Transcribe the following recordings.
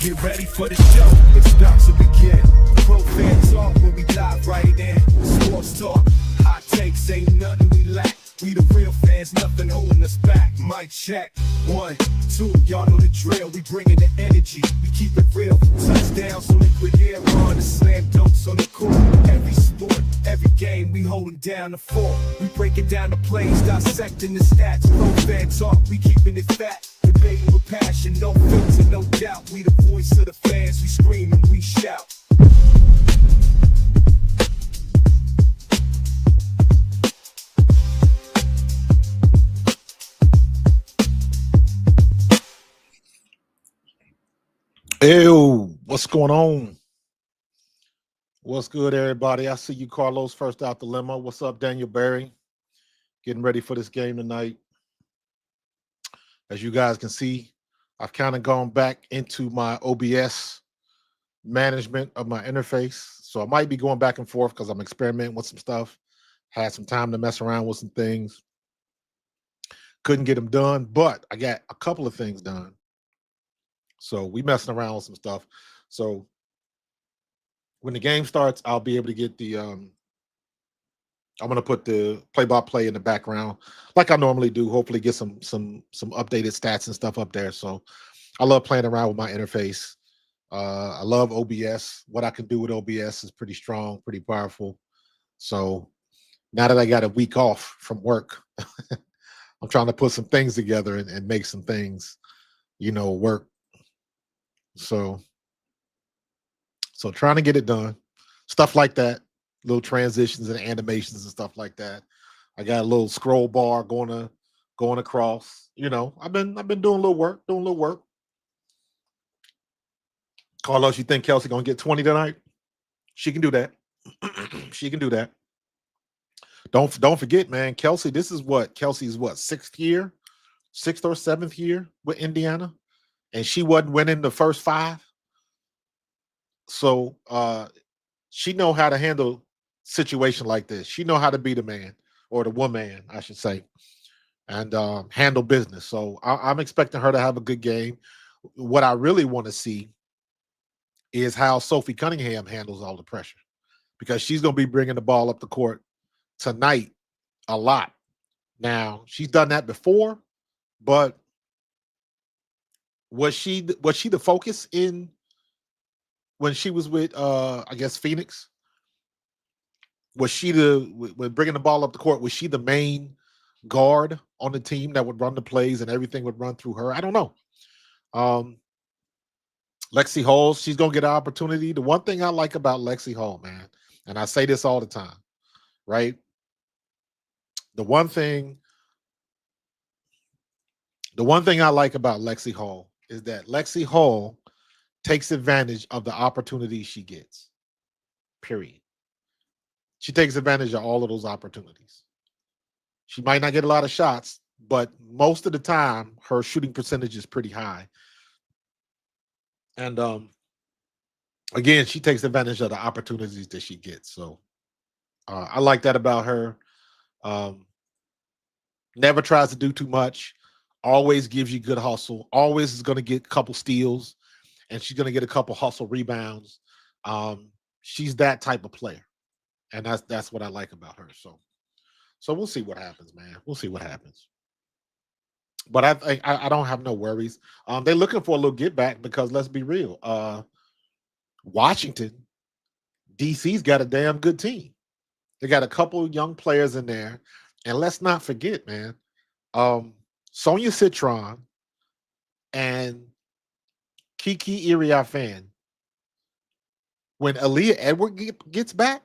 Get ready for the show, it's about to begin. Pro fan talk when we dive right in. Sports talk, hot takes, ain't nothing we lack. We the real fans, nothing holding us back. Mic check, 1, 2, y'all know the drill. We bringing the energy, we keep it real. Touchdowns, so liquid air on the slam dunks on the court. Every sport, every game, we holding down the fort. We breaking down the plays, dissecting the stats. Pro fan talk, we keeping it fat. Debating with passion, no filter, no doubt. We the voice of the fans, we scream and we shout. Ew, what's going on? What's good, everybody? I see you, Carlos, first out the limo. What's up, Daniel Berry? Getting ready for this game tonight. As you guys can see, I've kind of gone back into my OBS management of my interface. So I might be going back and forth because I'm experimenting with some stuff. Had some time to mess around with some things. Couldn't get them done, but I got a couple of things done. So we messing around with some stuff. So when the game starts, I'll be able to get the I'm gonna put the play-by-play in the background like I normally do. Hopefully get some updated stats and stuff up there. So I love playing around with my interface. I love OBS. What I can do with OBS is pretty strong, pretty powerful. So now that I got a week off from work, I'm trying to put some things together and make some things, work. So trying to get it done, stuff like that, little transitions and animations and stuff like that. I got a little scroll bar going across. I've been doing a little work. Carlos, you think Kelsey gonna get 20 tonight? She can do that. She can do that. Don't forget, man. Kelsey's sixth or seventh year with Indiana, and she wasn't winning the first 5. So she know how to handle situation like this. She know how to be the man or the woman, I should say, and handle business. So I'm expecting her to have a good game. What I really want to see is how Sophie Cunningham handles all the pressure, because she's going to be bringing the ball up the court tonight a lot. Now, she's done that before, but was she the focus in when she was with I guess Phoenix? Was she when bringing the ball up the court, was she the main guard on the team that would run the plays and everything would run through her? I don't know. Lexi Hall, she's going to get an opportunity. The one thing I like about Lexi Hall, man, and I say this all the time, right? The one thing I like about Lexi Hall is that Lexi Hall takes advantage of the opportunities she gets, period. She takes advantage of all of those opportunities. She might not get a lot of shots, but most of the time, her shooting percentage is pretty high. And again, she takes advantage of the opportunities that she gets. So I like that about her. Never tries to do too much. Always gives you good hustle. Always is going to get a couple steals, and she's going to get a couple hustle rebounds. She's that type of player, and that's what I like about her. So we'll see what happens, man. We'll see what happens. But I don't have no worries. They're looking for a little get back because let's be real. Washington, DC's got a damn good team. They got a couple of young players in there, and let's not forget, man. Sonia Citron and Kiki Iriafen. When Aaliyah Edward gets back,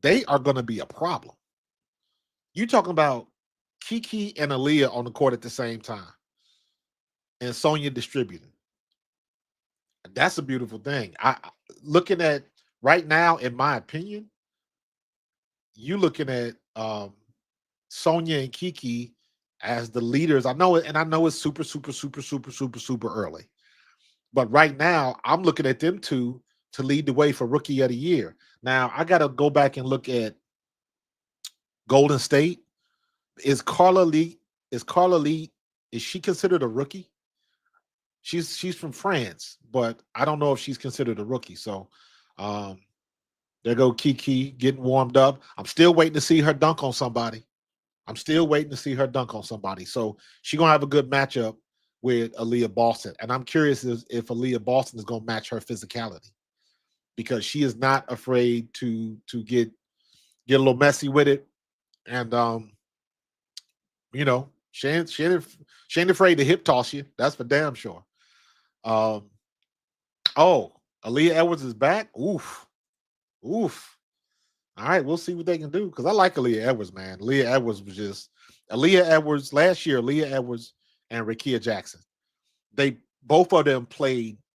they are going to be a problem. You talking about Kiki and Aaliyah on the court at the same time, and Sonia distributing. That's a beautiful thing. Looking at right now, in my opinion, you looking at Sonia and Kiki as the leaders. I know it, and I know it's super early. But right now, I'm looking at them two to lead the way for Rookie of the Year. Now, I got to go back and look at Golden State. Is Carla Lee, is she considered a rookie? She's from France, but I don't know if she's considered a rookie. So um, there go Kiki getting warmed up. I'm still waiting to see her dunk on somebody. I'm still waiting to see her dunk on somebody. So she's gonna have a good matchup with Aaliyah Boston, and I'm curious if Aaliyah Boston is gonna match her physicality because she is not afraid to get a little messy with it, and you know she ain't afraid to hip toss you. That's for damn sure. Um, oh, Aaliyah Edwards is back. Oof, oof. All right, we'll see what they can do because I like Aaliyah Edwards, man. Aaliyah Edwards was just Aaliyah Edwards last year. Aaliyah Edwards and Rakia Jackson. They both of them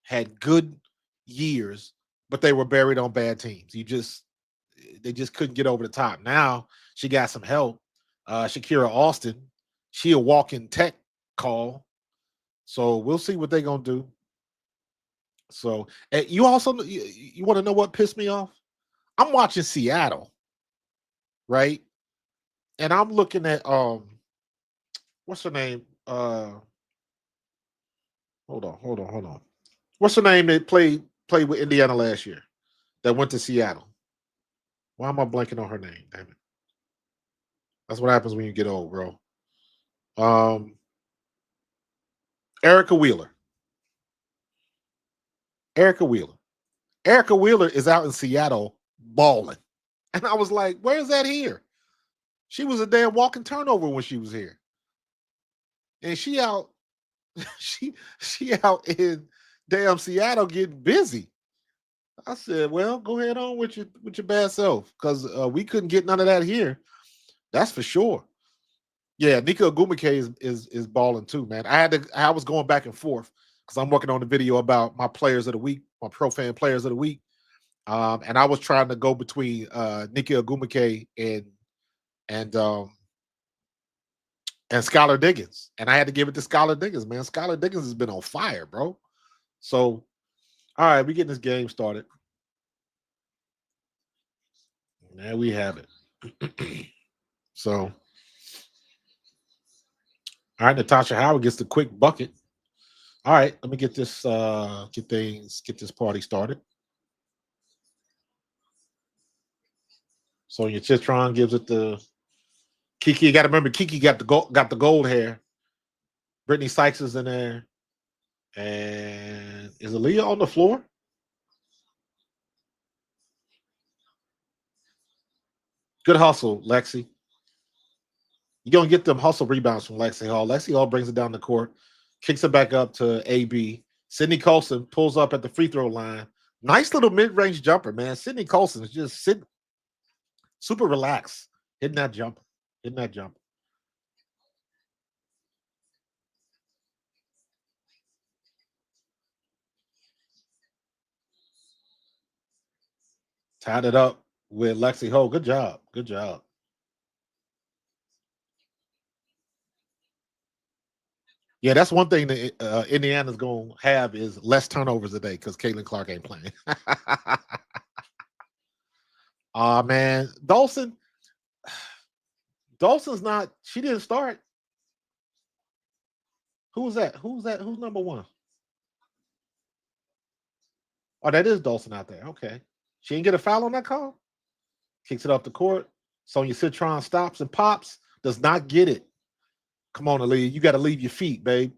had good years, but they were buried on bad teams. They just couldn't get over the top. Now she got some help. Shakira Austin, she a walking tech call. So we'll see what they're gonna do. So you also you want to know what pissed me off? I'm watching Seattle, right? And I'm looking at what's her name? Hold on. What's her name that played with Indiana last year that went to Seattle? Why am I blanking on her name? Damn it. That's what happens when you get old, bro. Um Erica Wheeler. Erica Wheeler. Erica Wheeler is out in Seattle balling. And I was like, where's that here? She was a damn walking turnover when she was here. And she out, she out in damn Seattle getting busy. I said, well, go ahead on with your bad self. Because we couldn't get none of that here. That's for sure. Yeah, Nika Ogumike is balling too, man. I was going back and forth because I'm working on the video about my players of the week, my pro fan players of the week. And I was trying to go between Nikki Ogumike and um and Skylar Diggins. And I had to give it to Skylar Diggins, man. Skylar Diggins has been on fire, bro. So all right, we getting this game started. There we have it. So all right, Natasha Howard gets the quick bucket. All right, let me get this get this party started. Sonia Citron gives it to Kiki. You got to remember, Kiki got the gold hair. Brittany Sykes is in there, and is Aaliyah on the floor? Good hustle, Lexi. You're gonna get them hustle rebounds from Lexi Hall. Lexi Hall brings it down the court, kicks it back up to AB. Sydney Colson pulls up at the free throw line. Nice little mid-range jumper, man. Sydney Colson is just sitting super relaxed, hitting that jumper, hitting that jumper. Tied it up with Lexi Ho. Good job. Good job. Yeah, that's one thing that Indiana's going to have is less turnovers a day because Caitlin Clark ain't playing. Man, Dawson's not. She didn't start. Who's that? Who's that? Who's number one? Oh, that is Dawson out there. Okay, she didn't get a foul on that call. Kicks it off the court. Sonia Citron stops and pops. Does not get it. Come on, Ali. You got to leave your feet, babe.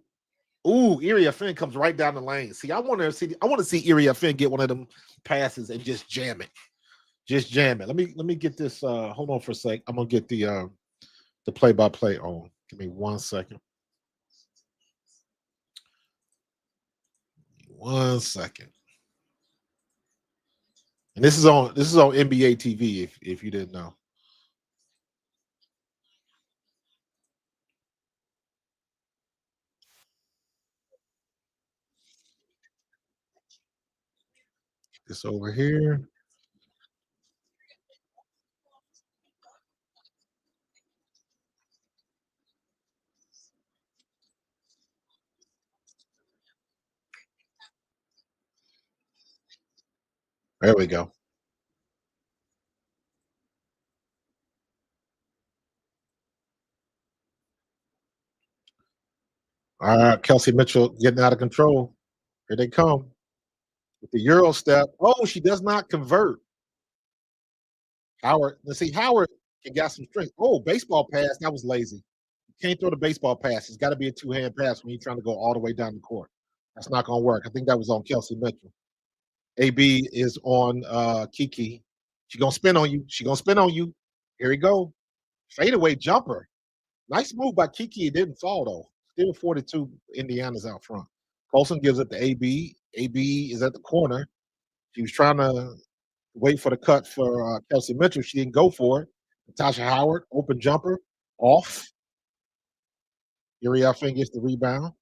Ooh, Iriafen comes right down the lane. See, I want to see. I want to see Iriafen get one of them passes and just jam it. Just jam it. Let me get this. Hold on for a sec. I'm gonna get the play by play on. Give me 1 second. 1 second. And this is on NBA TV. If you didn't know. This over here. There we go. Kelsey Mitchell getting out of control. Here they come with the Euro step. Oh, she does not convert. Howard, let's see, Howard can got some strength. Oh, baseball pass. That was lazy. You can't throw the baseball pass. It's got to be a two-hand pass when you're trying to go all the way down the court. That's not going to work. I think that was on Kelsey Mitchell. AB is on Kiki. She gonna spin on you. She gonna spin on you. Here we go. Fadeaway jumper. Nice move by Kiki. It didn't fall though. Still 42. Indiana's out front. Colson gives it to AB. AB is at the corner. She was trying to wait for the cut for Kelsey Mitchell. She didn't go for it. Natasha Howard, open jumper, off. Iriafen gets the rebound.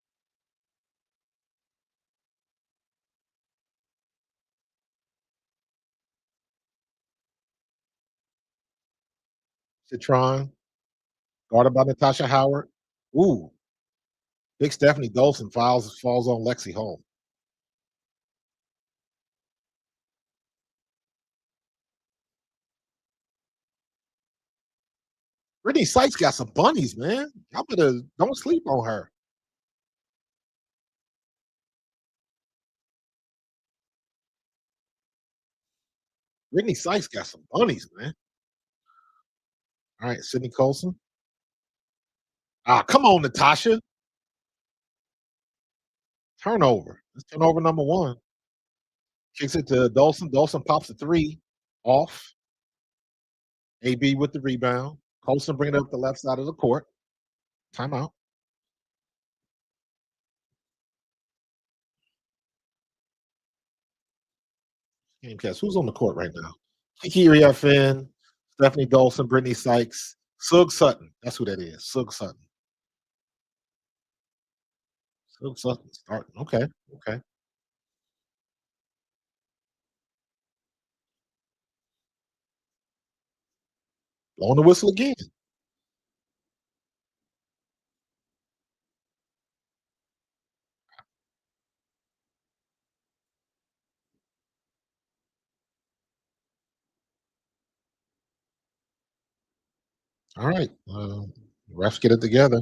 Citron, guarded by Natasha Howard. Ooh, big Stephanie Dolson falls on Lexi Hall. Brittany Sykes got some bunnies, man. Y'all better don't sleep on her. Brittany Sykes got some bunnies, man. All right, Sydney Colson. Ah, come on, Natasha. Turnover. That's turnover number one. Kicks it to Dolson. Dolson pops a three off. AB with the rebound. Colson bringing it up the left side of the court. Timeout. Game cast. Who's on the court right now? Kiki Iriafen, Stephanie Dolson, Brittany Sykes, Sug Sutton. That's who that is. Sug Sutton. Sug Sutton starting. Okay. Okay. Blowing the whistle again. All right. Refs get it together.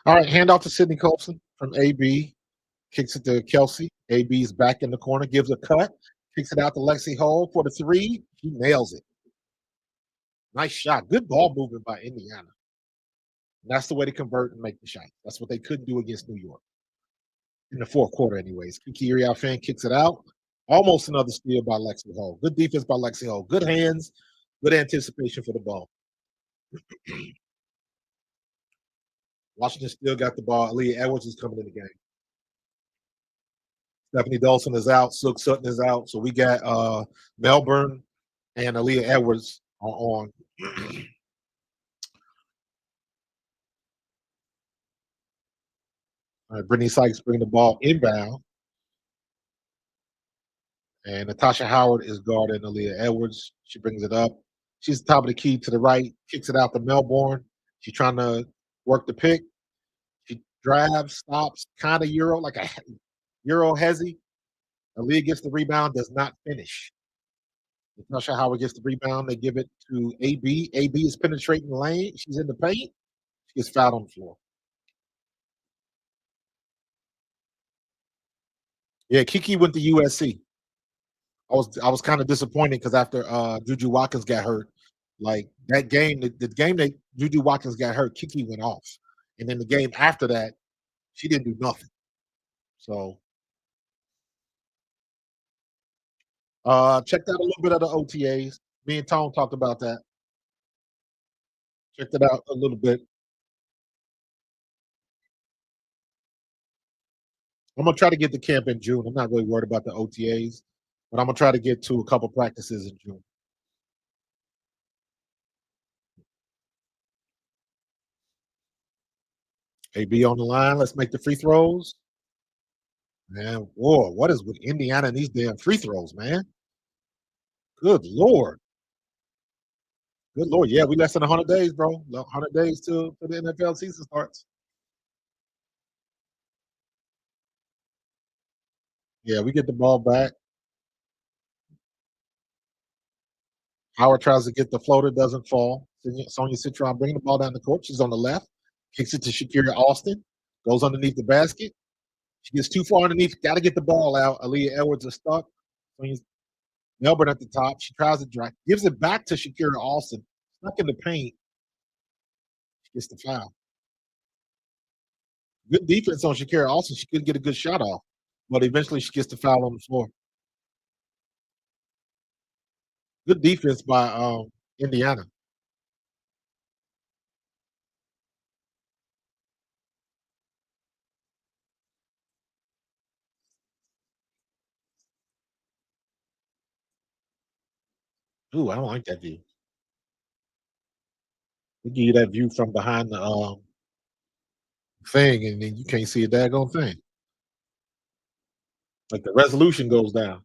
All right. Hand off to Sydney Colson from AB. Kicks it to Kelsey. AB's back in the corner. Gives a cut. Kicks it out to Lexi Hall for the three. She nails it. Nice shot. Good ball movement by Indiana. And that's the way to convert and make the shot. That's what they couldn't do against New York in the fourth quarter, anyways. Kiki Iriafen kicks it out. Almost another steal by Lexi Hall. Good defense by Lexi Hall. Good hands. Good anticipation for the ball. Washington still got the ball. Aaliyah Edwards is coming in the game. Stephanie Dawson is out. Silk Sutton is out. So we got Melbourne and Aaliyah Edwards are on. All right, Brittany Sykes bringing the ball inbound. And Natasha Howard is guarding Aaliyah Edwards. She brings it up. She's the top of the key to the right, kicks it out to Melbourne. She's trying to work the pick. She drives, stops, kind of Euro, like a Euro hezzy. Aaliyah gets the rebound, does not finish. Natasha Howard gets the rebound. They give it to AB. AB is penetrating the lane. She's in the paint. She gets fouled on the floor. Yeah, Kiki went to USC. I was kind of disappointed because after Juju Watkins got hurt, like that game, the game that Juju Watkins got hurt, Kiki went off, and then the game after that, she didn't do nothing. So checked out a little bit of the OTAs. Me and Tone talked about that. Checked it out a little bit. I'm gonna try to get to camp in June. I'm not really worried about the OTAs, but I'm gonna try to get to a couple practices in June. AB on the line. Let's make the free throws. Man, whoa, what is with Indiana and these damn free throws, man? Good lord. Good lord. Yeah, we less than 100 days, bro. 100 days till the NFL season starts. Yeah, we get the ball back. Howard tries to get the floater, doesn't fall. Sonia Citron bringing the ball down the court. She's on the left. Kicks it to Shakira Austin. Goes underneath the basket. She gets too far underneath. Got to get the ball out. Aaliyah Edwards is stuck. Swings Melbourne at the top. She tries to drive. Gives it back to Shakira Austin. Stuck in the paint. She gets the foul. Good defense on Shakira Austin. She couldn't get a good shot off. But eventually she gets the foul on the floor. Good defense by Indiana. Ooh, I don't like that view. They give you that view from behind the thing, and then you can't see a daggone thing. Like the resolution goes down.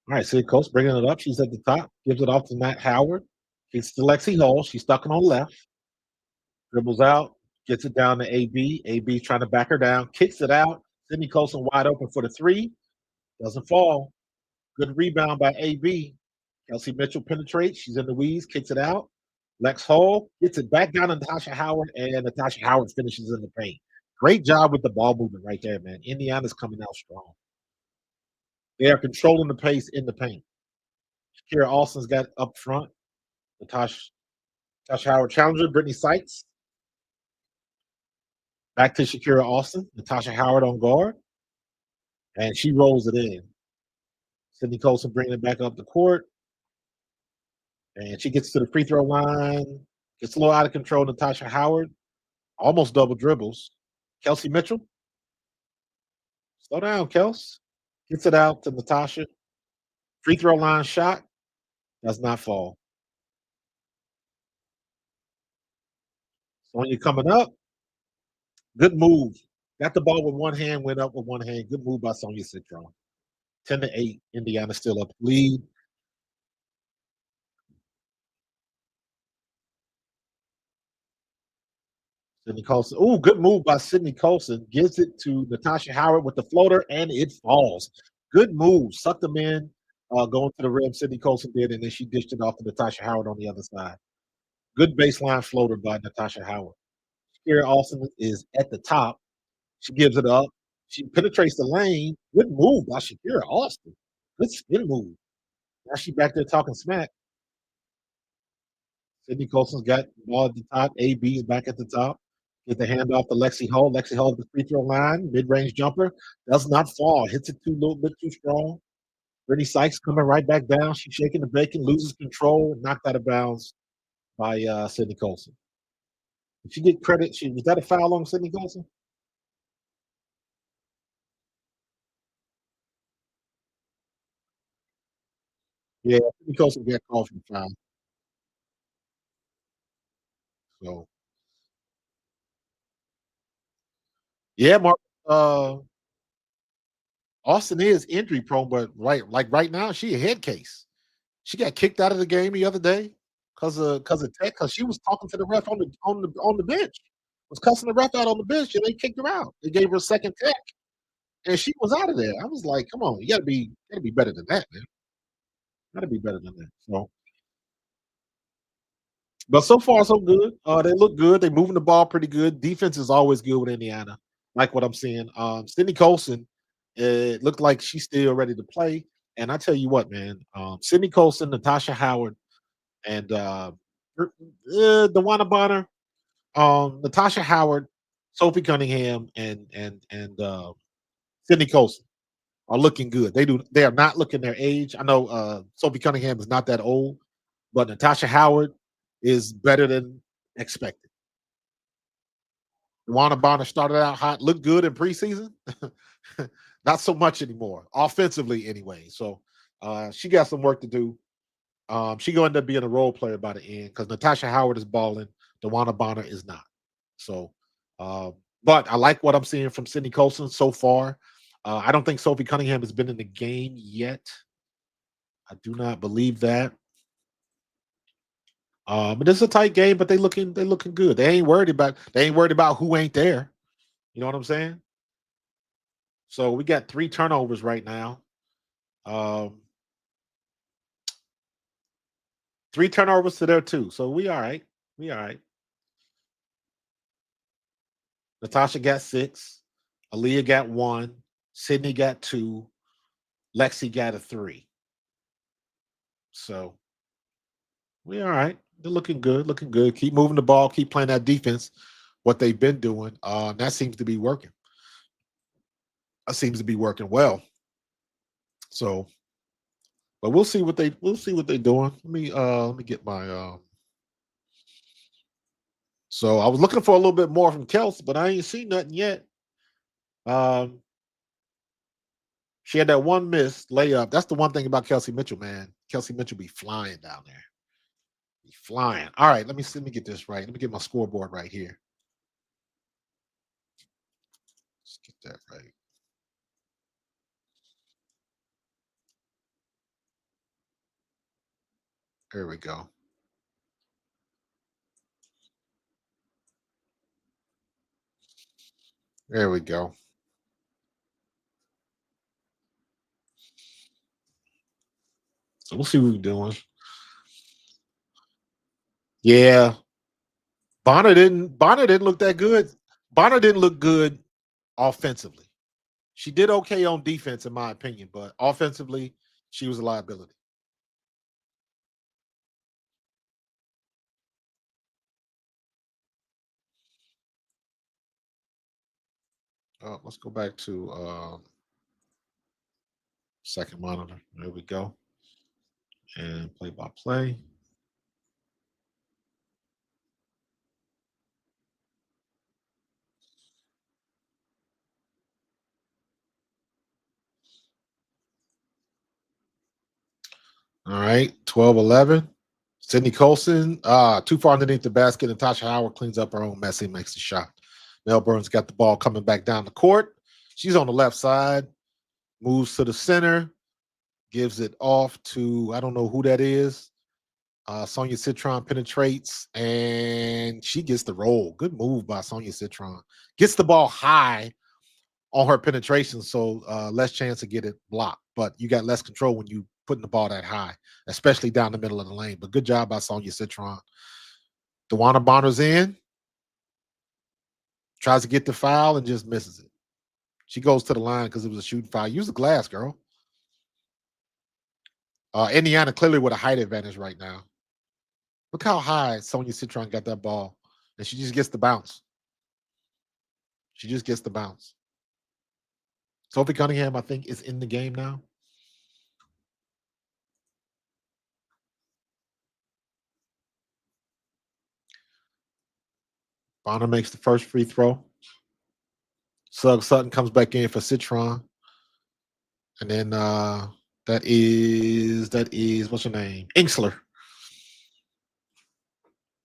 All right, see Coach bringing it up. She's at the top, gives it off to Matt Howard. It's to Lexi Hall. She's stuck on the left, dribbles out, gets it down to AB. AB trying to back her down, kicks it out. Sydney Colson wide open for the three. Doesn't fall. Good rebound by AB. Kelsey Mitchell penetrates. She's in the weeds, kicks it out. Lex Hall gets it back down to Natasha Howard, and Natasha Howard finishes in the paint. Great job with the ball movement right there, man. Indiana's coming out strong. They are controlling the pace in the paint. Shakira Austin's got up front. Natasha Howard challenger, Brittany Sykes. Back to Shakira Austin. Natasha Howard on guard. And she rolls it in. Sydney Colson bringing it back up the court. And she gets to the free throw line. Gets a little out of control. Natasha Howard almost double dribbles. Kelsey Mitchell. Slow down, Kels. Gets it out to Natasha. Free throw line shot. Does not fall. Sonia coming up. Good move. Got the ball with one hand, went up with one hand. Good move by Sonia Citron. 10-8. Indiana still up lead. Sydney Colson. Oh, good move by Sydney Colson. Gives it to Natasha Howard with the floater, and it falls. Good move. Sucked them in, going to the rim. Sydney Colson did, and then she dished it off to Natasha Howard on the other side. Good baseline floater by Natasha Howard. Shakira Austin is at the top. She gives it up. She penetrates the lane. Good move by Shakira Austin. Good spin move. Now she back there talking smack. Sydney Colson's got the ball at the top. AB is back at the top. Get the handoff to Lexi Hall. Lexi Hall at the free throw line. Mid-range jumper. Does not fall. Hits it too little bit too strong. Brittany Sykes coming right back down. She's shaking the bacon, loses control, knocked out of bounds by Sydney Colson. Did she get credit? Was that a foul on Sydney Colson? Yeah, Sydney Colson got called for the foul. So yeah, Mark. Uh, Austin is injury prone, but right now she a head case. She got kicked out of the game the other day because of tech because she was talking to the ref on the bench. Was cussing the ref out on the bench and they kicked her out. They gave her a second tech and she was out of there. I was like, come on, you gotta be better than that, man. Gotta be better than that. So but so far so good. They look good. They moving the ball pretty good. Defense is always good with Indiana. Like what I'm seeing. Sydney Colson, it looked like she's still ready to play. And I tell you what, man, Sydney Colson, Natasha Howard, and Dewana Bonner, Natasha Howard, Sophie Cunningham, and Sydney Colson are looking good. They are not looking their age. I know Sophie Cunningham is not that old, but Natasha Howard is better than expected. Dewana Bonner started out hot, looked good in preseason. Not so much anymore, offensively anyway. So she got some work to do. She gonna end up being a role player by the end because Natasha Howard is balling, Dewana Bonner is not. So, uh, but I like what I'm seeing from Sydney Colson so far. I don't think Sophie Cunningham has been in the game yet. I do not believe that. But it's a tight game, but they looking good. They ain't worried about who ain't there. You know what I'm saying? So we got 3 turnovers right now. Um, 3 turnovers to their 2. So we all right. We all right. Natasha got 6. Aaliyah got 1. Sydney got 2. Lexi got a 3. So we all right. They're looking good, looking good. Keep moving the ball, keep playing that defense, what they've been doing. That seems to be working. That seems to be working well. So, but we'll see what they're doing. Let me get my so I was looking for a little bit more from Kelsey, but I ain't seen nothing yet. Um she had that one missed layup. That's the one thing about Kelsey Mitchell, man. Kelsey Mitchell be flying down there. Be flying. All right, let me get this right. Let me get my scoreboard right here. Let's get that right. There we go. There we go. So we'll see what we're doing. Yeah. Bonner didn't look that good. Bonner didn't look good offensively. She did okay on defense, in my opinion, but offensively, she was a liability. Let's go back to second monitor. There we go. And play by play. All right, 12-11. Sydney Colson, too far underneath the basket. Natasha Howard cleans up her own mess and makes the shot. Melbourne's got the ball coming back down the court. She's on the left side, moves to the center, gives it off to, I don't know who that is. Sonia Citron penetrates, and she gets the roll. Good move by Sonia Citron. Gets the ball high on her penetration, so less chance to get it blocked. But you got less control when you putting the ball that high, especially down the middle of the lane. But good job by Sonia Citron. DeWanna Bonner's in, tries to get the foul and just misses it. She goes to the line because it was a shooting foul. Use the glass, girl. Indiana clearly with a height advantage right now. Look how high Sonia Citron got that ball, and she just gets the bounce. She just gets the bounce. Sophie Cunningham, I think, is in the game now. Bonner makes the first free throw. Sugg Sutton comes back in for Citron. And then that is what's her name? Inksler.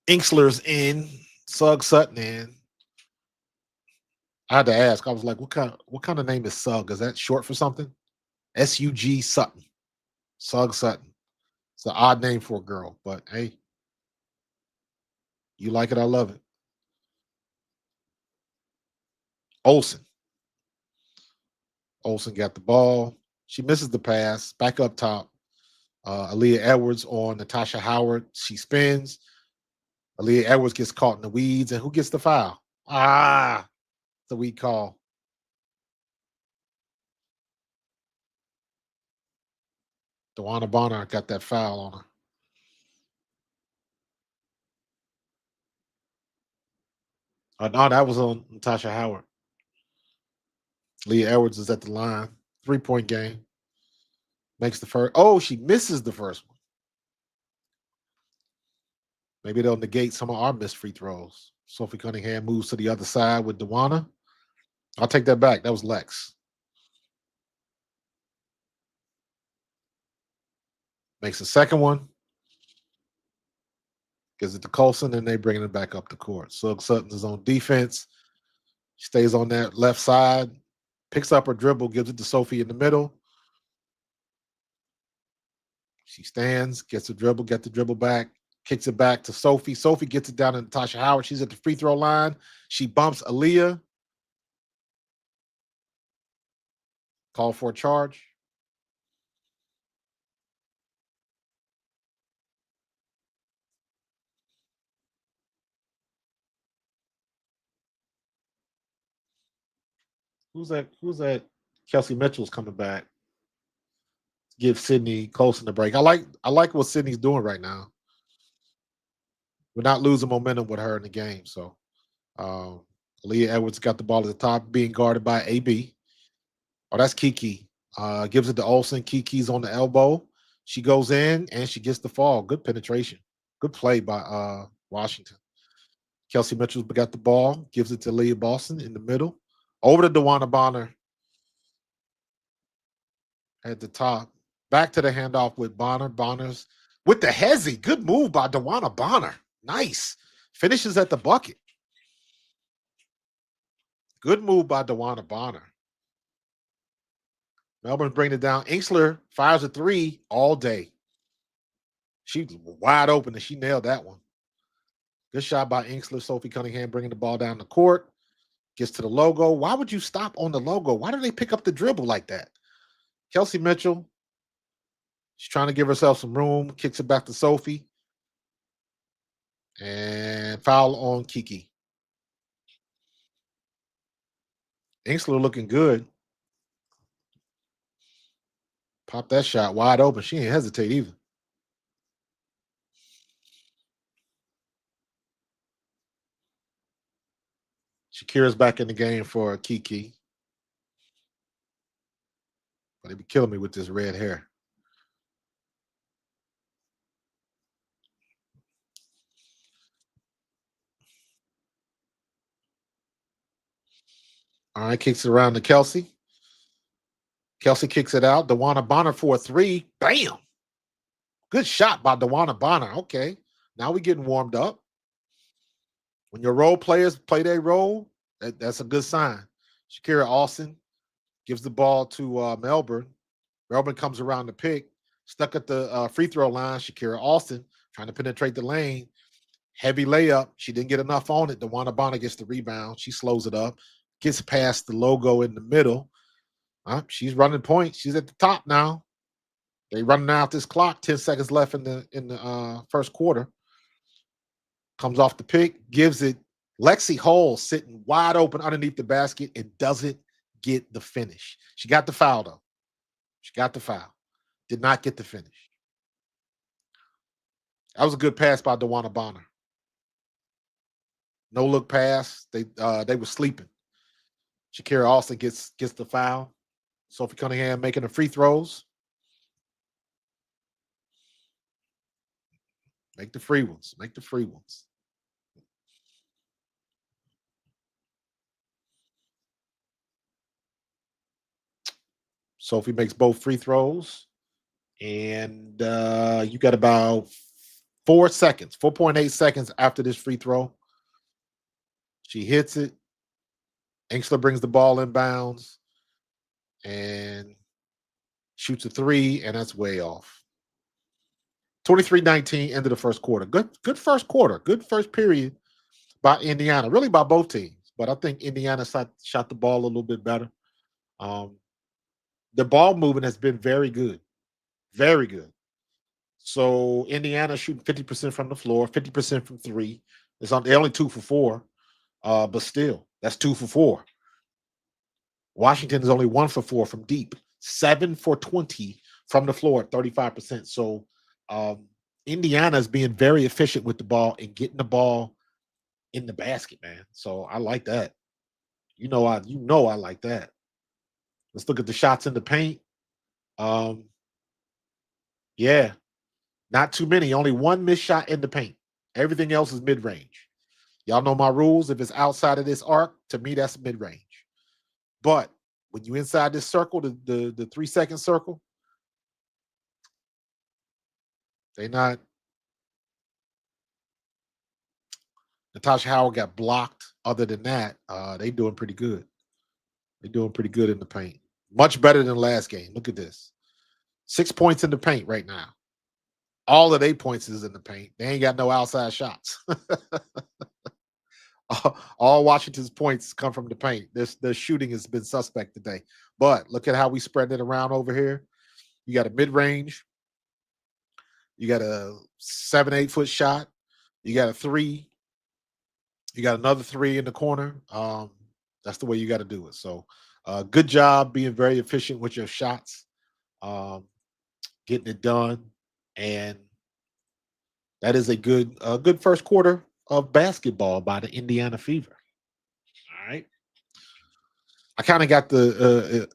Inksler's in. Sugg Sutton in. I had to ask. I was like, what kind of name is Sugg? Is that short for something? SUG Sutton. Sugg Sutton. It's an odd name for a girl, but hey, you like it, I love it. Olsen. Olsen got the ball. She misses the pass. Back up top. Aaliyah Edwards on Natasha Howard. She spins. Aaliyah Edwards gets caught in the weeds. And who gets the foul? It's a weak call. DeWanna Bonner got that foul on her. No, that was on Natasha Howard. Leah Edwards is at the line. 3-point game. Makes the first. Oh, she misses the first one. Maybe they'll negate some of our missed free throws. Sophie Cunningham moves to the other side with DeWanna. I'll take that back. That was Lex. Makes the second one. Gives it to Colson, and they bringing it back up the court. Sugg Sutton is on defense. Stays on that left side. Picks up her dribble, gives it to Sophie in the middle. She stands, gets the dribble, get the dribble back, kicks it back to Sophie. Sophie gets it down to Natasha Howard. She's at the free throw line. She bumps Aaliyah. Call for a charge. Who's that? Who's that? Kelsey Mitchell's coming back. Give Sydney Colson a break. I like what Sydney's doing right now. We're not losing momentum with her in the game. So um, Leah Edwards got the ball at the top, being guarded by AB. Oh, that's Kiki. Gives it to Olsen. Kiki's on the elbow. She goes in and she gets the fall. Good penetration. Good play by Washington. Kelsey Mitchell got the ball. Gives it to Leah Boston in the middle. Over to DeWanna Bonner at the top. Back to the handoff with Bonner. Bonner's with the hezzy. Good move by DeWanna Bonner. Nice. Finishes at the bucket. Good move by DeWanna Bonner. Melbourne's bringing it down. Inkster fires a three all day. She's wide open and she nailed that one. Good shot by Inkster. Sophie Cunningham bringing the ball down the court. Gets to the logo. Why would you stop on the logo? Why do they pick up the dribble like that? Kelsey Mitchell. She's trying to give herself some room. Kicks it back to Sophie. And foul on Kiki. Inkster looking good. Pop that shot wide open. She ain't hesitate either. Shakira's back in the game for Kiki. But they be killing me with this red hair. All right, kicks it around to Kelsey. Kelsey kicks it out. DeWanna Bonner for a three. Bam! Good shot by DeWanna Bonner. Okay, now we're getting warmed up. When your role players play their role, that's a good sign. Shakira Austin gives the ball to Melbourne. Melbourne comes around the pick. Stuck at the free throw line. Shakira Austin trying to penetrate the lane. Heavy layup. She didn't get enough on it. DeWanna Bonner gets the rebound. She slows it up. Gets past the logo in the middle. She's running points. She's at the top now. They running out this clock. 10 seconds left in the first quarter. Comes off the pick, gives it. Lexi Hall sitting wide open underneath the basket and doesn't get the finish. She got the foul though. She got the foul. Did not get the finish. That was a good pass by DeWanna Bonner. No look pass. They were sleeping. Shakira Austin gets the foul. Sophie Cunningham making the free throws. Make the free ones. Make the free ones. Sophie makes both free throws. And you got about 4 seconds, 4.8 seconds after this free throw. She hits it. Inkster brings the ball inbounds and shoots a three, and that's way off. 23-19, end of the first quarter. Good first quarter. Good first period by Indiana, really by both teams. But I think Indiana shot the ball a little bit better. The ball movement has been very good. Very good. So Indiana shooting 50% from the floor, 50% from three. They're only 2 for 4, but still, that's 2 for 4. Washington is only 1 for 4 from deep, 7 for 20 from the floor, 35%. So Indiana is being very efficient with the ball and getting the ball in the basket, man. So I like that. I like that. Let's look at the shots in the paint. Yeah, not too many. Only one missed shot in the paint. Everything else is mid-range. Y'all know my rules. If it's outside of this arc, to me, that's mid-range. But when you inside this circle, the 3-second circle, they not. Natasha Howard got blocked. Other than that, they doing pretty good. They're doing pretty good in the paint. Much better than last game. Look at this. 6 points in the paint right now. All of 8 points is in the paint. They ain't got no outside shots. All Washington's points come from the paint. The shooting has been suspect today. But look at how we spread it around over here. You got a mid-range. You got a 7-8 foot shot. You got a 3. You got another 3 in the corner. That's the way you got to do it. So, good job being very efficient with your shots, um, getting it done, and that is a good first quarter of basketball by the Indiana Fever. All right. I kind of got the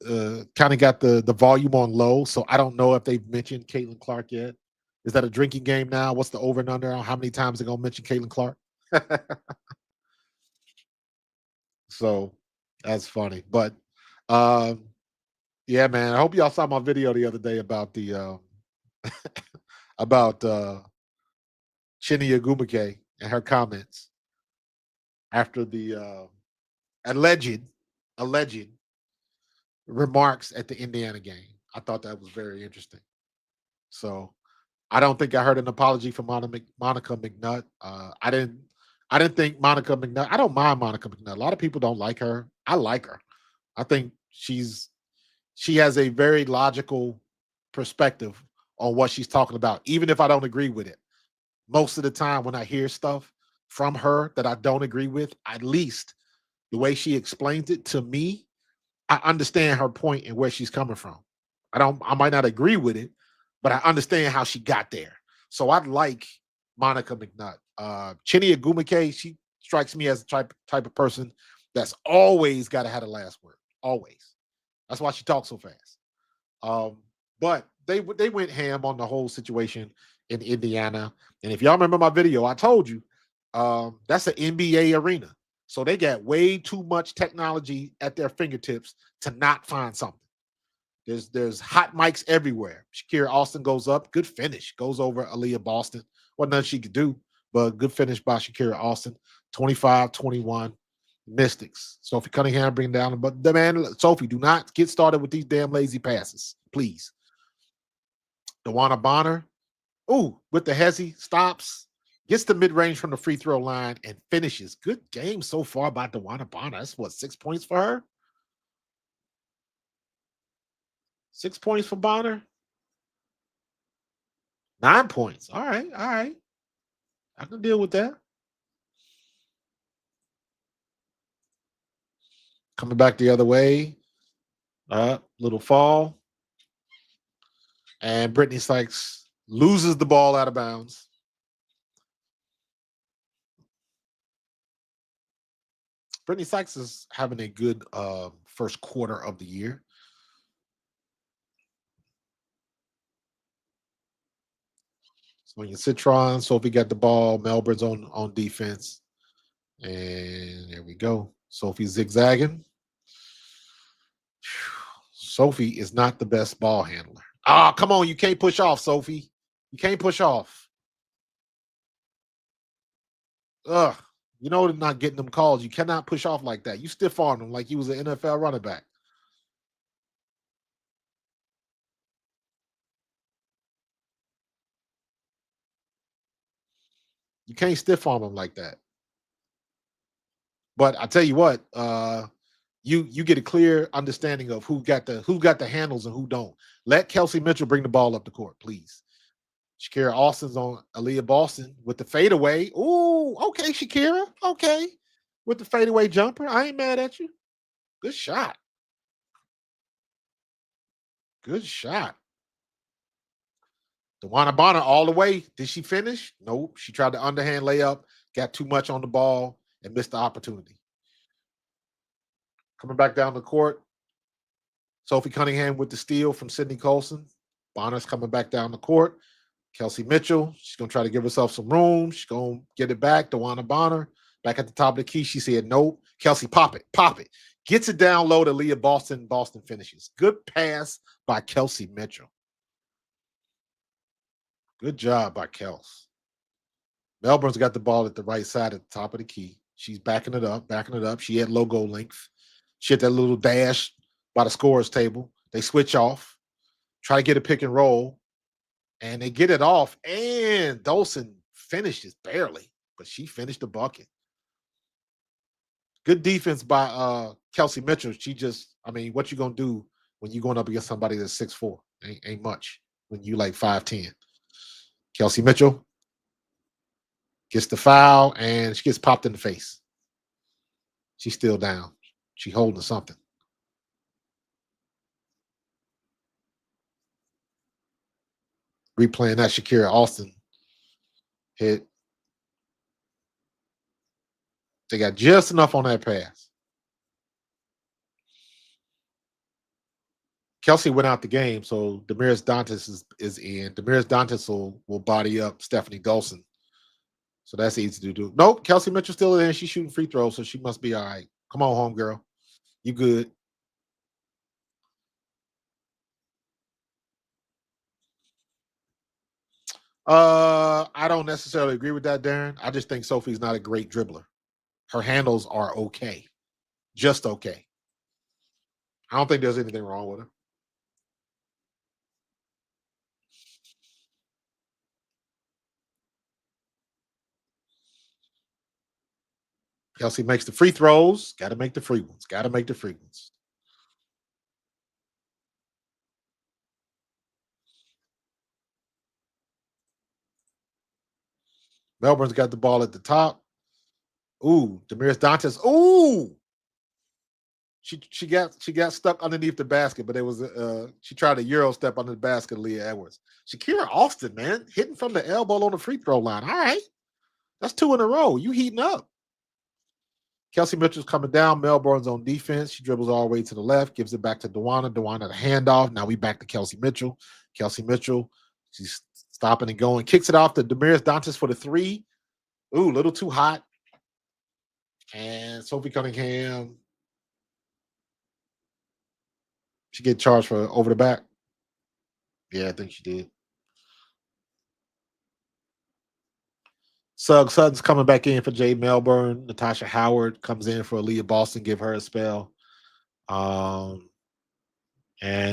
volume on low, so I don't know if they've mentioned Caitlin Clark yet. Is that a drinking game now? What's the over and under on how many times they're gonna mention Caitlin Clark? So that's funny. But um, yeah, man. I hope y'all saw my video the other day about the about Chinia Gumake and her comments after the alleged alleged remarks at the Indiana game. I thought that was very interesting. So I don't think I heard an apology from Monica McNutt. I didn't think Monica McNutt. I don't mind Monica McNutt. A lot of people don't like her. I like her. I think she has a very logical perspective on what she's talking about, even if I don't agree with it. Most of the time, when I hear stuff from her that I don't agree with, at least the way she explains it to me, I understand her point and where she's coming from. I might not agree with it, but I understand how she got there. So I like Monica McNutt. Chinia Gumake, she strikes me as the type of person that's always got to have the last word. Always. That's why she talks so fast. But they went ham on the whole situation in Indiana. And if y'all remember my video, I told you that's an NBA arena. So they got way too much technology at their fingertips to not find something. There's hot mics everywhere. Shakira Austin goes up, good finish, goes over Aaliyah Boston. Wasn't nothing she could do, but good finish by Shakira Austin. 25-21 Mystics. Sophie Cunningham bring down, but the man, Sophie, do not get started with these damn lazy passes, please. DeWanna Bonner, ooh, with the hezzy, stops, gets the mid-range from the free throw line and finishes. Good game so far by DeWanna Bonner. That's what, 6 points for her? 6 points for Bonner? 9 points. All right, all right. I can deal with that. Coming back the other way. Little fall. And Brittany Sykes loses the ball out of bounds. Brittany Sykes is having a good first quarter of the year. Sonia Citron, Sophie got the ball. Melbourne's on defense. And there we go. Sophie zigzagging. Sophie is not the best ball handler. Ah, come on. You can't push off, Sophie. You can't push off. Ugh. You know they're not getting them calls. You cannot push off like that. You stiff arm them like he was an NFL running back. You can't stiff arm them like that. But I tell you what, you get a clear understanding of who got the handles and who don't. Let Kelsey Mitchell bring the ball up the court, please. Shakira Austin's on Aaliyah Boston with the fadeaway. Ooh, okay, Shakira. Okay. With the fadeaway jumper. I ain't mad at you. Good shot. Good shot. DeWanna Bonner all the way. Did she finish? Nope. She tried the underhand layup, got too much on the ball, and missed the opportunity. Coming back down the court. Sophie Cunningham with the steal from Sydney Colson. Bonner's coming back down the court. Kelsey Mitchell, she's going to try to give herself some room. She's going to get it back. DeWanna Bonner back at the top of the key. She said, nope. Kelsey, pop it, pop it. Gets it down low to Leah Boston. Boston finishes. Good pass by Kelsey Mitchell. Good job by Kels. Melbourne's got the ball at the right side at the top of the key. She's backing it up, backing it up. She had logo length. She had that little dash by the scorer's table. They switch off, try to get a pick and roll, and they get it off. And Dolson finishes barely, but she finished the bucket. Good defense by Kelsey Mitchell. She just, I mean, what you gonna do when you're going up against somebody that's 6'4"? Ain't much when you like 5'10". Kelsey Mitchell gets the foul and she gets popped in the face. She's still down. She holding something. Replaying that Shakira Austin hit. They got just enough on that pass. Kelsey went out the game, so Damaris Dantas is in. Damaris Dantas will body up Stephanie Dolson. So that's easy to do. Nope, Kelsey Mitchell still in. She's shooting free throws, so she must be all right. Come on home, girl. You good. I don't necessarily agree with that, Darren. I just think Sophie's not a great dribbler. Her handles are okay. Just okay. I don't think there's anything wrong with her. Kelsey makes the free throws. Got to make the free ones. Got to make the free ones. Melbourne's got the ball at the top. Ooh, Damaris Dantas. Ooh, she got stuck underneath the basket, but it was she tried a Euro step under the basket. Leah Edwards, Shakira Austin, man, hitting from the elbow on the free throw line. All right, that's 2 in a row. You heating up. Kelsey Mitchell's coming down. Melbourne's on defense. She dribbles all the way to the left, gives it back to Dewana. Dewana the handoff. Now we back to Kelsey Mitchell. Kelsey Mitchell, she's stopping and going. Kicks it off to Damaris Dantas for the 3. Ooh, a little too hot. And Sophie Cunningham, she get charged for over the back. Yeah, I think she did. Sugg Sutton's coming back in for Jay Melbourne. Natasha Howard comes in for Aaliyah Boston, give her a spell. And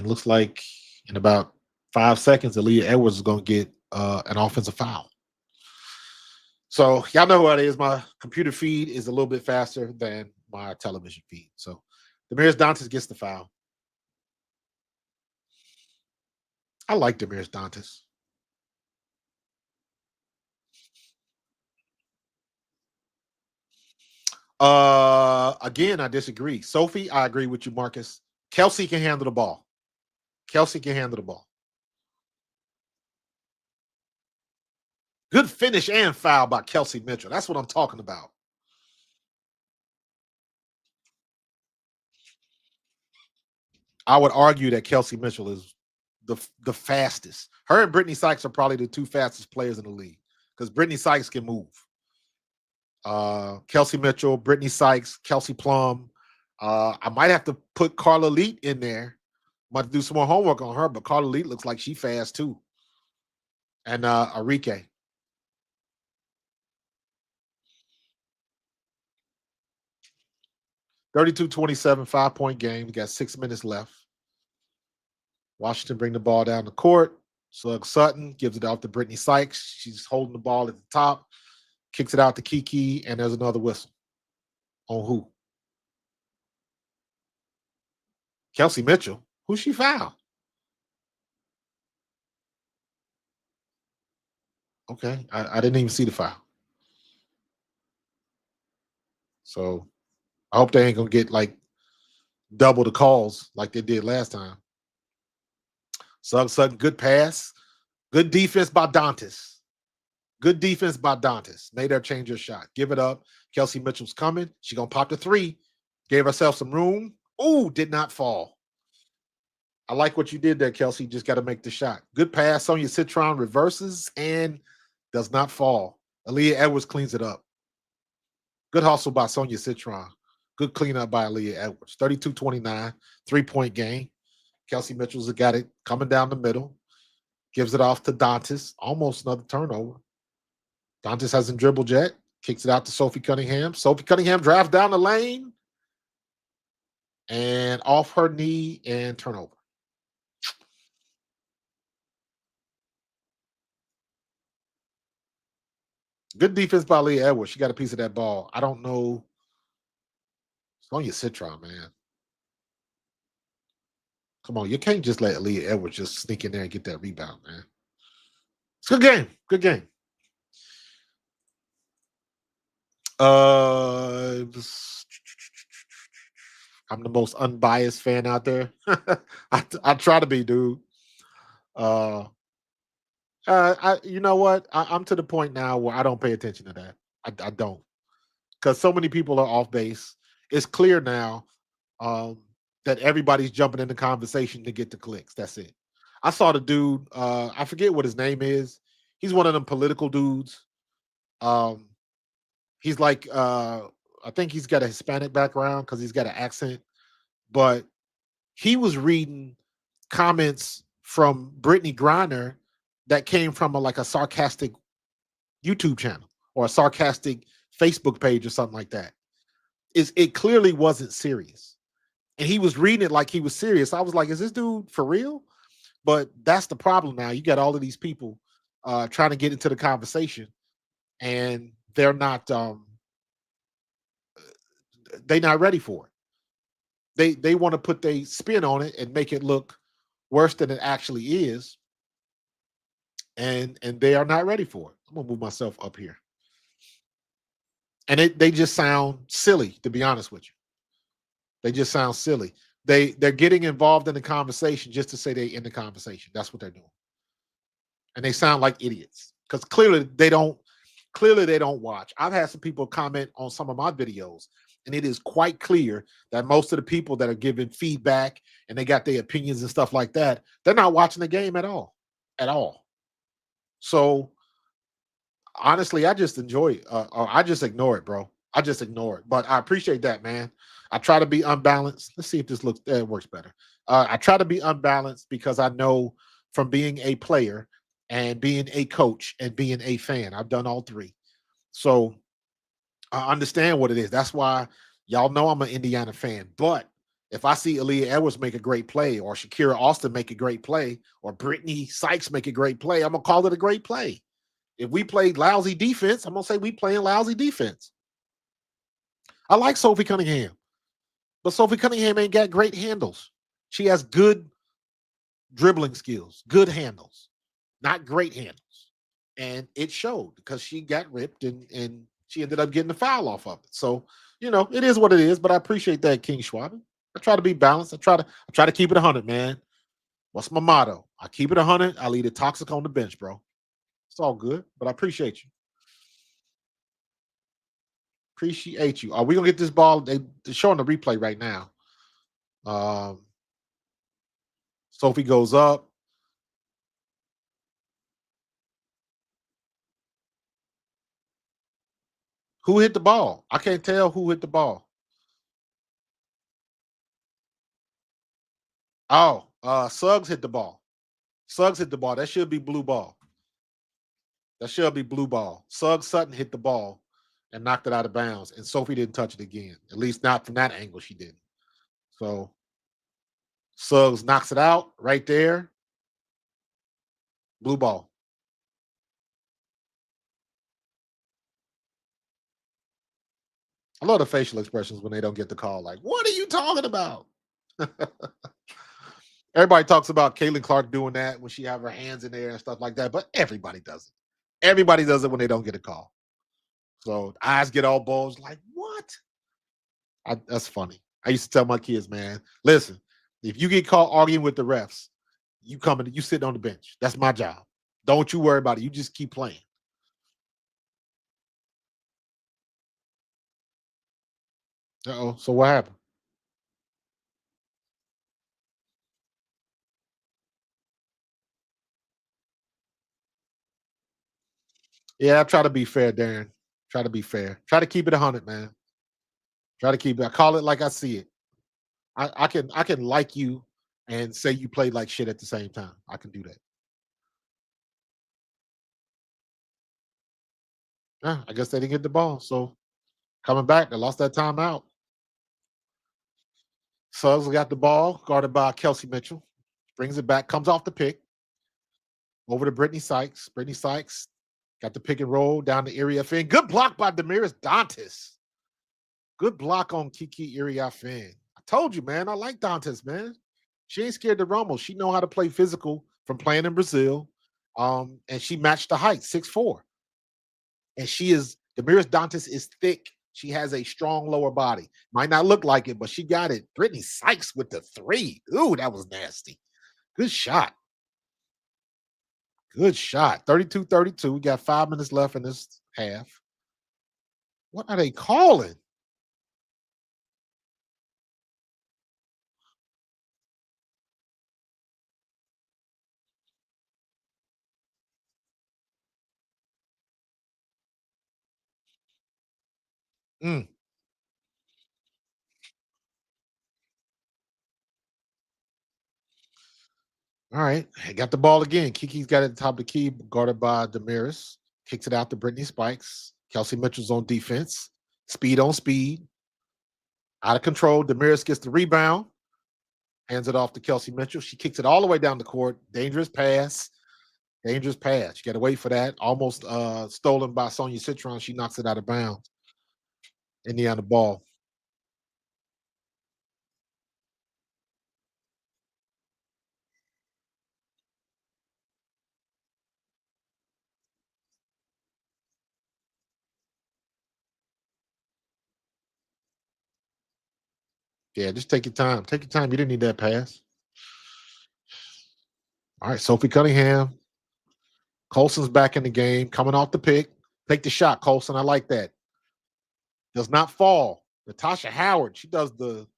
looks like in about 5 seconds, Aaliyah Edwards is going to get an offensive foul. So y'all know what it is. My computer feed is a little bit faster than my television feed. So Damaris Dantas gets the foul. I like Damaris Dantas. Again, I disagree. Sophie, I agree with you, Marcus. Kelsey can handle the ball. Kelsey can handle the ball. Good finish and foul by Kelsey Mitchell. That's what I'm talking about. I would argue that Kelsey Mitchell is the fastest. Her and Brittany Sykes are probably the 2 fastest players in the league because Brittany Sykes can move. Kelsey Mitchell, Brittany Sykes, Kelsey Plum. I might have to put Carla Leet in there. Might do some more homework on her, but Carla Leet looks like she fast too. And Iriafen. 32-27, 5-point game. We got 6 minutes left. Washington bring the ball down the court. Sugg Sutton gives it out to Brittany Sykes. She's holding the ball at the top, kicks it out to Kiki, and there's another whistle. On who? Kelsey Mitchell. Who's she foul? Okay, I didn't even see the foul. So I hope they ain't gonna get like double the calls like they did last time. Sugg Sutton, good pass. Good defense by Dantas. Good defense by Dantas. Made her change her shot. Give it up. Kelsey Mitchell's coming. She gonna pop the 3. Gave herself some room. Ooh, did not fall. I like what you did there, Kelsey. Just got to make the shot. Good pass. Sonia Citron reverses and does not fall. Aaliyah Edwards cleans it up. Good hustle by Sonia Citron. Good cleanup by Aaliyah Edwards. 32-29, 3-point game. Kelsey Mitchell's got it coming down the middle. Gives it off to Dantas. Almost another turnover. Dantas hasn't dribbled yet. Kicks it out to Sophie Cunningham. Sophie Cunningham drives down the lane. And off her knee and turnover. Good defense by Leah Edwards. She got a piece of that ball. I don't know. It's on your Citron, man. Come on. You can't just let Leah Edwards just sneak in there and get that rebound, man. It's a good game. Good game. I'm the most unbiased fan out there. I try to be, dude. Uh, you know what? I'm to the point now where I don't pay attention to that. I don't, because so many people are off base. It's clear now um, that everybody's jumping in the conversation to get the clicks. That's it. I saw the dude. I forget what his name is. He's one of them political dudes. Um, he's like, I think he's got a Hispanic background because he's got an accent. But he was reading comments from Brittany Griner that came from like a sarcastic YouTube channel or a sarcastic Facebook page or something like that. It clearly wasn't serious. And he was reading it like he was serious. I was like, is this dude for real? But that's the problem now. You got all of these people trying to get into the conversation, and they're not ready for it. They want to put their spin on it and make it look worse than it actually is, and they are not ready for it. I'm gonna move myself up here, and they just sound silly, to be honest with you. They just sound silly. They're getting involved in the conversation just to say they're in the conversation. That's what they're doing, and they sound like idiots because clearly they don't watch. I've had some people comment on some of my videos, and it is quite clear that most of the people that are giving feedback and they got their opinions and stuff like that, they're not watching the game at all. So honestly, I just enjoy it. Or I just ignore it, bro. I just ignore it. But I appreciate that, man. I try to be unbalanced. Let's see if this works better. I try to be unbalanced because I know from being a player and being a coach and being a fan, I've done all three. So I understand what it is. That's why y'all know I'm an Indiana fan. But if I see Aaliyah Edwards make a great play, or Shakira Austin make a great play, or Brittany Sykes make a great play, I'm gonna call it a great play. If we played lousy defense, I'm gonna say we playing lousy defense. I like Sophie Cunningham, but Sophie Cunningham ain't got great handles. She has good dribbling skills, good handles, not great handles. And it showed because she got ripped and she ended up getting the foul off of it. So, it is what it is, but I appreciate that, King Schwab. I try to be balanced. I try to keep it 100, man. What's my motto? I keep it 100. I leave it toxic on the bench, bro. It's all good, but I appreciate you. Appreciate you. Are we gonna get this ball? They're showing the replay right now. Um, Sophie goes up. Who hit the ball? I can't tell who hit the ball. Oh, Suggs hit the ball. Suggs hit the ball. That should be blue ball. That should be blue ball. Suggs Sutton hit the ball and knocked it out of bounds, and Sophie didn't touch it again. At least not from that angle, she didn't. So Suggs knocks it out right there. Blue ball. I love the facial expressions when they don't get the call. Like, what are you talking about? Everybody talks about Caitlin Clark doing that when she have her hands in there and stuff like that, but everybody does it. Everybody does it when they don't get a call. So eyes get all bulged. Like, what? That's funny. I used to tell my kids, man, listen, if you get caught arguing with the refs, you sit on the bench. That's my job. Don't you worry about it. You just keep playing. Uh-oh. So what happened? Yeah, I try to be fair, Darren. Try to be fair. Try to keep it 100, man. Try to keep it. I call it like I see it. I can like you and say you played like shit at the same time. I can do that. Yeah, I guess they didn't get the ball. So coming back, they lost that timeout. Suggs got the ball, guarded by Kelsey Mitchell. Brings it back, comes off the pick over to Brittany Sykes. Brittany Sykes got the pick and roll down to Iriafen. Good block by Damaris Dantas. Good block on Kiki Iriafen. I told you, man. I like Dantas, man. She ain't scared to rumble. She know how to play physical from playing in Brazil. And she matched the height, 6'4". And Damaris Dantas is thick She has a strong lower body. Might not look like it, but she got it. Brittany Sykes with the three. Ooh, that was nasty. Good shot. Good shot. 32-32. We got 5 minutes left in this half. What are they calling? Mm. All right. Got the ball again. Kiki's got it at the top of the key, guarded by Damaris. Kicks it out to Brittany Spikes. Kelsey Mitchell's on defense. Speed on speed. Out of control. Damaris gets the rebound. Hands it off to Kelsey Mitchell. She kicks it all the way down the court. Dangerous pass. Dangerous pass. You got to wait for that. Almost stolen by Sonia Citron. She knocks it out of bounds. Indiana ball. Yeah, just take your time. Take your time. You didn't need that pass. All right, Sophie Cunningham. Colson's back in the game, coming off the pick. Take the shot, Colson. I like that. Does not fall. Natasha Howard, she does the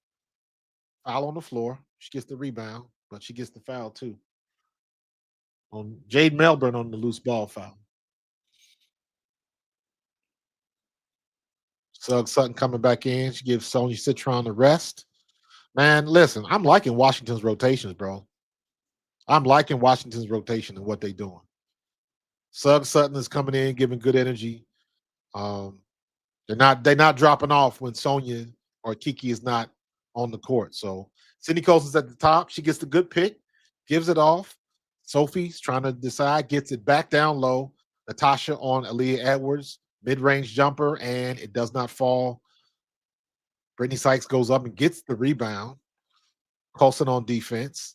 foul on the floor. She gets the rebound, but she gets the foul too. On Jade Melbourne on the loose ball foul. Sugg Sutton coming back in. She gives Sonya Citron the rest. Man, listen, I'm liking Washington's rotations, bro. I'm liking Washington's rotation and what they're doing. Sugg Sutton is coming in, giving good energy. They're not dropping off when Sonya or Kiki is not on the court. So Sydney Colson's at the top. She gets the good pick, gives it off. Sophie's trying to decide, gets it back down low. Natasha on Aaliyah Edwards, mid-range jumper, and it does not fall. Brittany Sykes goes up and gets the rebound. Colson on defense.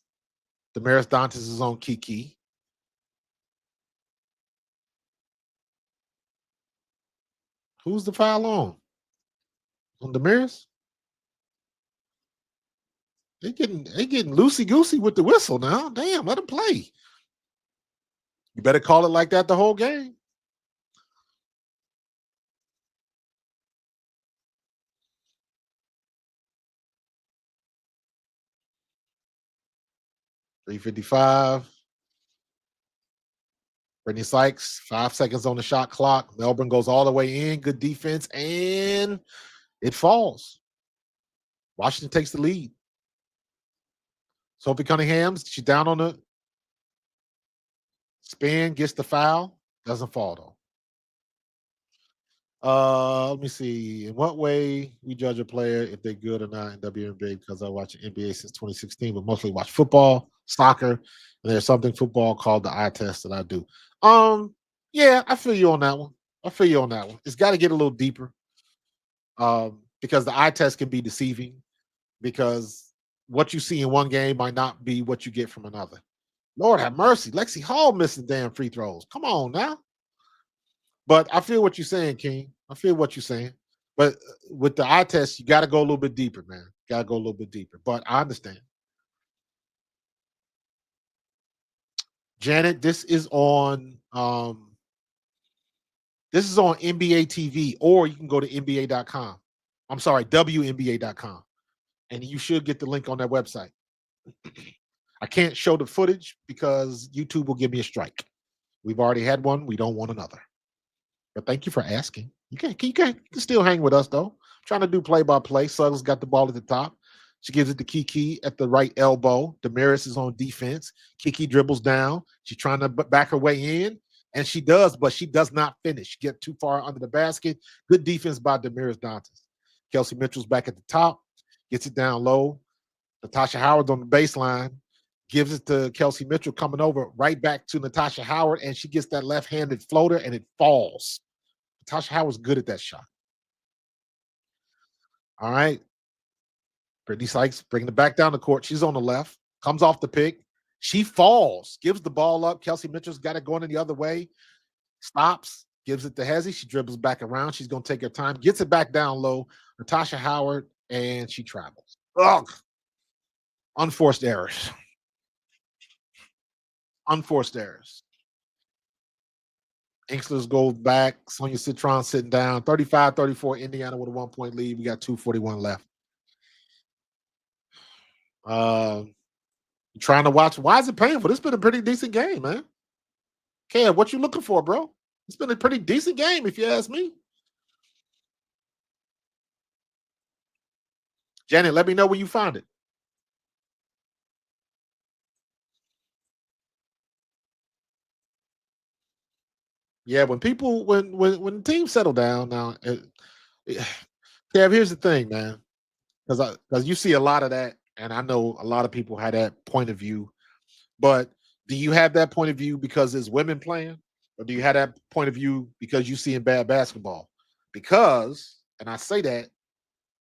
Damaris Dantas is on Kiki. Who's the foul on? On Damaris? They getting loosey goosey with the whistle now. Damn, let them play. You better call it like that the whole game. .355. Brittany Sykes, 5 seconds on the shot clock. Melbourne goes all the way in. Good defense, and it falls. Washington takes the lead. Sophie Cunningham, she's down on the spin, gets the foul. Doesn't fall, though. Let me see. In what way we judge a player if they're good or not in WNBA? Because I watch NBA since 2016, but mostly watch football, soccer, and there's something football called the eye test that I do. Yeah, I feel you on that one. It's got to get a little deeper. Because the eye test can be deceiving because what you see in one game might not be what you get from another. Lord have mercy. Lexi Hall missing damn free throws. Come on now. But I feel what you're saying, King. I feel what you're saying. But with the eye test, you got to go a little bit deeper, man. Got to go a little bit deeper. But I understand. Janet, this is on NBA TV, or you can go to NBA.com. I'm sorry, WNBA.com. And you should get the link on that website. I can't show the footage because YouTube will give me a strike. We've already had one. We don't want another. But thank you for asking. You can still hang with us, though. I'm trying to do play-by-play. Suggles got the ball at the top. She gives it to Kiki at the right elbow. Damaris is on defense. Kiki dribbles down. She's trying to back her way in, and she does, but she does not finish. Get too far under the basket. Good defense by Damaris Dantas. Kelsey Mitchell's back at the top. Gets it down low. Natasha Howard's on the baseline. Gives it to Kelsey Mitchell coming over right back to Natasha Howard, and she gets that left-handed floater, and it falls. Natasha Howard's good at that shot. All right. Brittany Sykes bringing it back down the court. She's on the left. Comes off the pick. She falls. Gives the ball up. Kelsey Mitchell's got it going in the other way. Stops. gives it to Hezzy. She dribbles back around. She's going to take her time, gets it back down low. Natasha Howard, and she travels. Ugh. Unforced errors. Unforced errors. Inksters goes back. Sonia Citron sitting down. 35-34. Indiana with a 1-point lead. We got 2:41 left. Trying to watch. Why is it painful? This has been a pretty decent game, man. Kev, what you looking for, bro? It's been a pretty decent game, if you ask me. Janet, let me know where you found it. Yeah, when teams settle down now, Kev, here's the thing, man. Because you see a lot of that, and I know a lot of people had that point of view. But do you have that point of view because it's women playing, or do you have that point of view because you see in bad basketball? Because, and I say that,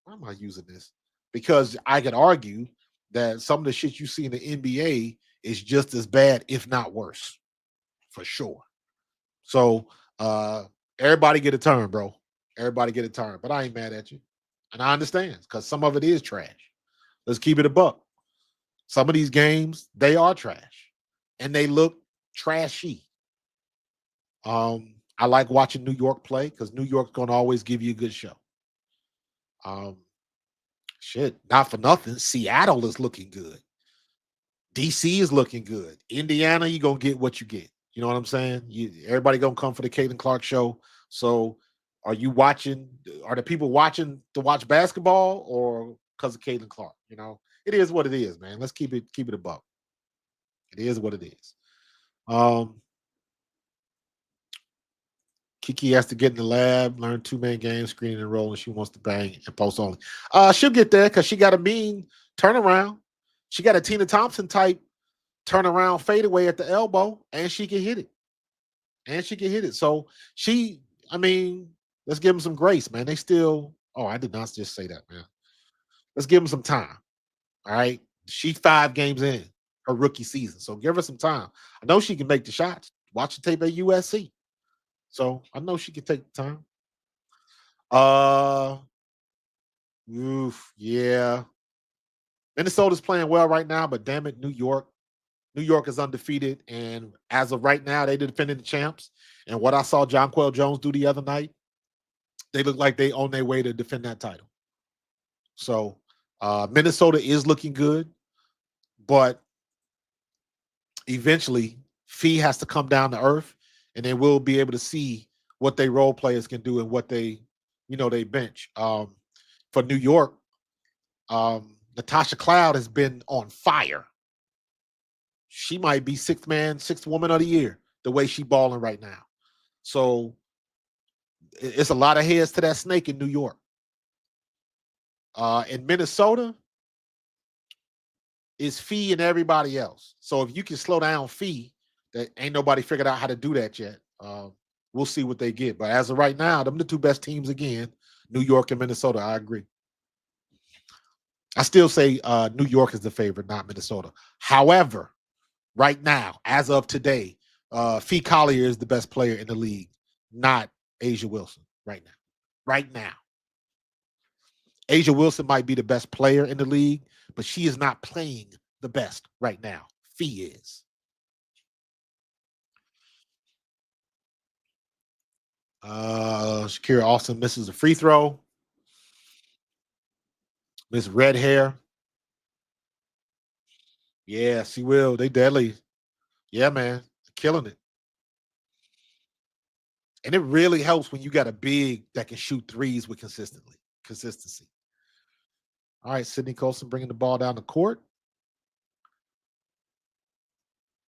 why am I using this? Because I could argue that some of the shit you see in the NBA is just as bad, if not worse, for sure. So everybody get a turn, bro. Everybody get a turn. But I ain't mad at you. And I understand because some of it is trash. Let's keep it a buck. Some of these games, they are trash. And they look trashy. I like watching New York play because New York's gonna always give you a good show. Shit, not for nothing. Seattle is looking good. DC is looking good. Indiana, you're gonna get what you get. You know what I'm saying? Everybody gonna come for the Caitlin Clark show. So are you watching? Are the people watching to watch basketball or because of Caitlin Clark? You know, it is what it is, man. Let's keep it a buck. It is what it is. Kiki has to get in the lab, learn 2-man game, screening and rolling. She wants to bang and post only. She'll get there because she got a mean turnaround. She got a Tina Thompson type turnaround fadeaway at the elbow, and she can hit it. So let's give them some grace, man. They still, I did not just say that, man. Let's give them some time. All right. She's 5 games in her rookie season. So give her some time. I know she can make the shots. Watch the tape at USC. So I know she can take the time. Yeah. Minnesota's playing well right now, but damn it, New York. New York is undefeated, and as of right now, they're defending the champs. And what I saw Jonquel Jones do the other night, they look like they on their way to defend that title. So Minnesota is looking good, but eventually Fee has to come down to earth, and then we'll be able to see what they role players can do and what they bench. For New York, Natasha Cloud has been on fire. She might be sixth woman of the year, the way she balling right now. So it's a lot of heads to that snake in New York. In Minnesota, is Fee and everybody else. So if you can slow down Fee, that ain't nobody figured out how to do that yet. We'll see what they get. But as of right now, them the 2 best teams again, New York and Minnesota. I agree. I still say New York is the favorite, not Minnesota. However, right now, as of today, Fee Collier is the best player in the league, not Asia Wilson right now. Right now. Asia Wilson might be the best player in the league, but she is not playing the best right now. Fee is. Shakira Austin misses a free throw. Miss Red Hair. Yeah, she will. They deadly. Yeah, man. Killing it. And it really helps when you got a big that can shoot threes with consistency. All right, Sydney Colson bringing the ball down the court.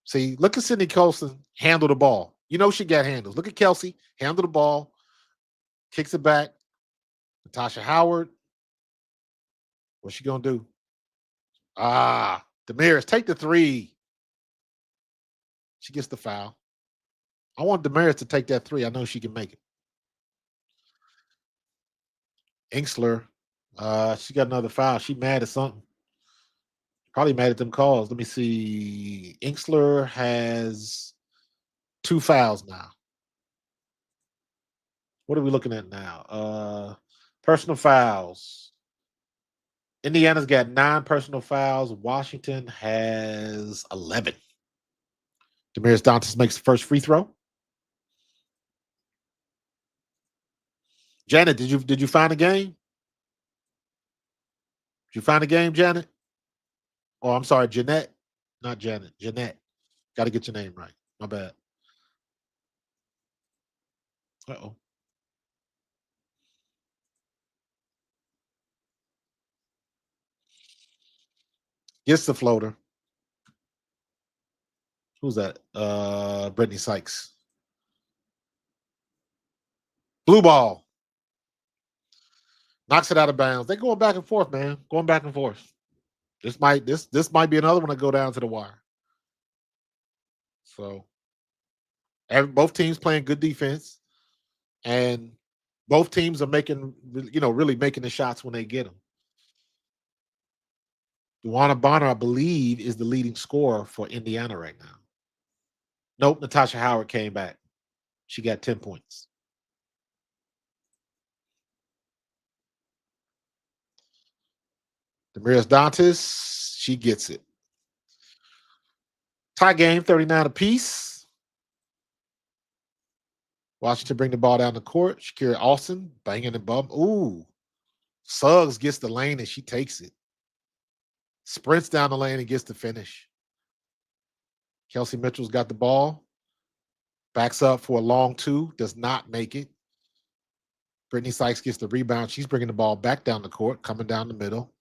See, look at Sydney Colson handle the ball. You know she got handles. Look at Kelsey handle the ball, kicks it back. Natasha Howard. What's she gonna do? Damaris, take the 3. She gets the foul. I want Damaris to take that 3. I know she can make it. Inksler, she got another foul. She mad at something. Probably mad at them calls. Let me see. Inksler has 2 fouls now. What are we looking at now? Personal fouls. Indiana's got 9 personal fouls. Washington has 11. Damiris Dantas makes the first free throw. Janet, did you find a game? Did you find a game, Janet? Oh, I'm sorry, Jeanette. Not Janet. Jeanette. Got to get your name right. My bad. Uh-oh. Gets the floater. Who's that? Brittany Sykes. Blue ball. Knocks it out of bounds. They're going back and forth, man. Going back and forth. This might be another one to go down to the wire. So both teams playing good defense, and both teams are making, really making the shots when they get them. Duana Bonner, I believe, is the leading scorer for Indiana right now. Nope, Natasha Howard came back. She got 10 points. Damiris Dantas, she gets it. Tie game, 39 apiece. Washington bring the ball down the court. Shakira Austin banging the bum. Ooh. Suggs gets the lane and she takes it. Sprints down the lane and gets the finish. Kelsey Mitchell's got the ball. Backs up for a long 2. Does not make it. Brittany Sykes gets the rebound. She's bringing the ball back down the court, coming down the middle.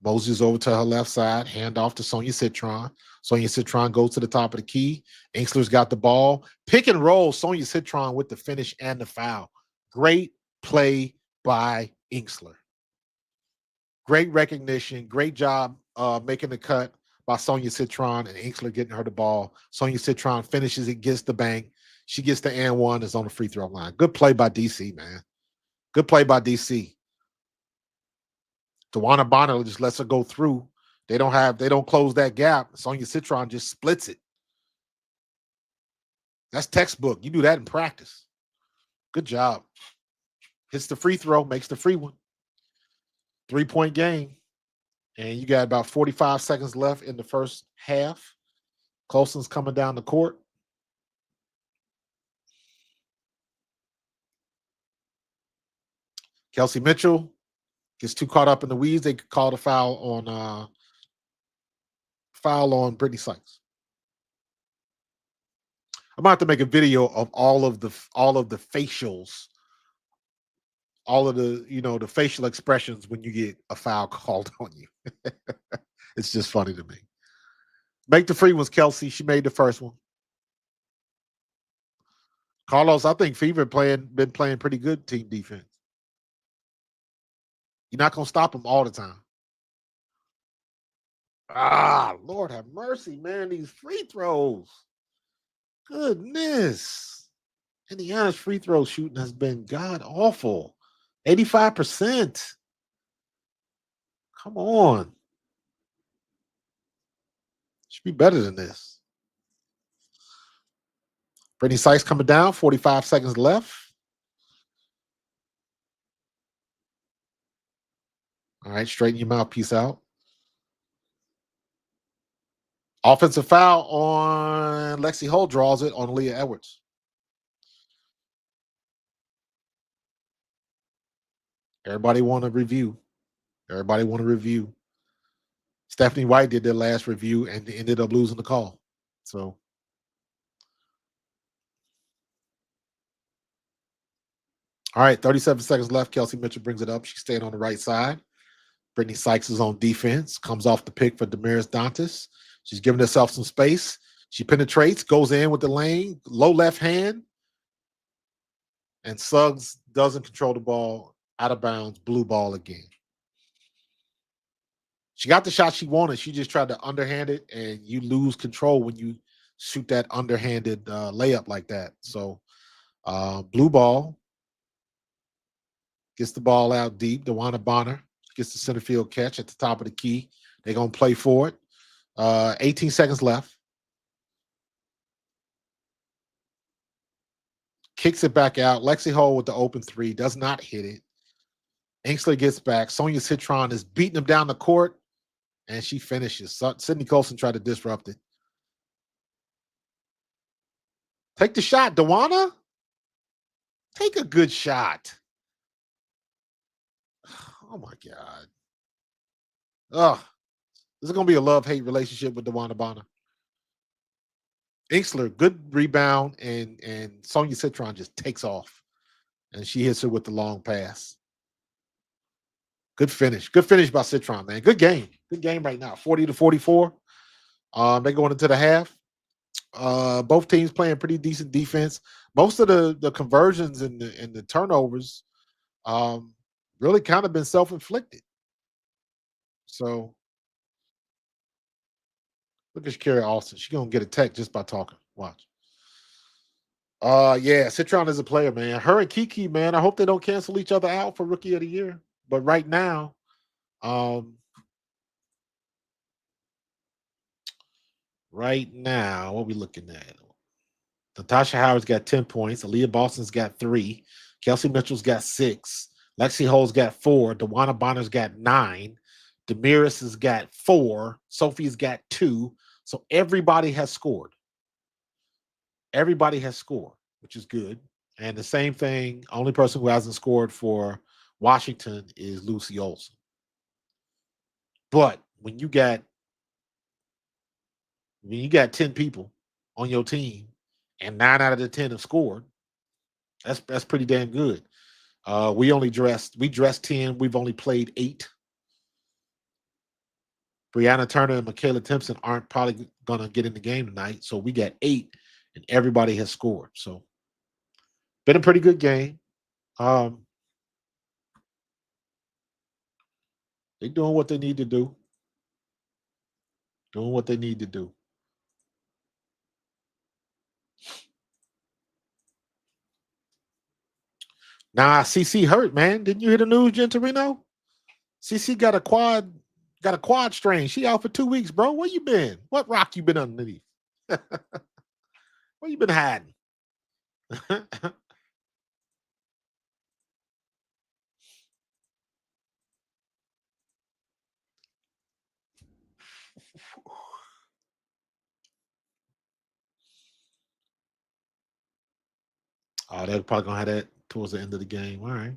Moses over to her left side. Hand off to Sonia Citron. Sonia Citron goes to the top of the key. Inksler's got the ball. Pick and roll. Sonia Citron with the finish and the foul. Great play by Inksler. Great recognition. Great job making the cut by Sonia Citron and Inksler getting her the ball. Sonia Citron finishes it, gets the bank. She gets the and one, is on the free throw line. Good play by DC, man. Good play by DC. Duana Bonner just lets her go through. They don't close that gap. Sonia Citron just splits it. That's textbook. You do that in practice. Good job. Hits the free throw, makes the free one. 3-point game. And you got about 45 seconds left in the first half. Colson's coming down the court. Kelsey Mitchell gets too caught up in the weeds. They called a foul on Brittany Sykes. I'm about to make a video of all of the facials, all of the the facial expressions when you get a foul called on you. It's just funny to me. Make the free ones, Kelsey. She made the first one. Carlos, I think Fever been playing pretty good team defense. You're not gonna stop them all the time. Ah, Lord have mercy, man. These free throws. Goodness. Indiana's free throw shooting has been god awful. 85%. Come on. Should be better than this. Brittany Sykes coming down, 45 seconds left. All right, straighten your mouthpiece out. Offensive foul on Lexi Hull, draws it on Leah Edwards. Everybody want to review. Stephanie White did their last review and ended up losing the call. So, all right, 37 seconds left. Kelsey Mitchell brings it up. She's staying on the right side. Brittany Sykes is on defense. Comes off the pick for Damiris Dantas. She's giving herself some space. She penetrates, goes in with the lane, low left hand. And Suggs doesn't control the ball, out of bounds, blue ball again. She got the shot she wanted. She just tried to underhand it, and you lose control when you shoot that underhanded layup like that. So blue ball. Gets the ball out deep. Duana Bonner gets the center field catch at the top of the key. They're going to play for it. 18 seconds left. kicks it back out. Lexi Hole with the open three, does not hit it. Inkster gets back. Sonia Citron is beating him down the court, and she finishes. Sydney Colson tried to disrupt it. Take the shot, Dawana. Take a good shot. Oh, my God. Ugh. This is going to be a love-hate relationship with Dawana Bonner. Inkster, good rebound, and Sonia Citron just takes off. And she hits her with the long pass. Good finish. Good finish by Citron, man. Good game. Good game right now. 40-44. They're going into the half. Both teams playing pretty decent defense. Most of the conversions and the turnovers really kind of been self-inflicted. So look at Shakira Austin. She's gonna get a tech just by talking. Watch. Yeah, Citron is a player, man. Her and Kiki, man. I hope they don't cancel each other out for Rookie of the Year. But right now, what we looking at? Natasha Howard's got 10 points. Aaliyah Boston's got 3. Kelsey Mitchell's got 6. Lexi Hole's got 4. Dawana Bonner's got 9. Demiris has got 4. Sophie's got 2. So everybody has scored. Everybody has scored, which is good. And the same thing, only person who hasn't scored for Washington is Lucy Olson. But when you got 10 people on your team and 9 out of the 10 have scored, that's pretty damn good. We dressed 10. We've only played 8. Brianna Turner and Michaela Timpson aren't probably going to get in the game tonight. So we got 8, and everybody has scored. So been a pretty good game. They're doing what they need to do. Doing what they need to do. Nah, CC hurt, man. Didn't you hear the news, Gentorino? CC got a quad strain. She out for 2 weeks, bro. Where you been? What rock you been underneath? Where you been hiding? Oh, they're probably gonna have that towards the end of the game. All right.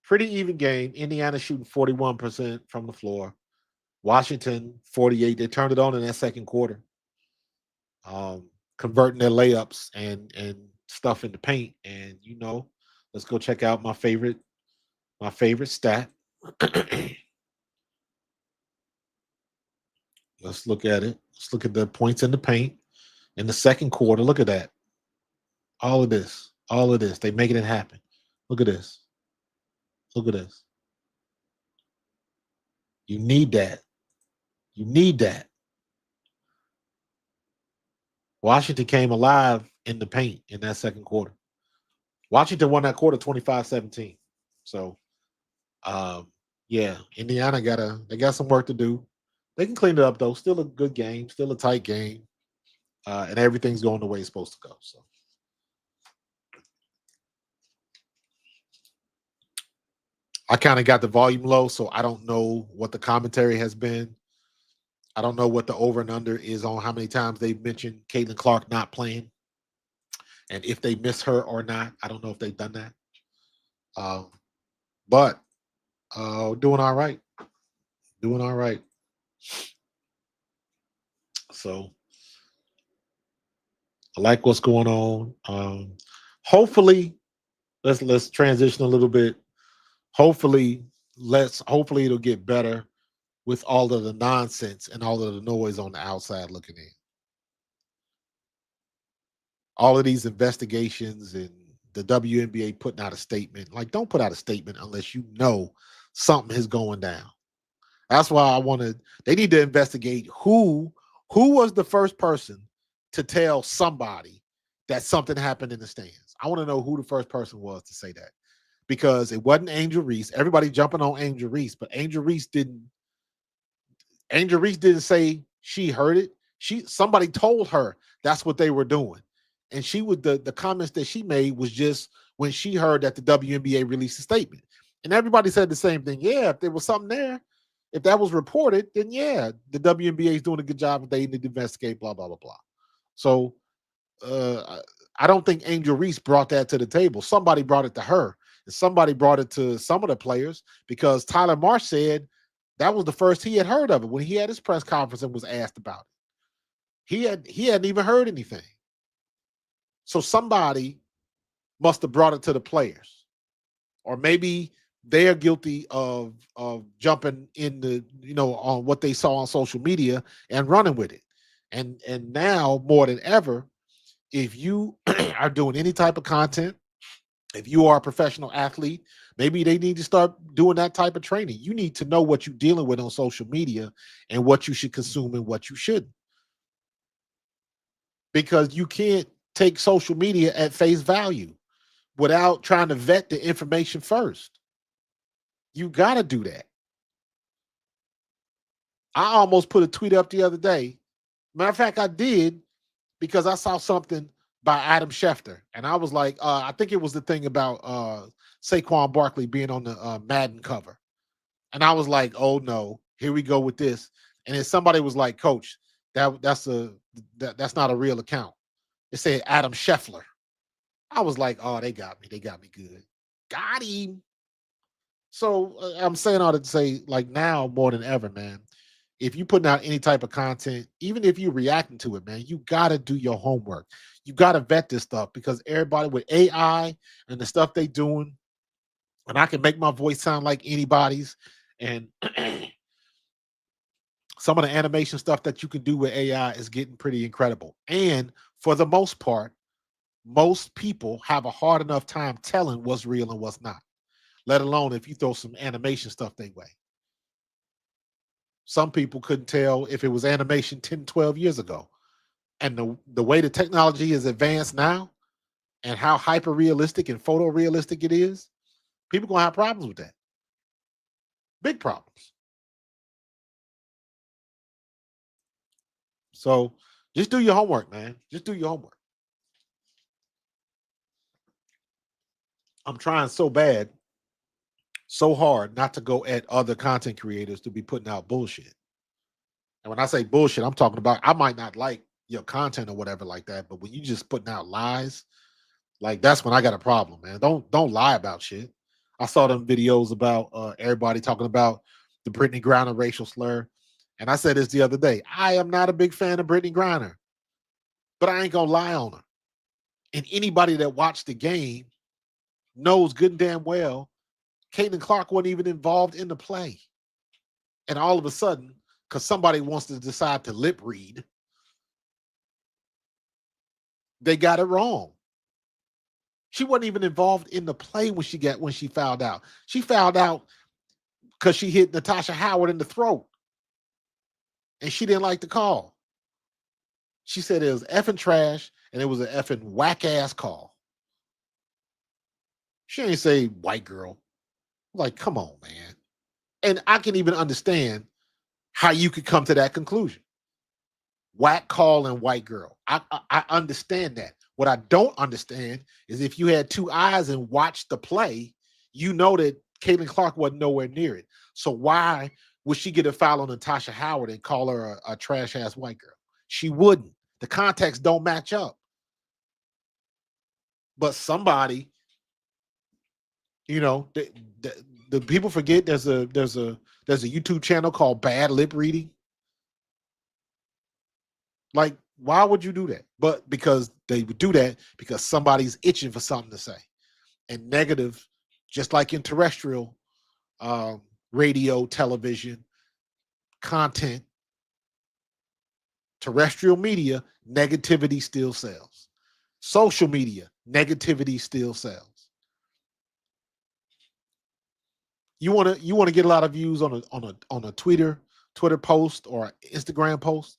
Pretty even game. Indiana shooting 41% from the floor. Washington 48. They turned it on in that second quarter. Converting their layups and stuff in the paint. And let's go check out my favorite stat. Let's look at it. Let's look at the points in the paint in the second quarter. Look at that. All of this. They making it happen. Look at this. Look at this. You need that. Washington came alive in the paint in that second quarter. Washington won that quarter 25-17. So, yeah, Indiana got some work to do. They can clean it up, though. Still a good game. Still a tight game. And everything's going the way it's supposed to go. So, I kind of got the volume low, so I don't know what the commentary has been. I don't know what the over and under is on how many times they've mentioned Caitlin Clark not playing and if they miss her or not. I don't know if they've done that. But doing all right. So I like what's going on. Hopefully, let's transition a little bit. Hopefully it'll get better with all of the nonsense and all of the noise on the outside looking in. All of these investigations and the WNBA putting out a statement. Like, don't put out a statement unless you know something is going down. That's why they need to investigate who was the first person to tell somebody that something happened in the stands. I want to know who the first person was to say that, because it wasn't Angel Reese. Everybody jumping on Angel Reese, but Angel Reese didn't say She heard it. Somebody told her that's what they were doing. And she would the comments that she made was just when she heard that the WNBA released a statement. And everybody said the same thing. Yeah, if there was something there, if that was reported, then yeah, the WNBA is doing a good job if they need to investigate, blah, blah, blah, blah. So I don't think Angel Reese brought that to the table. Somebody brought it to her. And somebody brought it to some of the players because Tyler Marsh said that was the first he had heard of it when he had his press conference and was asked about it. He hadn't even heard anything. So somebody must have brought it to the players. Or maybe they're guilty of jumping in the, on what they saw on social media and running with it. And now more than ever, if you are doing any type of content, if you are a professional athlete, maybe they need to start doing that type of training. You need to know what you're dealing with on social media and what you should consume and what you shouldn't. Because you can't take social media at face value without trying to vet the information first. You got to do that. I almost put a tweet up the other day. Matter of fact, I did because I saw something by Adam Schefter. And I was like, I think it was the thing about Saquon Barkley being on the Madden cover. And I was like, oh no, here we go with this. And then somebody was like, Coach, that's not a real account. It said Adam Scheffler. I was like, oh, they got me. They got me good. Got him. So I'm saying all that to say, like now more than ever, man, if you're putting out any type of content, even if you're reacting to it, man, you got to do your homework. You got to vet this stuff because everybody with AI and the stuff they doing, and I can make my voice sound like anybody's. And some of the animation stuff that you can do with AI is getting pretty incredible. And for the most part, most people have a hard enough time telling what's real and what's not, let alone if you throw some animation stuff their way. Some people couldn't tell if it was animation 10, 12 years ago. And the way the technology is advanced now and how hyper realistic and photorealistic it is, people going to have problems with that. Big problems. So just do your homework, man. Just do your homework. I'm trying so bad, so hard not to go at other content creators to be putting out bullshit. And when I say bullshit, I'm talking about I might not like your content or whatever like that, but when you just putting out lies, like that's when I got a problem, man. Don't lie about shit. I saw them videos about everybody talking about the Brittany Griner racial slur. And I said this the other day. I am not a big fan of Brittany Griner, but I ain't gonna lie on her. And anybody that watched the game knows good and damn well Caitlin Clark wasn't even involved in the play. And all of a sudden, because somebody wants to decide to lip read, they got it wrong. She wasn't even involved in the play when she fouled out. She fouled out because she hit Natasha Howard in the throat. And she didn't like the call. She said it was effing trash and it was an effing whack-ass call. She ain't say white girl. Like, come on, man. And I can even understand how you could come to that conclusion. Whack call and white girl. I understand that. What I don't understand is if you had two eyes and watched the play, you know that Caitlin Clark wasn't nowhere near it. So why would she get a foul on Natasha Howard and call her a trash ass white girl? She wouldn't. The context don't match up. But somebody, the people forget there's a YouTube channel called Bad Lip Reading. Like, why would you do that? But because they would do that because somebody's itching for something to say. And negative, just like in terrestrial radio, television, content, terrestrial media, negativity still sells. Social media, negativity still sells. You want to get a lot of views on a Twitter post or Instagram post?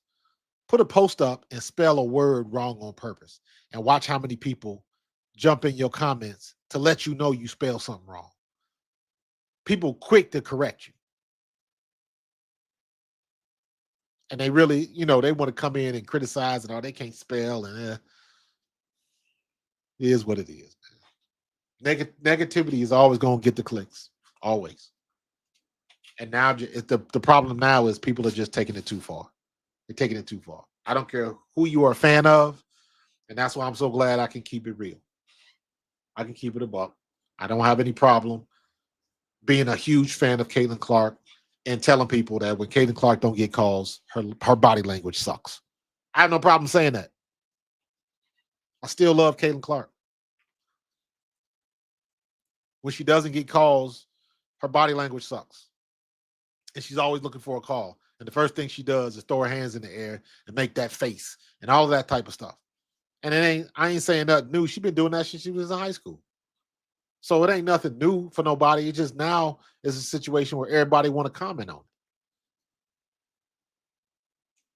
Put a post up and spell a word wrong on purpose and watch how many people jump in your comments to let you know you spell something wrong. People quick to correct you. and they really, they want to come in and criticize and they can't spell and it is what it is. Negativity is always going to get the clicks, always. And now the problem now is people are just taking it too far. They're taking it too far. I don't care who you are a fan of, and that's why I'm so glad I can keep it real. I can keep it a buck. I don't have any problem being a huge fan of Caitlin Clark and telling people that when Caitlin Clark don't get calls, her body language sucks. I have no problem saying that. I still love Caitlin Clark. When she doesn't get calls, her body language sucks. And she's always looking for a call. And the first thing she does is throw her hands in the air and make that face and all of that type of stuff. And I ain't saying nothing new. She's been doing that since she was in high school. So it ain't nothing new for nobody. It just now is a situation where everybody want to comment on it.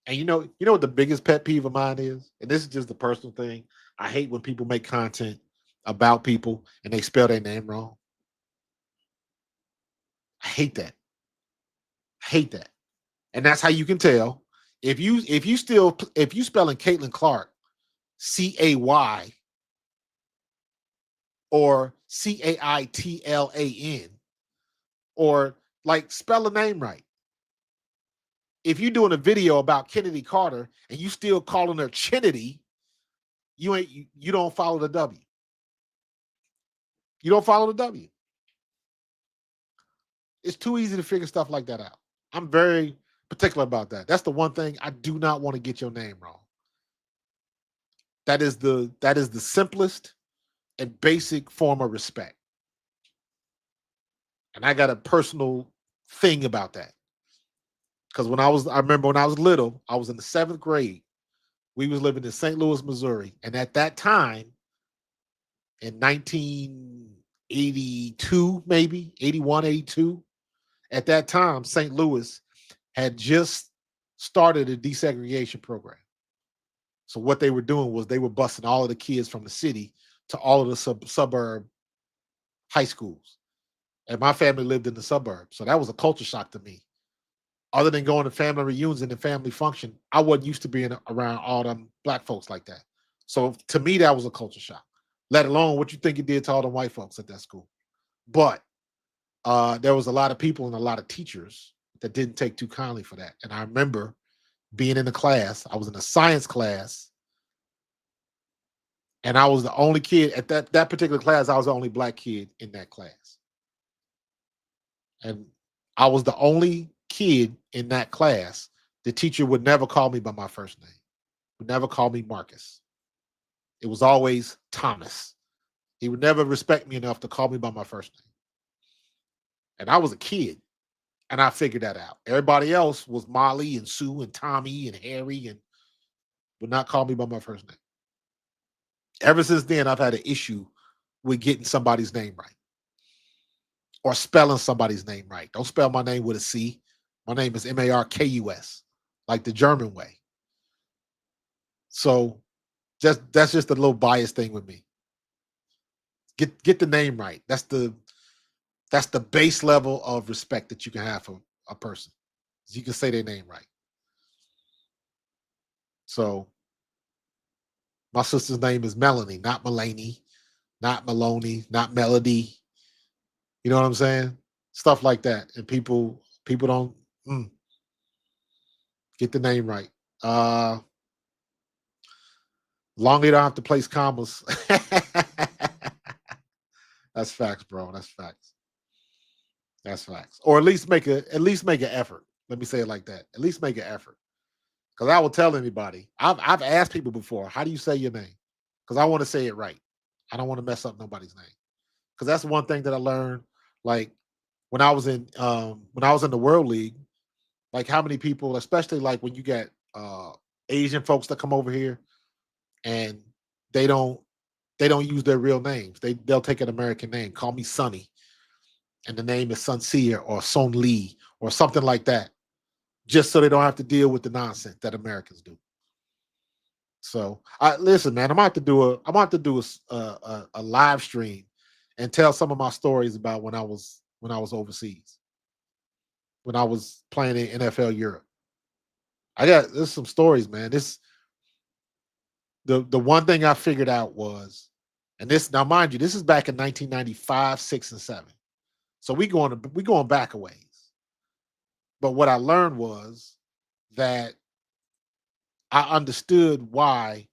And you know what the biggest pet peeve of mine is? And this is just a personal thing. I hate when people make content about people and they spell their name wrong. I hate that. And that's how you can tell if you spelling Caitlin Clark CAY or CAITLAN or like spell a name right. If you're doing a video about Kennedy Carter and you still calling her Chinity, you don't follow the W. You don't follow the W. It's too easy to figure stuff like that out. I'm very particular about that. That's the one thing I do not want to get your name wrong. That is the simplest and basic form of respect. And I got a personal thing about that. Because I remember when I was little, I was in the 7th grade. We was living in St. Louis, Missouri. And at that time, in 1982, maybe, 81, 82, at that time, St. Louis had just started a desegregation program. So what they were doing was they were busing all of the kids from the city to all of the suburb high schools. And my family lived in the suburbs. So that was a culture shock to me. Other than going to family reunions and family function, I wasn't used to being around all them black folks like that. So to me, that was a culture shock, let alone what you think it did to all the white folks at that school. But there was a lot of people and a lot of teachers that didn't take too kindly for that. And I remember being in the class. I was in a science class, and I was the only kid at that particular class. I was the only black kid in that class. And I was the only kid in that class. The teacher would never call me by my first name, would never call me Marcus. It was always Thomas. He would never respect me enough to call me by my first name. And I was a kid, and I figured that out. Everybody else was Molly and Sue and Tommy and Harry and would not call me by my first name. Ever since then, I've had an issue with getting somebody's name right or spelling somebody's name right. Don't spell my name with a C. My name is Markus, like the German way. So that's just a little biased thing with me. Get the name right. That's the base level of respect that you can have for a person. You can say their name right. So my sister's name is Melanie, not Melanie, not Maloney, not Melody. You know what I'm saying? Stuff like that. And people don't get the name right. Long they don't have to place commas. That's facts, bro. That's facts. Or at least make an effort. Let me say it like that. At least make an effort. Because I will tell anybody. I've asked people before, how do you say your name? Because I want to say it right. I don't want to mess up nobody's name. Because that's one thing that I learned. Like when I was in the World League, like how many people, especially like when you get Asian folks that come over here and they don't use their real names. They'll take an American name. Call me Sonny. And the name is Sincere or Son Lee or something like that. Just so they don't have to deal with the nonsense that Americans do. So listen, man, I'm about to do a live stream and tell some of my stories about when I was overseas, when I was playing in NFL Europe. there's some stories, man. This the one thing I figured out was, and this now mind you, this is back in 1995, 6 and 7. So we going back a ways. But what I learned was that I understood why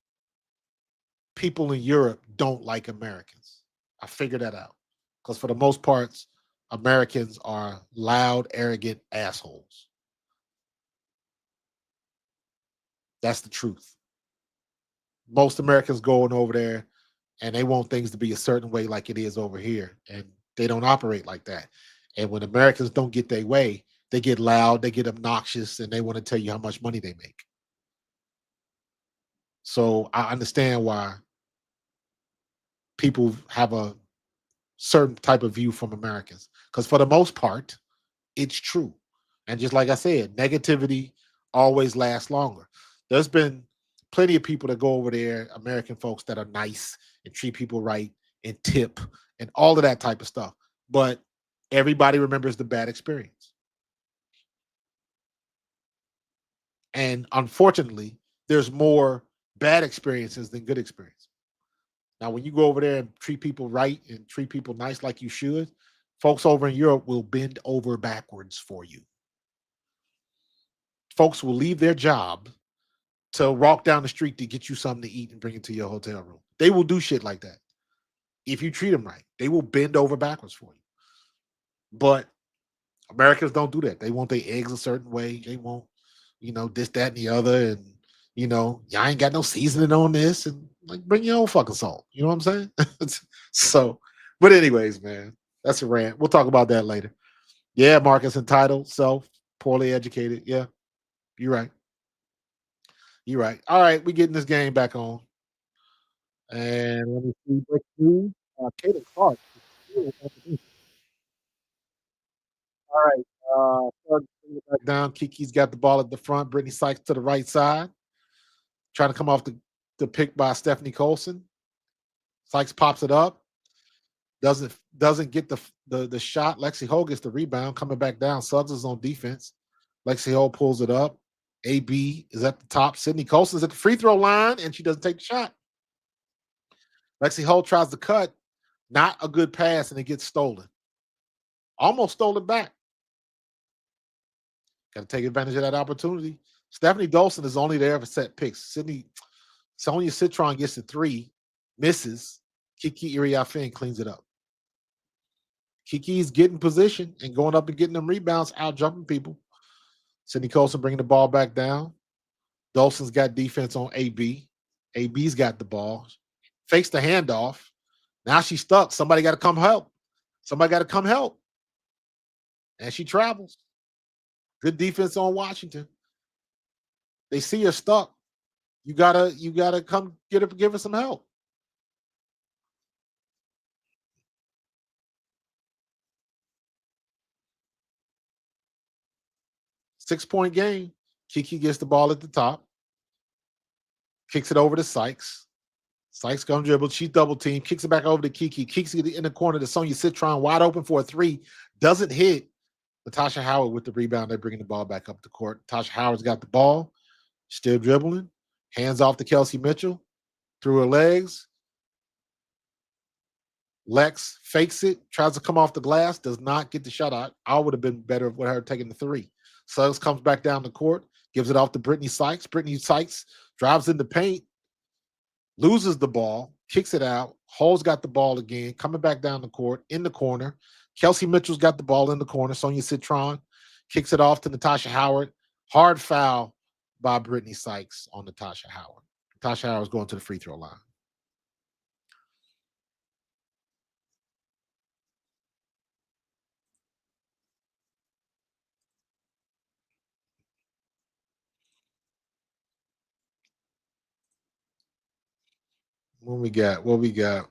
people in Europe don't like Americans. I figured that out. Because for the most parts, Americans are loud, arrogant assholes. That's the truth. Most Americans going over there and they want things to be a certain way like it is over here. And they don't operate like that. And when Americans don't get their way, they get loud, they get obnoxious, and they want to tell you how much money they make. So I understand why people have a certain type of view from Americans. Because for the most part, it's true. And just like I said, negativity always lasts longer. There's been plenty of people that go over there, American folks that are nice and treat people right and tip and all of that type of stuff. But everybody remembers the bad experience. And unfortunately, there's more bad experiences than good experiences. Now, when you go over there and treat people right and treat people nice like you should, folks over in Europe will bend over backwards for you. Folks will leave their job to walk down the street to get you something to eat and bring it to your hotel room. They will do shit like that. If you treat them right, they will bend over backwards for you. But Americans don't do that. They want their eggs a certain way. They want, this, that, and the other. And, y'all ain't got no seasoning on this. And like, bring your own fucking salt. You know what I'm saying? So, but anyways, man, that's a rant. We'll talk about that later. Yeah, Marcus, entitled, self, poorly educated. Yeah, you're right. You're right. All right, we getting this game back on. And let me see. Break news. Caitlin Clark is still on the bench. All right. Suggs bring it back down. Kiki's got the ball at the front. Brittany Sykes to the right side. Trying to come off the pick by Stephanie Colson. Sykes pops it up. Doesn't get the shot. Lexi Ho gets the rebound. Coming back down. Suggs is on defense. Lexi Ho pulls it up. AB is at the top. Sydney Colson's at the free throw line, and she doesn't take the shot. Lexi Ho tries to cut. Not a good pass, and it gets stolen. Almost stole it back. Got to take advantage of that opportunity. Stephanie Dolson is only there for set picks. Sonia Citron gets the three, misses. Kiki Iriafen cleans it up. Kiki's getting position and going up and getting them rebounds, out jumping people. Sydney Colson bringing the ball back down. Dolson's got defense on AB. AB's got the ball. Fakes the handoff. Now she's stuck. Somebody got to come help. Somebody got to come help. And she travels. Good defense on Washington. They see her stuck. You gotta come give her some help. 6-point game. Kiki gets the ball at the top, kicks it over to Sykes. Sykes gonna dribble. She's double team, kicks it back over to Kiki. Kicks it in the corner to Sonia Citron, wide open for a three. Doesn't hit. Natasha Howard with the rebound. They're bringing the ball back up the court. Natasha Howard's got the ball, still dribbling. Hands off to Kelsey Mitchell through her legs. Lex fakes it, tries to come off the glass, does not get the shot out. I would have been better with her taking the three. Suggs comes back down the court, gives it off to Brittany Sykes. Brittany Sykes drives in the paint, loses the ball, kicks it out. Hull's got the ball again, coming back down the court in the corner. Kelsey Mitchell's got the ball in the corner. Sonia Citron kicks it off to Natasha Howard. Hard foul by Brittany Sykes on Natasha Howard. Natasha Howard's going to the free throw line. What we got? What we got?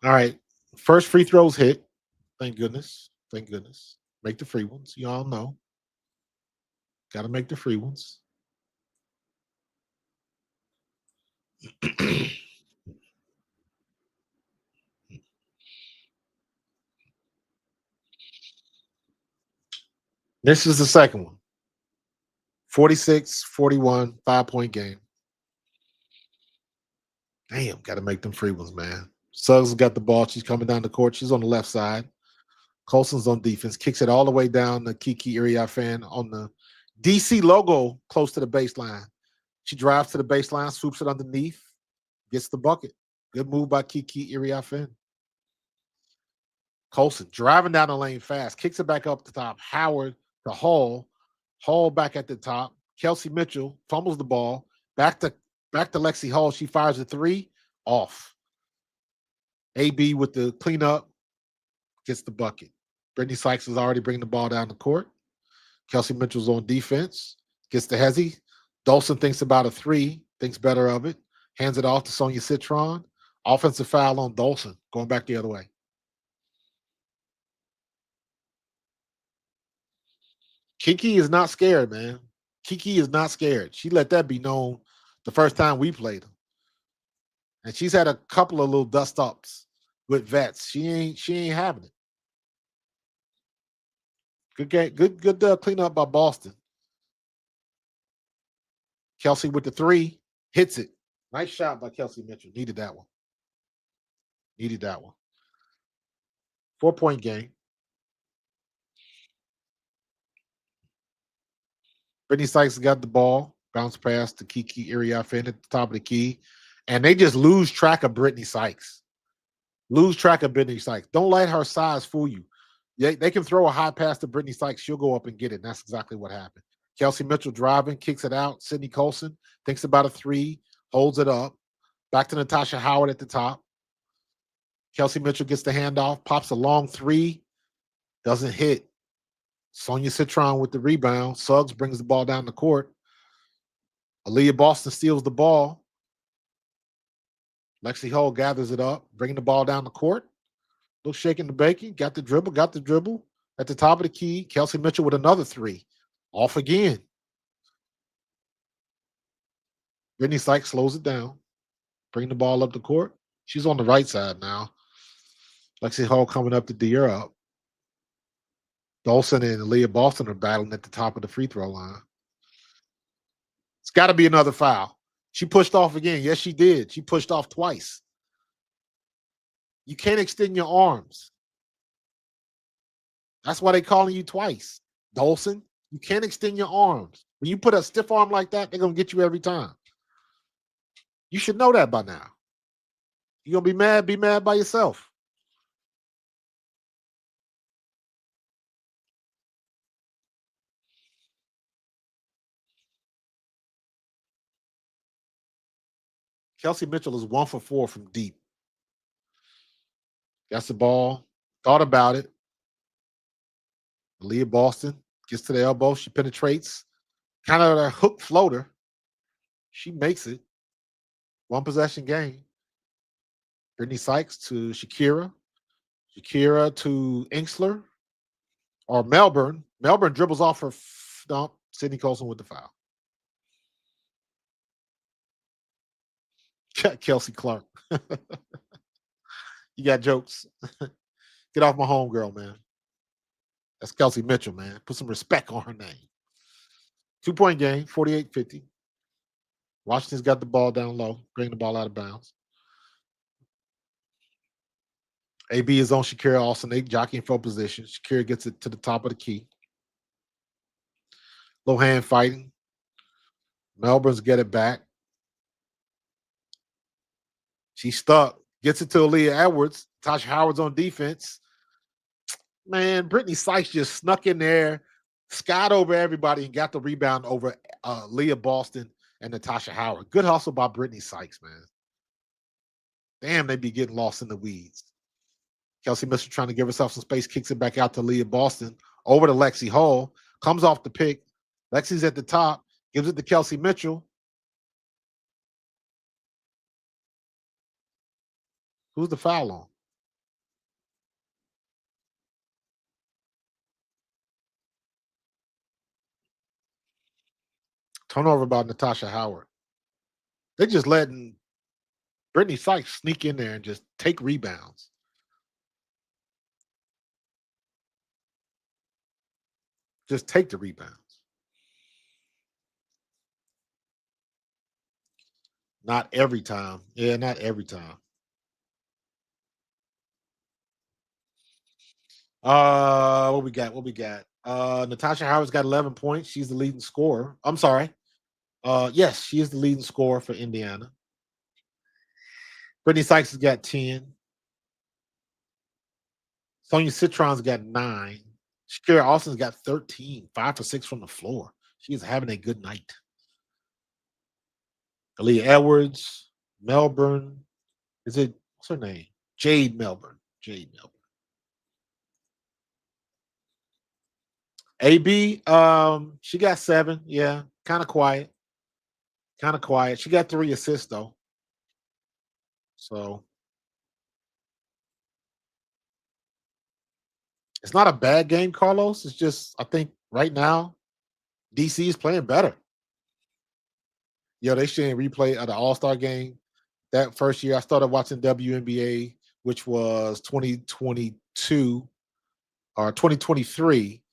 All right. First free throws hit. Thank goodness. Thank goodness. Make the free ones. You all know. Got to make the free ones. This is the second one. 46-41, 5-point game. Damn, got to make them free ones, man. Suggs got the ball. She's coming down the court. She's on the left side. Colson's on defense. Kicks it all the way down to Kiki Iriafen on the DC logo close to the baseline. She drives to the baseline, swoops it underneath, gets the bucket. Good move by Kiki Iriafen. Colson driving down the lane fast, kicks it back up the top. Howard to Hall. Hall back at the top. Kelsey Mitchell fumbles the ball. Back to Lexi Hall. She fires a three. Off. AB with the cleanup. Gets the bucket. Brittany Sykes is already bringing the ball down the court. Kelsey Mitchell's on defense. Gets to Hezzy. Dolson thinks about a three. Thinks better of it. Hands it off to Sonia Citron. Offensive foul on Dolson. Going back the other way. Kiki is not scared, man. Kiki is not scared. She let that be known the first time we played her. And she's had a couple of little dust ups with vets. She ain't having it. Good game. Good cleanup by Boston. Kelsey with the three. Hits it. Nice shot by Kelsey Mitchell. Needed that one. 4-point game. Brittany Sykes got the ball. Bounce pass to Kiki Iriafen at the top of the key. And they just lose track of Brittany Sykes. Don't let her size fool you. They can throw a high pass to Brittany Sykes. She'll go up and get it. And that's exactly what happened. Kelsey Mitchell driving, kicks it out. Sydney Colson thinks about a three, holds it up. Back to Natasha Howard at the top. Kelsey Mitchell gets the handoff, pops a long three, doesn't hit. Sonia Citron with the rebound. Suggs brings the ball down the court. Aaliyah Boston steals the ball. Lexi Hull gathers it up, bringing the ball down the court. Looks shaking the bacon. Got the dribble. At the top of the key, Kelsey Mitchell with another three. Off again. Brittany Sykes slows it down. Bring the ball up the court. She's on the right side now. Lexi Hull coming up to D her up. Dolson and Aaliyah Boston are battling at the top of the free throw line. It's got to be another foul. She pushed off again. Yes, she did. She pushed off twice. You can't extend your arms. That's why they're calling you twice. Dolson, you can't extend your arms. When you put a stiff arm like that, they're going to get you every time. You should know that by now. You're going to be mad by yourself. Kelsey Mitchell is 1 for 4 from deep. Got the ball. Thought about it. Aaliyah Boston gets to the elbow. She penetrates. Kind of a hook floater. She makes it. 1 possession game. Brittany Sykes to Shakira. Shakira to Inksler. Or Melbourne. Melbourne dribbles off her dump. Sydney Colson with the foul. Kelsey Clark. You got jokes. Get off my homegirl, man. That's Kelsey Mitchell, man. Put some respect on her name. 2-point game, 48-50. Washington's got the ball down low, bring the ball out of bounds. AB is on Shakira Austin, they jockeying for position. Shakira gets it to the top of the key. Low hand fighting. Melbourne's get it back. She's stuck. Gets it to Aaliyah Edwards. Tasha Howard's on defense. Man, Brittany Sykes just snuck in there, skied over everybody, and got the rebound over Leah Boston and Natasha Howard. Good hustle by Brittany Sykes, man. Damn, they be getting lost in the weeds. Kelsey Mitchell trying to give herself some space, kicks it back out to Leah Boston, over to Lexi Hull, comes off the pick. Lexi's at the top, gives it to Kelsey Mitchell. Who's the foul on? Turnover by Natasha Howard. They're just letting Brittany Sykes sneak in there and just take rebounds. Just take the rebounds. Not every time. Yeah, not every time. What we got? What we got? Natasha Howard's got 11 points. She's the leading scorer. I'm sorry. Yes, she is the leading scorer for Indiana. Brittany Sykes has got 10. Sonia Citron's got 9. Shakira Austin's got 13. 5 for 6 from the floor. She is having a good night. Aaliyah Edwards, Melbourne. Is it what's her name? Jade Melbourne. Jade Melbourne. AB, she got 7. Yeah, kind of quiet. Kind of quiet. She got 3 assists though. So it's not a bad game, Carlos. It's just I think right now DC is playing better. They shouldn't replay of the All-Star game. That first year I started watching WNBA, which was 2022 or 2023,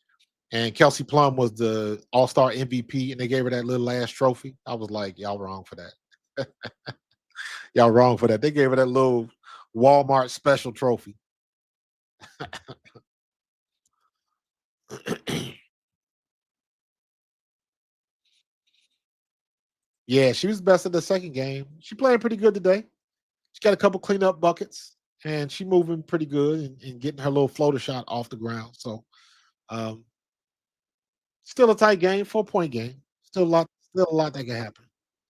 and Kelsey Plum was the All-Star MVP, and they gave her that little last trophy. I was like, y'all wrong for that. Y'all wrong for that. They gave her that little Walmart special trophy. Yeah, she was best in the second game. She playing pretty good today. She got a couple cleanup buckets, and she moving pretty good and getting her little floater shot off the ground. So, um, still a tight game, 4-point game. Still a lot that can happen.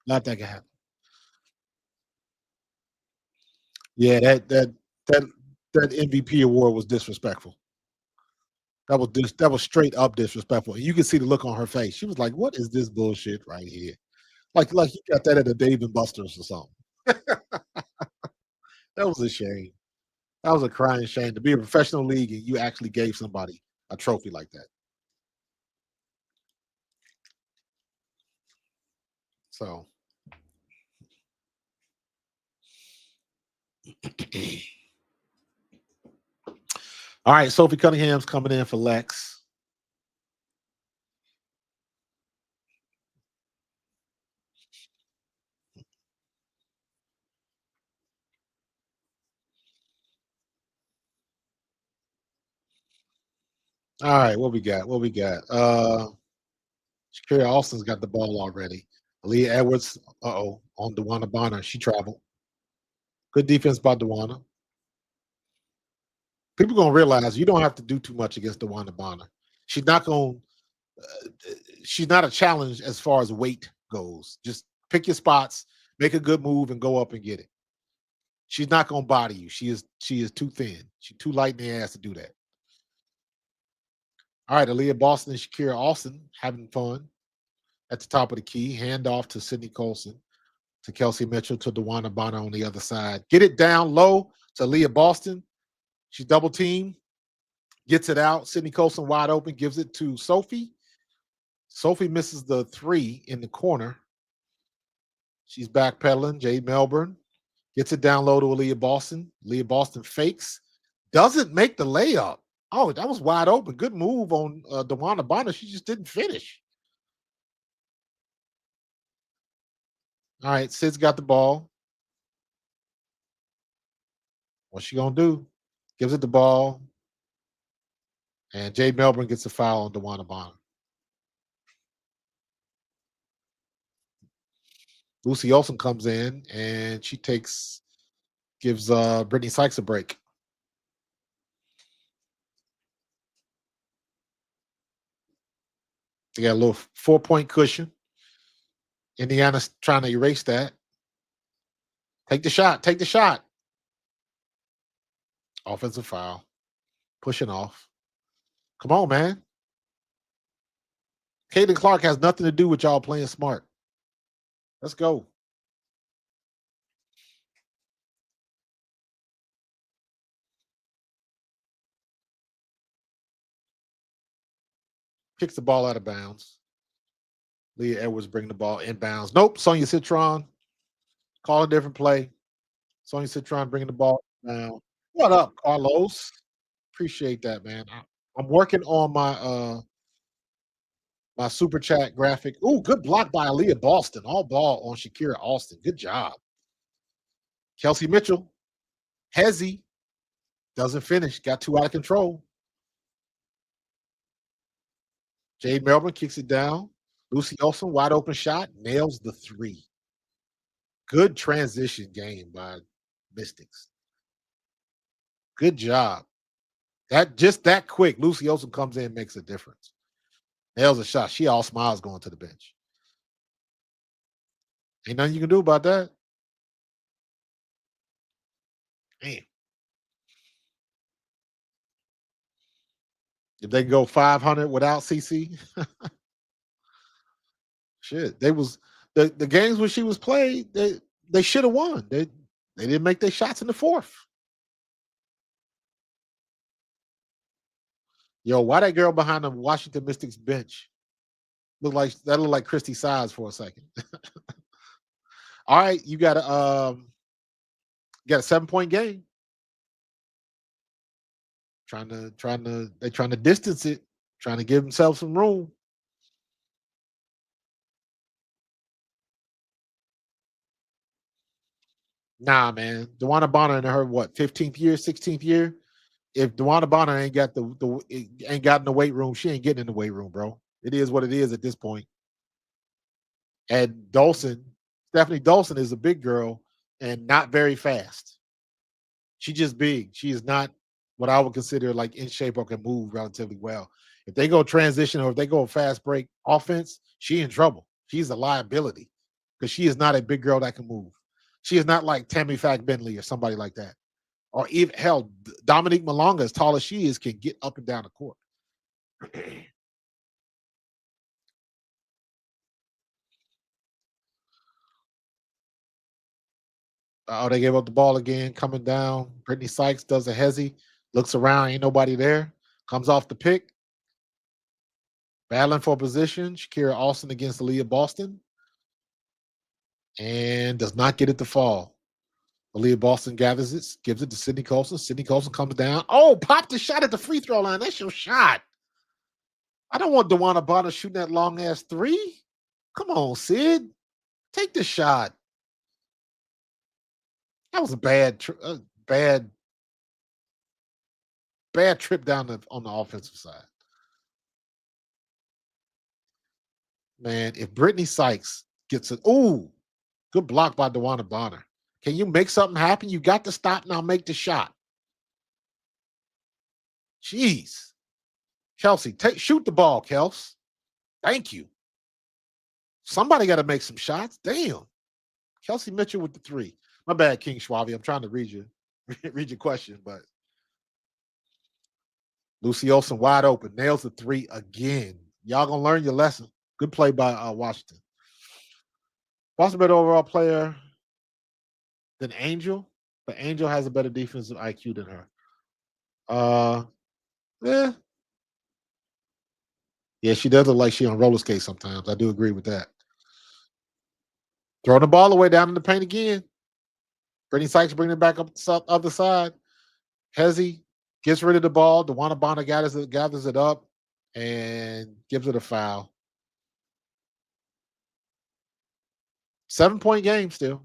A lot that can happen. Yeah, that that MVP award was disrespectful. That was straight up disrespectful. You can see the look on her face. She was like, "What is this bullshit right here?" Like you got that at a Dave and Buster's or something. That was a shame. That was a crying shame to be a professional league and you actually gave somebody a trophy like that. So, all right, Sophie Cunningham's coming in for Lex. All right, what we got? What we got? Shakira Austin's got the ball already. Aaliyah Edwards, on Dewana Bonner. She traveled. Good defense by Dewana. People gonna realize you don't have to do too much against Dewana Bonner. She's not going. She's not a challenge as far as weight goes. Just pick your spots, make a good move, and go up and get it. She's not gonna body you. She is too thin. She's too light in the ass to do that. All right, Aaliyah Boston and Shakira Austin having fun at the top of the key. Hand off to Sydney Colson, to Kelsey Mitchell, to Dewana Bonner on the other side. Get it down low to Aaliyah Boston. She's double teamed, gets it out. Sydney Colson wide open, gives it to Sophie. Sophie misses the 3 in the corner. She's backpedaling. Jade Melbourne gets it down low to Aaliyah Boston. Aaliyah Boston fakes, doesn't make the layup. Oh, that was wide open. Good move on Dewana Bonner. She just didn't finish. All right, Sid's got the ball. What's she gonna do? Gives it the ball, and Jade Melbourne gets a foul on Dewana Bonner. Lucy Olson comes in and she gives Brittany Sykes a break. They got a little 4-point cushion. Indiana's trying to erase that. Take the shot. Take the shot. Offensive foul. Pushing off. Come on, man. Caitlin Clark has nothing to do with y'all playing smart. Let's go. Kicks the ball out of bounds. Leah Edwards bringing the ball inbounds. Nope. Sonia Citron. Call a different play. Sonia Citron bringing the ball down. What up, Carlos? Appreciate that, man. I'm working on my My super chat graphic. Ooh, good block by Aaliyah Boston. All ball on Shakira Austin. Good job. Kelsey Mitchell. Hezzy doesn't finish. Got too out of control. Jade Melbourne kicks it down. Lucy Olsen, wide open shot, nails the three. Good transition game by Mystics. Good job. That just that quick. Lucy Olsen comes in, makes a difference. Nails a shot. She all smiles going to the bench. Ain't nothing you can do about that. Damn. If they go 500 without CC, shit. They was the games when she was played, they should have won. They didn't make their shots in the fourth. Yo, why that girl behind the Washington Mystics bench looked like Christy Size for a second. All right, you got a 7-point game. They're trying to distance it, trying to give themselves some room. Nah, man. DeWanna Bonner in her 15th year, 16th year. If DeWanna Bonner ain't got ain't got in the weight room, she ain't getting in the weight room, bro. It is what it is at this point. And Stephanie Dolson is a big girl and not very fast. She's just big. She is not what I would consider like in shape or can move relatively well. If they go transition or if they go fast break offense, she in trouble. She's a liability because she is not a big girl that can move. She is not like Tammy Fack Bentley or somebody like that. Or even hell, Dominique Malonga, as tall as she is, can get up and down the court. Oh, they gave up the ball again, coming down. Brittany Sykes does a hezzy, looks around, ain't nobody there. Comes off the pick. Battling for position. Shakira Austin against Aaliyah Boston. And does not get it to fall. Aaliyah Boston gathers it, gives it to Sydney Colson. Sydney Colson comes down. Oh, popped the shot at the free throw line. That's your shot. I don't want DeWanna Bonner shooting that long ass three. Come on, Sid. Take the shot. That was a bad trip down on the offensive side. Man, if Brittany Sykes gets it, ooh, good block by DeWanna Bonner. Can you make something happen? You got to stop now, make the shot. Jeez. Kelsey, shoot the ball, Kels. Thank you. Somebody got to make some shots. Damn. Kelsey Mitchell with the three. My bad, King Schwabi. I'm trying to read your question, but Lucy Olsen wide open, nails the three again. Y'all gonna learn your lesson. Good play by Washington. Boston better overall player than Angel, but Angel has a better defensive IQ than her. Yeah. Yeah, she does look like she on roller skates sometimes. I do agree with that. Throwing the ball away down in the paint again. Brittany Sykes bringing it back up the other side. Hezzy gets rid of the ball. DeWanna Bonner gathers it up and gives it a foul. 7-point game still.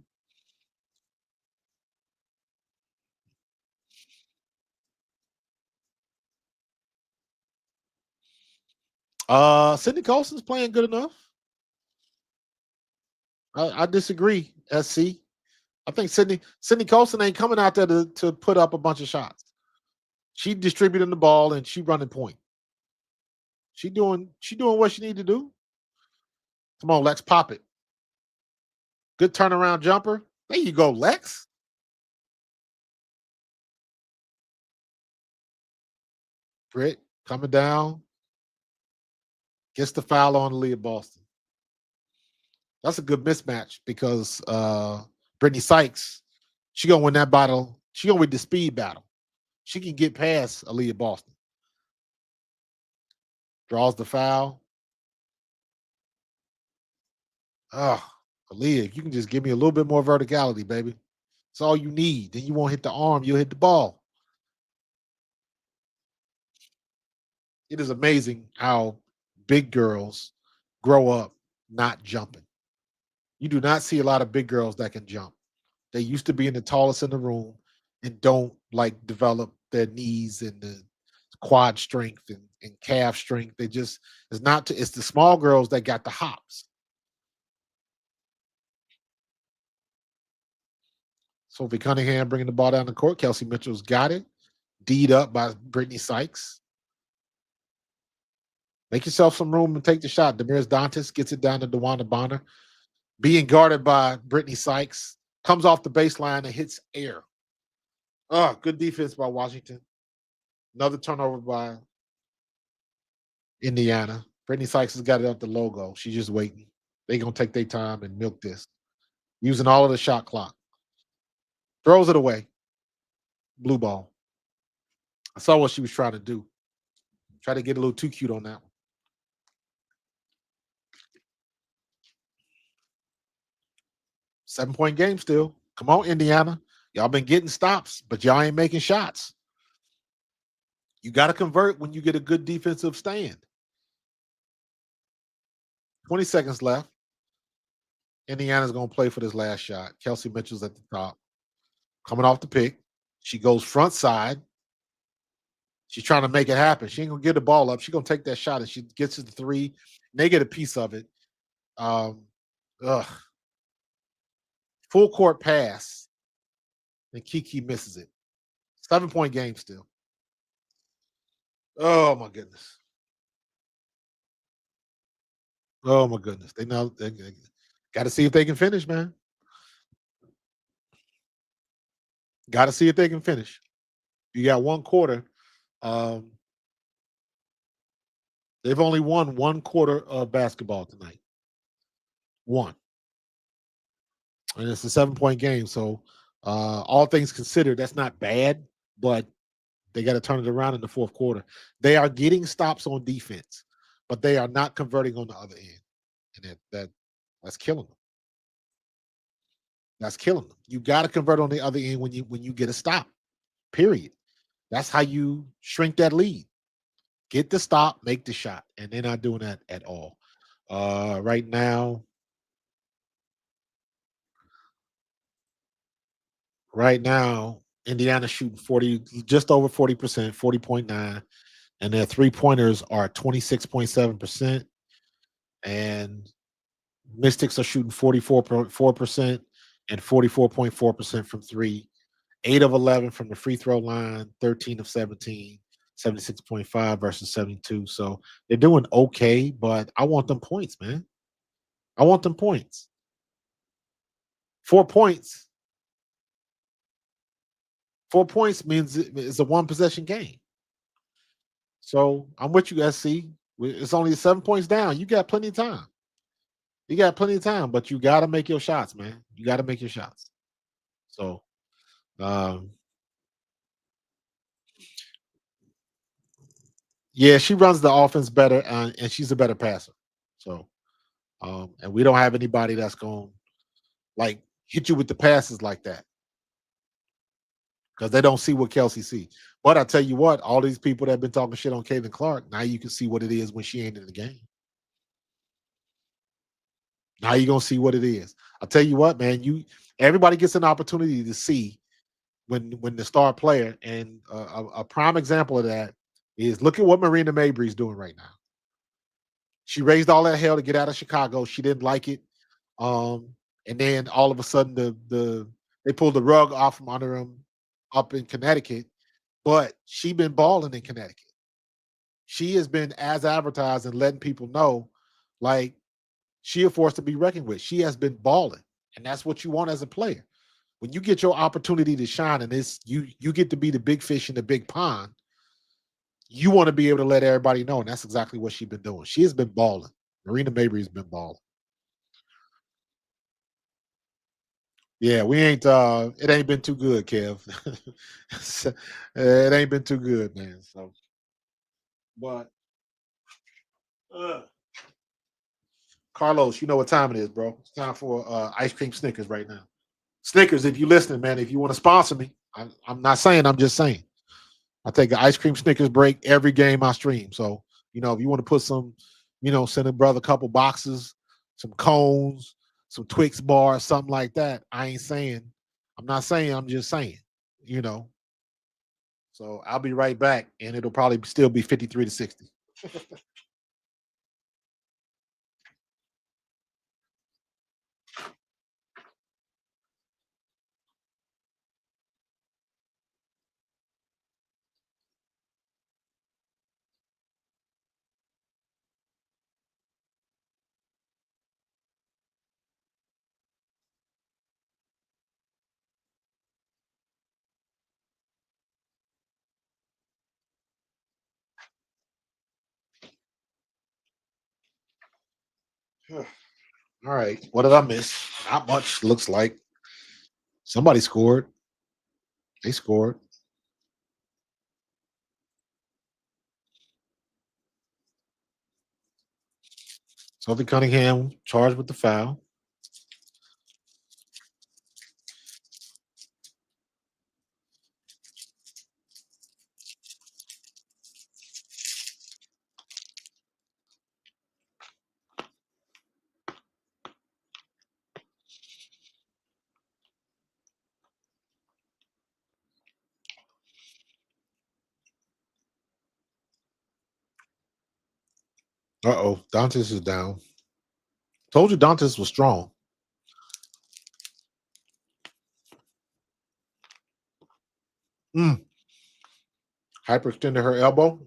Sydney Colson's playing good enough. I disagree, SC. I think Sydney Colson ain't coming out there to put up a bunch of shots. She distributing the ball and she running point. She doing what she need to do. Come on, Lex, pop it. Good turnaround jumper. There you go, Lex. Britt coming down. Gets the foul on Aaliyah Boston. That's a good mismatch because Brittany Sykes, she gonna win that battle. She gonna win the speed battle. She can get past Aaliyah Boston. Draws the foul. Oh, Aaliyah, if you can just give me a little bit more verticality, baby. That's all you need. Then you won't hit the arm, you'll hit the ball. It is amazing how big girls grow up not jumping. You do not see a lot of big girls that can jump. They used to being the tallest in the room and don't like develop their knees and the quad strength and calf strength. They just it's not to, it's the small girls that got the hops. Sophie Cunningham bringing the ball down the court. Kelsey Mitchell's got it. D'd up by Brittany Sykes. Make yourself some room and take the shot. Demiris Dantas gets it down to DeWanda Bonner. Being guarded by Brittany Sykes. Comes off the baseline and hits air. Oh, good defense by Washington. Another turnover by Indiana. Brittany Sykes has got it up the logo. She's just waiting. They're going to take their time and milk this. Using all of the shot clock. Throws it away. Blue ball. I saw what she was trying to do. Try to get a little too cute on that one. Seven-point game still. Come on, Indiana. Y'all been getting stops, but y'all ain't making shots. You got to convert when you get a good defensive stand. 20 seconds left. Indiana's going to play for this last shot. Kelsey Mitchell's at the top. Coming off the pick. She goes front side. She's trying to make it happen. She ain't going to get the ball up. She's going to take that shot, and she gets to the three. And they get a piece of it. Full court pass. And Kiki misses it. 7-point game still. Oh, my goodness. Oh, my goodness. They know they got to see if they can finish, man. Got to see if they can finish. You got one quarter. They've only won one quarter of basketball tonight. One. And it's a 7-point game. So, all things considered, that's not bad, but they got to turn it around in the fourth quarter. They are getting stops on defense, but they are not converting on the other end. And that's killing them. That's killing them. You got to convert on the other end when you get a stop. Period. That's how you shrink that lead. Get the stop, make the shot, and they're not doing that at all. Right now, Indiana shooting 40, just over 40%, 40.9, and their 3-pointers are 26.7%, and Mystics are shooting 44.4% and 44.4% from three. 8 of 11 from the free throw line, 13 of 17, 76.5 versus 72. So they're doing okay, but I want them points, man. I want them points. 4 points. 4 points means it's a one-possession game. So I'm with you, SC. It's only 7 points down. You got plenty of time. You got plenty of time, but you got to make your shots, man. You got to make your shots. So, yeah, she runs the offense better, and she's a better passer. So, and we don't have anybody that's going to like hit you with the passes like that because they don't see what Kelsey see. But I tell you what, all these people that have been talking shit on Caitlin Clark, now you can see what it is when she ain't in the game. Now you're gonna see what it is. I'll tell you what, man. Everybody gets an opportunity to see when the star player, and a prime example of that is look at what Marina Mabry's doing right now. She raised all that hell to get out of Chicago. She didn't like it, and then all of a sudden they pulled the rug off from under them up in Connecticut. But she been balling in Connecticut. She has been as advertised and letting people know, like, she a force to be reckoned with. She has been balling, and that's what you want as a player. When you get your opportunity to shine, and you get to be the big fish in the big pond, you want to be able to let everybody know, and that's exactly what she's been doing. She has been balling. Marina Mabry has been balling. Yeah, we ain't. It ain't been too good, Kev. It ain't been too good, man. So, but Carlos, you know what time it is, bro. It's time for ice cream Snickers right now. Snickers, if you listening, man, if you want to sponsor me, I'm not saying, I'm just saying. I take an ice cream Snickers break every game I stream. So, if you want to put some Send a brother a couple boxes, some cones, some Twix bars, something like that. I'm not saying, I'm just saying, you know. So I'll be right back, and it'll probably still be 53-60. All right. What did I miss? Not much, looks like. Somebody scored. They scored. Sophie Cunningham charged with the foul. Uh-oh. Dantas is down. Told you Dantas was strong. Hyperextended her elbow.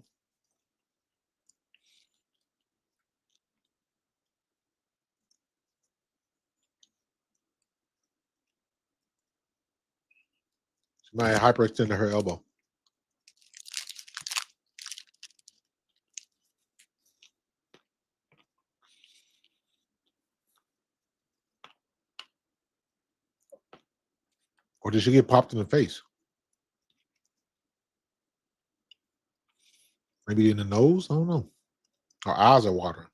She might have hyperextended her elbow. Or did she get popped in the face? Maybe in the nose? I don't know. Her eyes are watering.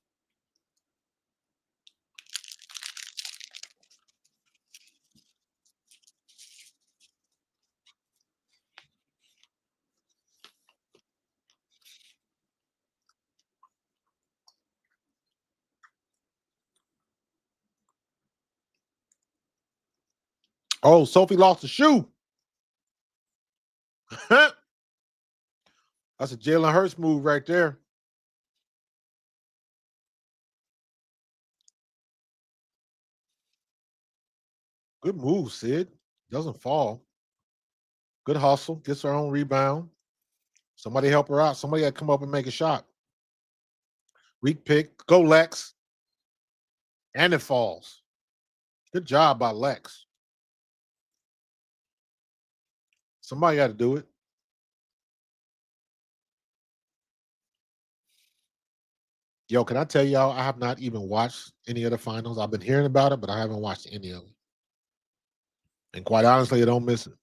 Oh, Sophie lost a shoe. That's a Jalen Hurts move right there. Good move, Sid. Doesn't fall. Good hustle. Gets her own rebound. Somebody help her out. Somebody got to come up and make a shot. Weak pick. Go, Lex. And it falls. Good job by Lex. Somebody got to do it. Yo, can I tell y'all, I have not even watched any of the finals. I've been hearing about it, but I haven't watched any of them. And quite honestly, I don't miss it.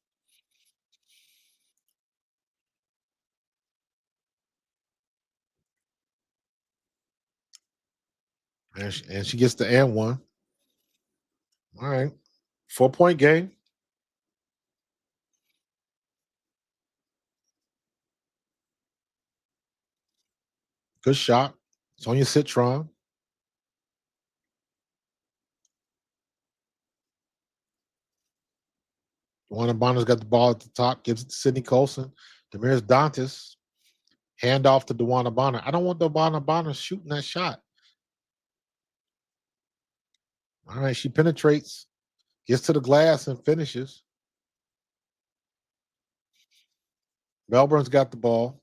And she gets the and one. All right. 4-point game. Good shot. Sonia Citron. Juana Bonner's got the ball at the top, gives it to Sydney Colson. Demiris Dantas. Hand off to DeWanna Bonner. I don't want DeWanna Bonner shooting that shot. All right, she penetrates, gets to the glass, and finishes. Melbourne's got the ball.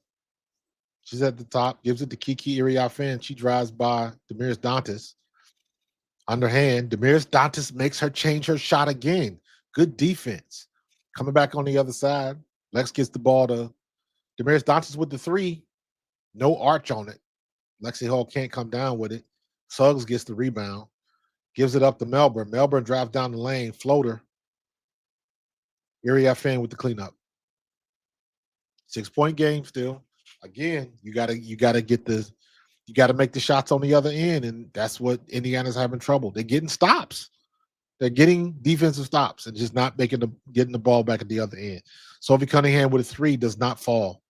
She's at the top, gives it to Kiki Iriafen. She drives by Demiris Dantas. Underhand, Demiris Dantas makes her change her shot again. Good defense. Coming back on the other side. Lex gets the ball to Demiris Dantas with the three. No arch on it. Lexi Hall can't come down with it. Suggs gets the rebound. Gives it up to Melbourne. Melbourne drives down the lane. Floater. Iriafen with the cleanup. 6-point game still. Again, you gotta make the shots on the other end, and that's what Indiana's having trouble. They're getting stops. They're getting defensive stops and just not getting the ball back at the other end. Sophie Cunningham with a three does not fall.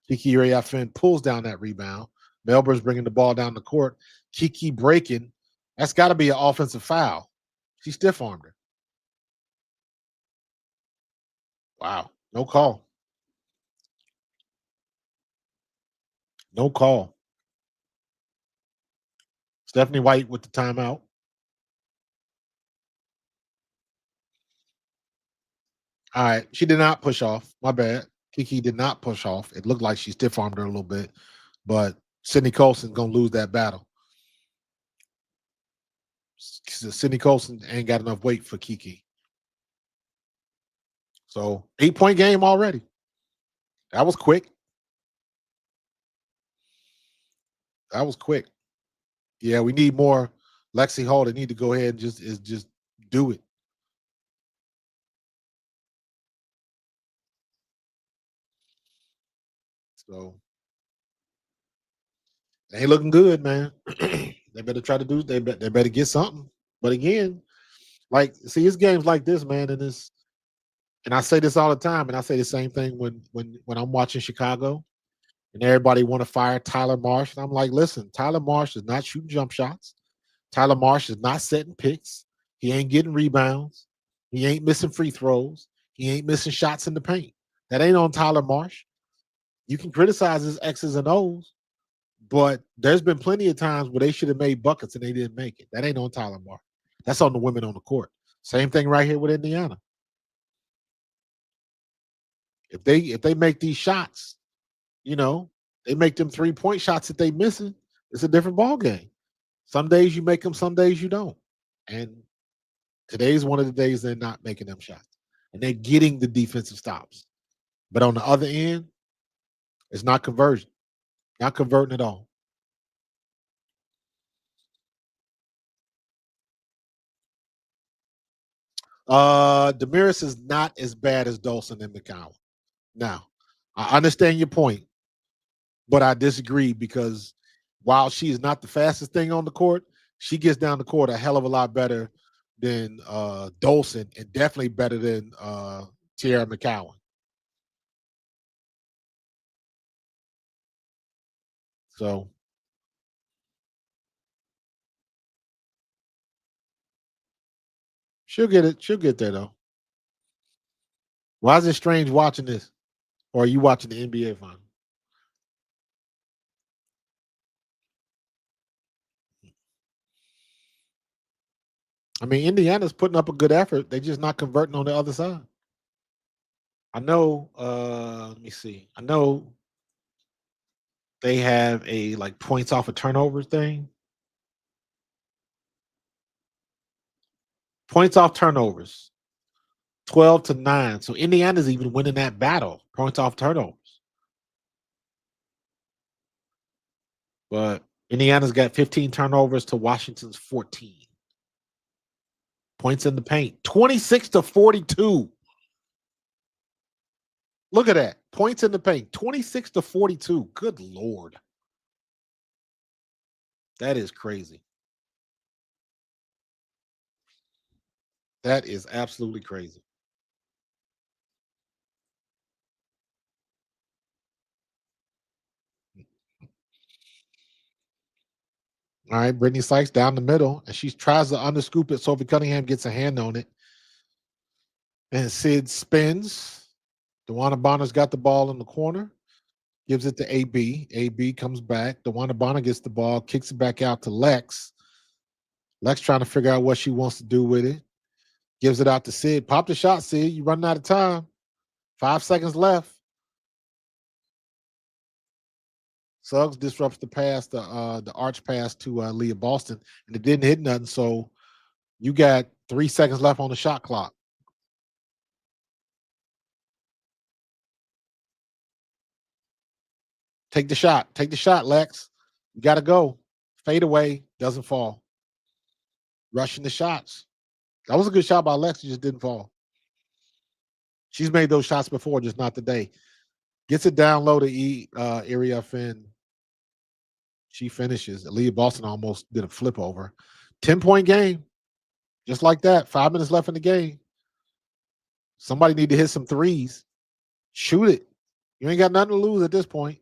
Kiki Iriafen pulls down that rebound. Melbourne's bringing the ball down the court. Kiki breaking. That's got to be an offensive foul. She stiff armed her. Wow. No call. No call. Stephanie White with the timeout. All right. She did not push off. My bad. Kiki did not push off. It looked like she stiff armed her a little bit, but Sydney Colson's going to lose that battle. Sydney Colson ain't got enough weight for Kiki. So 8-point game already. That was quick. That was quick. Yeah, we need more Lexi Hall. They need to go ahead and just do it. So they ain't looking good, man. They better try to do. They better get something. But again, like, see, it's games like this, man, and I say this all the time, and I say the same thing when I'm watching Chicago, and everybody want to fire Tyler Marsh, and I'm like, listen, Tyler Marsh is not shooting jump shots. Tyler Marsh is not setting picks. He ain't getting rebounds. He ain't missing free throws. He ain't missing shots in the paint. That ain't on Tyler Marsh. You can criticize his X's and O's, but there's been plenty of times where they should have made buckets and they didn't make it. That ain't on Tyler Marsh. That's on the women on the court. Same thing right here with Indiana. If they make these shots, they make them 3-point shots that they missing, it's a different ball game. Some days you make them, some days you don't. And today's one of the days they're not making them shots. And they're getting the defensive stops. But on the other end, it's not conversion. Not converting at all. Damaris is not as bad as Dawson and McCowan. Now, I understand your point, but I disagree because while she is not the fastest thing on the court, she gets down the court a hell of a lot better than Dolson, and definitely better than Tierra McCowan. So she'll get it. She'll get there though. Why is it strange watching this? Or are you watching the NBA final? I mean, Indiana's putting up a good effort. They're just not converting on the other side. I know, let me see. I know they have a like points off a turnover thing. Points off turnovers, 12-9. So Indiana's even winning that battle, points off turnovers. But Indiana's got 15 turnovers to Washington's 14. Points in the paint, 26-42. Look at that. Points in the paint, 26-42. Good Lord. That is crazy. That is absolutely crazy. All right, Brittany Sykes down the middle, and she tries to underscoop it. Sophie Cunningham gets a hand on it. And Sid spins. DeWanna Bonner's got the ball in the corner, gives it to AB. AB comes back. DeWanna Bonner gets the ball, kicks it back out to Lex. Lex trying to figure out what she wants to do with it. Gives it out to Sid. Pop the shot, Sid. You're running out of time. 5 seconds left. Suggs disrupts the pass, the arch pass to Leah Boston, and it didn't hit nothing. So you got 3 seconds left on the shot clock. Take the shot. Take the shot, Lex. You got to go. Fade away. Doesn't fall. Rushing the shots. That was a good shot by Lex. It just didn't fall. She's made those shots before, just not today. Gets it down low to Iriafen. She finishes. Leah Boston almost did a flip over. 10-point game. Just like that. 5 minutes left in the game. Somebody need to hit some threes. Shoot it. You ain't got nothing to lose at this point.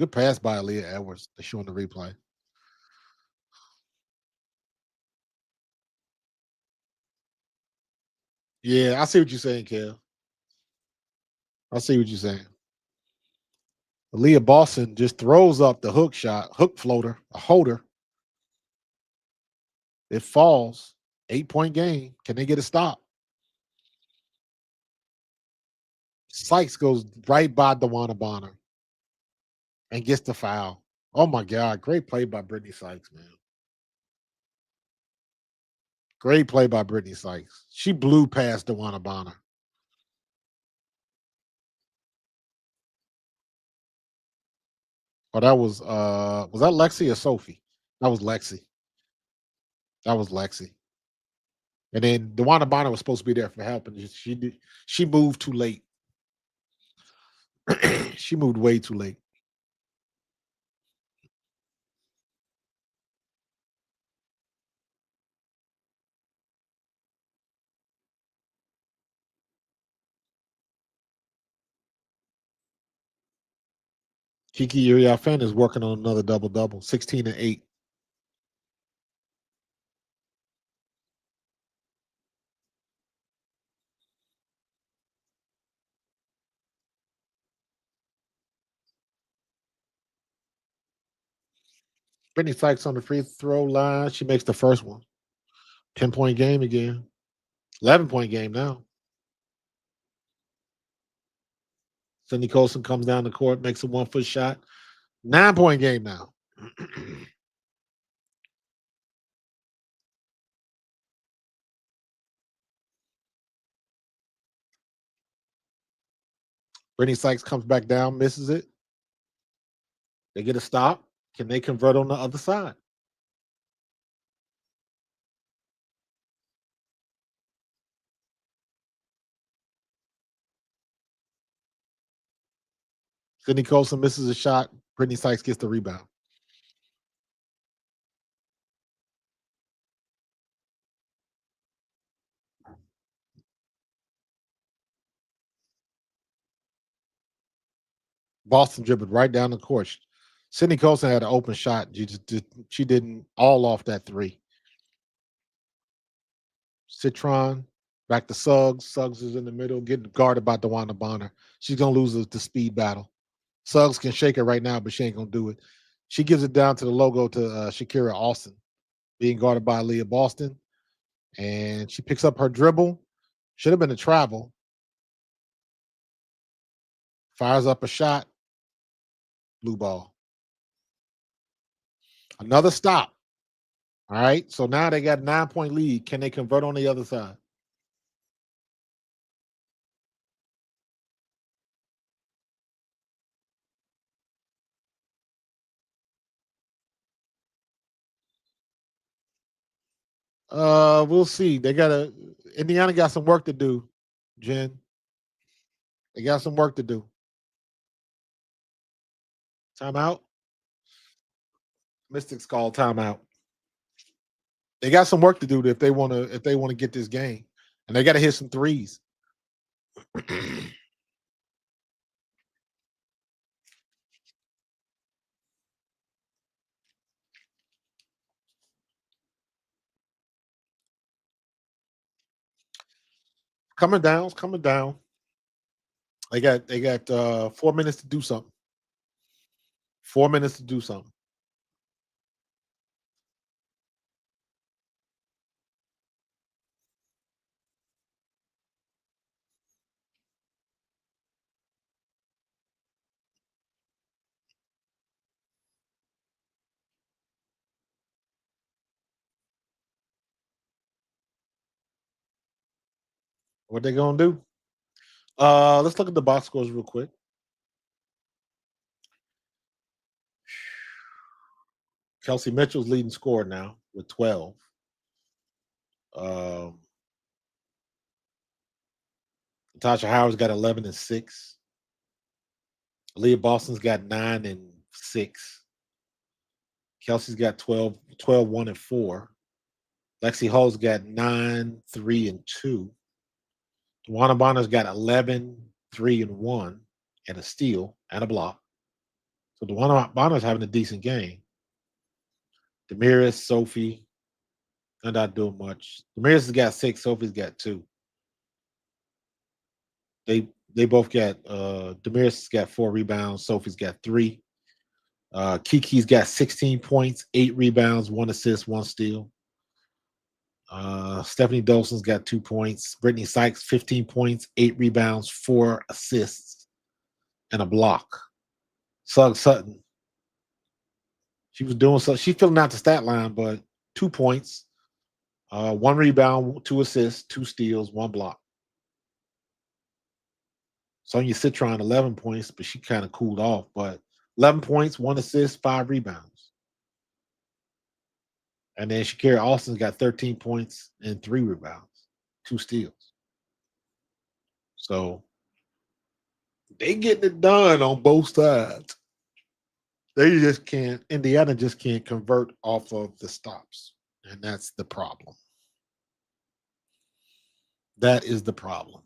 Good pass by Aaliyah Edwards. They're showing the replay. Yeah, I see what you're saying, Kel. I see what you're saying. Aaliyah Boston just throws up the hook shot, hook floater, a holder. It falls. 8-point game. Can they get a stop? Sykes goes right by DeWanna Bonner and gets the foul. Oh my God. Great play by Brittany Sykes, man. Great play by Brittany Sykes. She blew past DeWanna Bonner. Oh, that was that Lexi or Sophie? That was Lexi. That was Lexi. And then DeWanna Bonner was supposed to be there for help, and she moved too late. She moved way too late. Kiki Iriafen is working on another double-double, 16 and 8. Brittany Sykes on the free throw line. She makes the first one. 10-point game again. 11-point game now. Cindy Colson comes down the court, makes a 1-foot shot. 9-point game now. Brittany Sykes comes back down, misses it. They get a stop. Can they convert on the other side? Cindy Colson misses a shot. Brittany Sykes gets the rebound. Boston dribbled right down the court. Cindy Colson had an open shot. She didn't all off that three. Citron back to Suggs. Suggs is in the middle, getting guarded by DeWanna Bonner. She's gonna lose the speed battle. Suggs can shake it right now, but she ain't gonna do it. She gives it down to the logo to Shakira Austin, being guarded by Leah Boston, and she picks up her dribble. Should have been a travel. Fires up a shot. Blue ball. Another stop. All right. So now they got 9-point lead. Can they convert on the other side? We'll see. Indiana got some work to do, Jen. They got some work to do. Timeout. Mystics call timeout. They got some work to do if they want to get this game, and they got to hit some threes. Coming down, it's coming down. They got 4 minutes to do something. 4 minutes to do something. What they gonna do? Let's look at the box scores real quick. Kelsey Mitchell's leading scorer now with 12. Natasha Howard's got 11 and 6. Leah Boston's got 9 and 6. Kelsey's got 12, 1 and 4. Lexi Hull's got 9, 3 and 2. Tawana Bonner's got 11, 3 and 1, and a steal and a block. So DeWanna Bonner's having a decent game. Damaris, Sophie, they're not doing much. Damaris has got 6, Sophie's got 2. They both got Damaris has got 4 rebounds, Sophie's got 3. Kiki's got 16 points, 8 rebounds, 1 assist, 1 steal. Stephanie Dolson's got 2 points. Brittany Sykes, 15 points, 8 rebounds, 4 assists, and a block. Sugg Sutton, she was doing so. She's filling out the stat line, but 2 points, 1 rebound, 2 assists, 2 steals, 1 block. Sonia Citron, 11 points, but she kind of cooled off. But 11 points, 1 assist, 5 rebounds. And then Shakira Austin's got 13 points and 3 rebounds, 2 steals. So they getting it done on both sides. They just can't, Indiana just can't convert off of the stops. And that's the problem. That is the problem.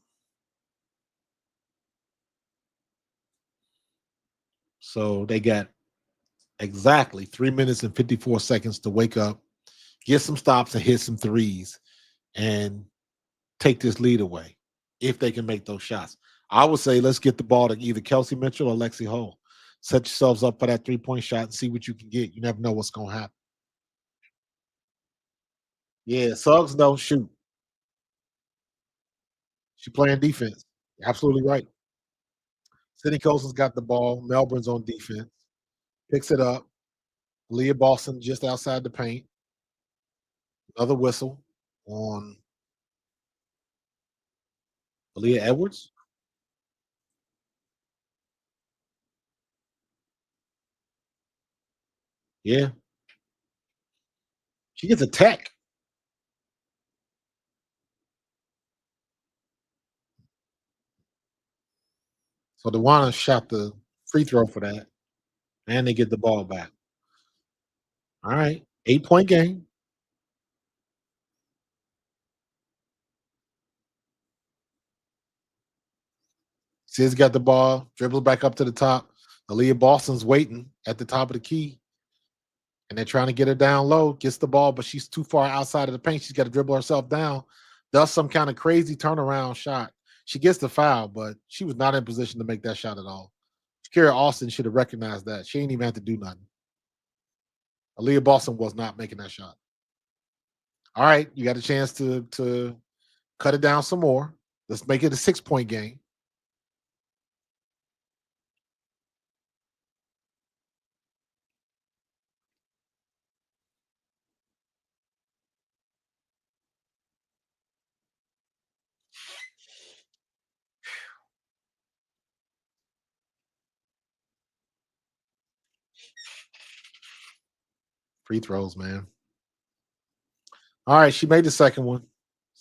So they got exactly 3 minutes and 54 seconds to wake up, get some stops and hit some threes and take this lead away if they can make those shots. I would say let's get the ball to either Kelsey Mitchell or Lexi Hull. Set yourselves up for that 3-point shot and see what you can get. You never know what's going to happen. Yeah, Suggs don't shoot. She playing defense. Absolutely right. Sydney Colson's got the ball. Melbourne's on defense. Picks it up. Leah Boston just outside the paint. Another whistle on Aaliyah Edwards. Yeah. She gets a tech. So DeWanna shot the free throw for that. And they get the ball back. All right. 8-point game. Sid's got the ball, dribbles back up to the top. Aaliyah Boston's waiting at the top of the key. And they're trying to get her down low, gets the ball, but she's too far outside of the paint. She's got to dribble herself down, does some kind of crazy turnaround shot. She gets the foul, but she was not in position to make that shot at all. Shakira Austin should have recognized that. She ain't even had to do nothing. Aaliyah Boston was not making that shot. All right, you got a chance to cut it down some more. Let's make it a 6-point game. Free throws, man. All right, she made the second one.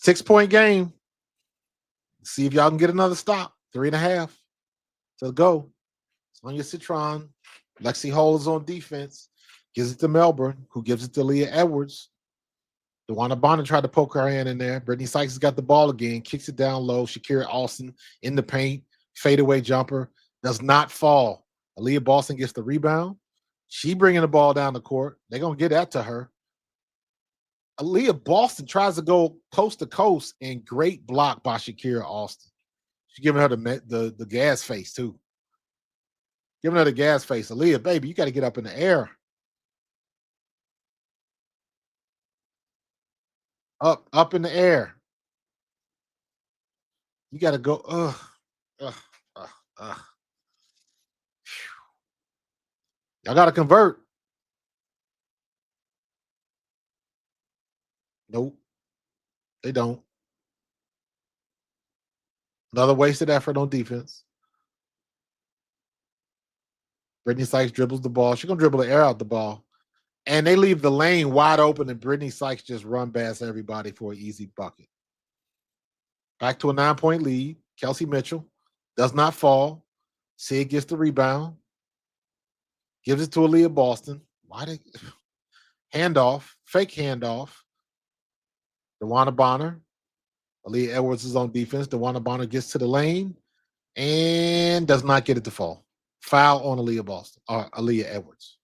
6-point game. See if y'all can get another stop. 3.5 to go. Sonia Citron. Lexi Hull is on defense. Gives it to Melbourne, who gives it to Leah Edwards. DeWanna Bonner tried to poke her hand in there. Brittany Sykes has got the ball again. Kicks it down low. Shakira Austin in the paint. Fadeaway jumper. Does not fall. Aaliyah Boston gets the rebound. She bringing the ball down the court. They're going to get that to her. Aaliyah Boston tries to go coast to coast, and great block by Shakira Austin. She's giving her the gas face, too. Giving her the gas face. Aaliyah, baby, you got to get up in the air. Up in the air. You got to go. Y'all got to convert. Nope, they don't. Another wasted effort on defense. Brittany Sykes dribbles the ball. She's going to dribble the air out the ball. And they leave the lane wide open, and Brittany Sykes just run past everybody for an easy bucket. Back to a 9-point lead. Kelsey Mitchell does not fall. Sid gets the rebound. Gives it to Aaliyah Boston. Why did handoff? Fake handoff. DeWanna Bonner. Aaliyah Edwards is on defense. DeWanna Bonner gets to the lane and does not get it to fall. Foul on Aaliyah Boston or Aaliyah Edwards.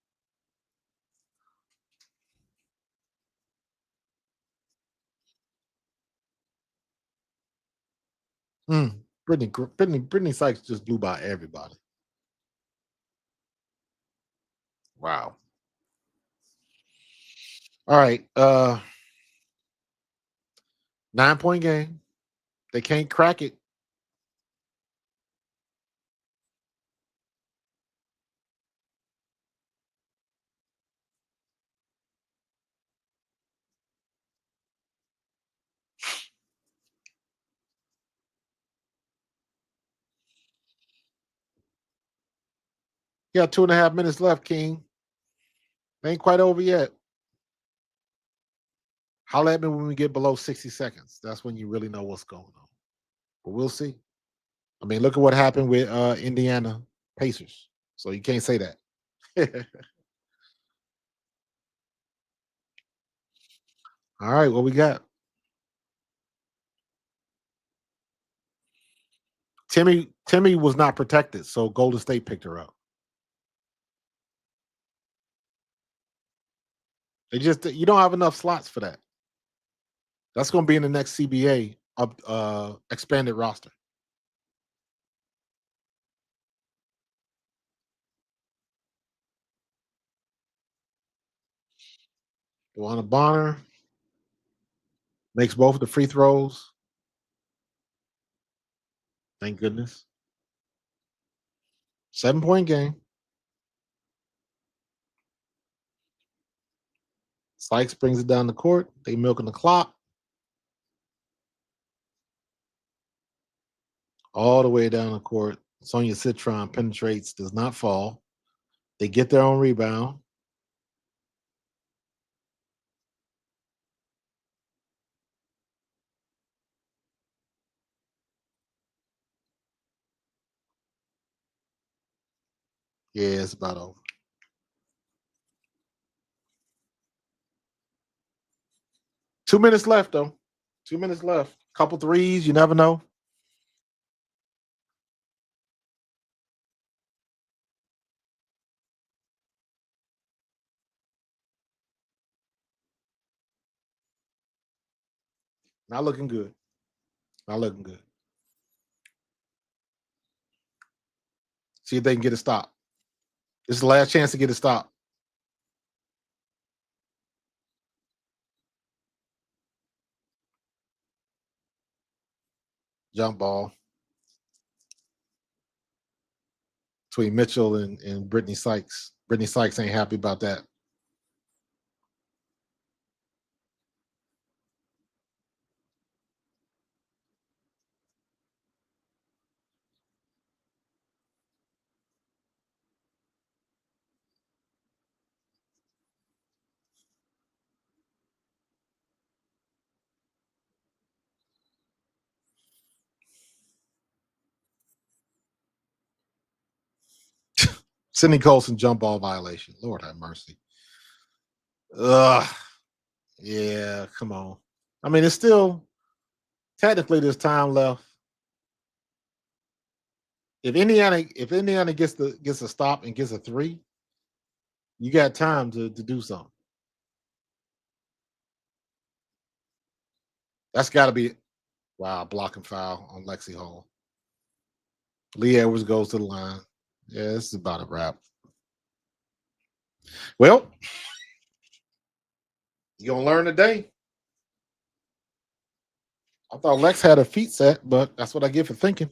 Brittany Sykes just blew by everybody. Wow. All right. 9-point game. They can't crack it. You got 2.5 minutes left, King. Ain't quite over yet. Holler at me when we get below 60 seconds. That's when you really know what's going on. But we'll see. I mean, look at what happened with Indiana Pacers. So you can't say that. All right, what we got? Timmy was not protected, so Golden State picked her up. You don't have enough slots for that. That's going to be in the next CBA expanded roster. Luana Bonner makes both of the free throws. Thank goodness. 7-point game. Sykes brings it down the court. They milking the clock. All the way down the court. Sonia Citron penetrates, does not fall. They get their own rebound. Yeah, it's about over. 2 minutes left, though. 2 minutes left. Couple threes, you never know. Not looking good. Not looking good. See if they can get a stop. This is the last chance to get a stop. Jump ball between Mitchell and Brittany Sykes. Brittany Sykes ain't happy about that. Sidney Colson jump ball violation. Lord have mercy. Ugh. Yeah, come on. I mean, it's still technically there's time left. If Indiana gets a stop and gets a three, you got time to do something. That's got to be wow, blocking foul on Lexi Hall. Lee Edwards goes to the line. Yeah, this is about a wrap. Well, you're gonna learn today. I thought Lex had her feet set, but that's what I get for thinking.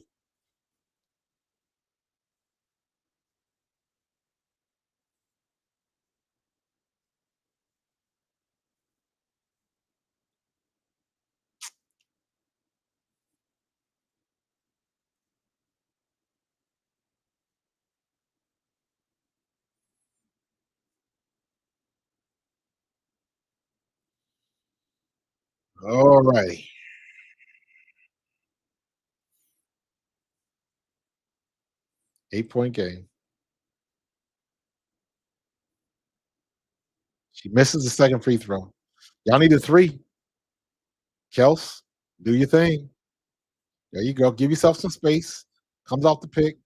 All righty. 8-point game. She misses the second free throw. Y'all need a three. Kels, do your thing. There you go. Give yourself some space. Comes off the pick.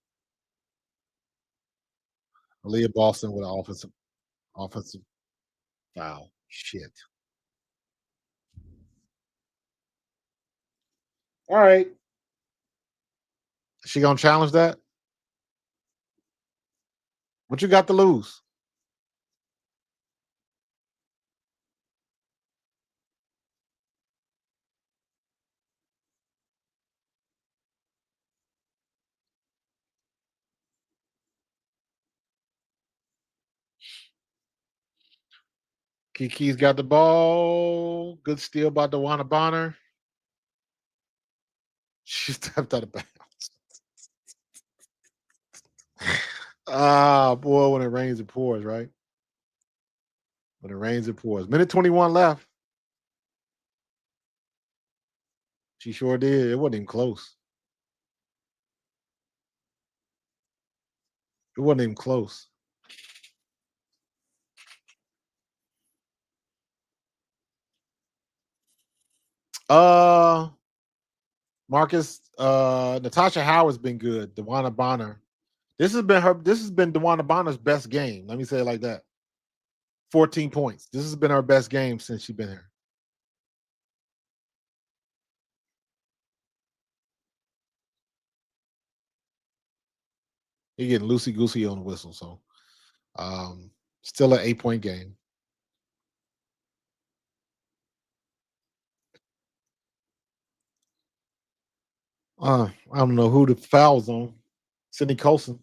Aaliyah Boston with an offensive foul. Shit. All right. Is she gonna challenge that? What you got to lose? Kiki's got the ball. Good steal by DeWanna Bonner. She stepped out of bounds. Ah, boy, when it rains, it pours, right? When it rains, it pours. Minute 21 left. She sure did. It wasn't even close. It wasn't even close. Uh Marcus, Natasha Howard's been good. DeWanna Bonner. This has been DeWanna Bonner's best game. Let me say it like that. 14 points. This has been her best game since she's been here. You're getting loosey goosey on the whistle, so still an 8-point game. I don't know who the foul's on. Sydney Colson.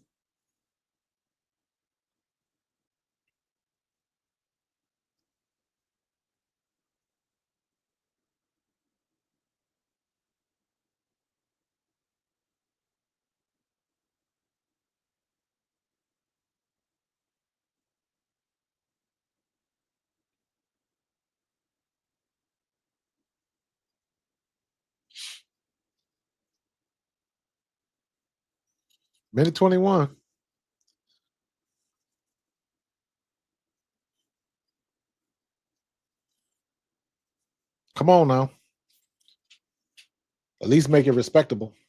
Minute 21. Come on now. At least make it respectable. –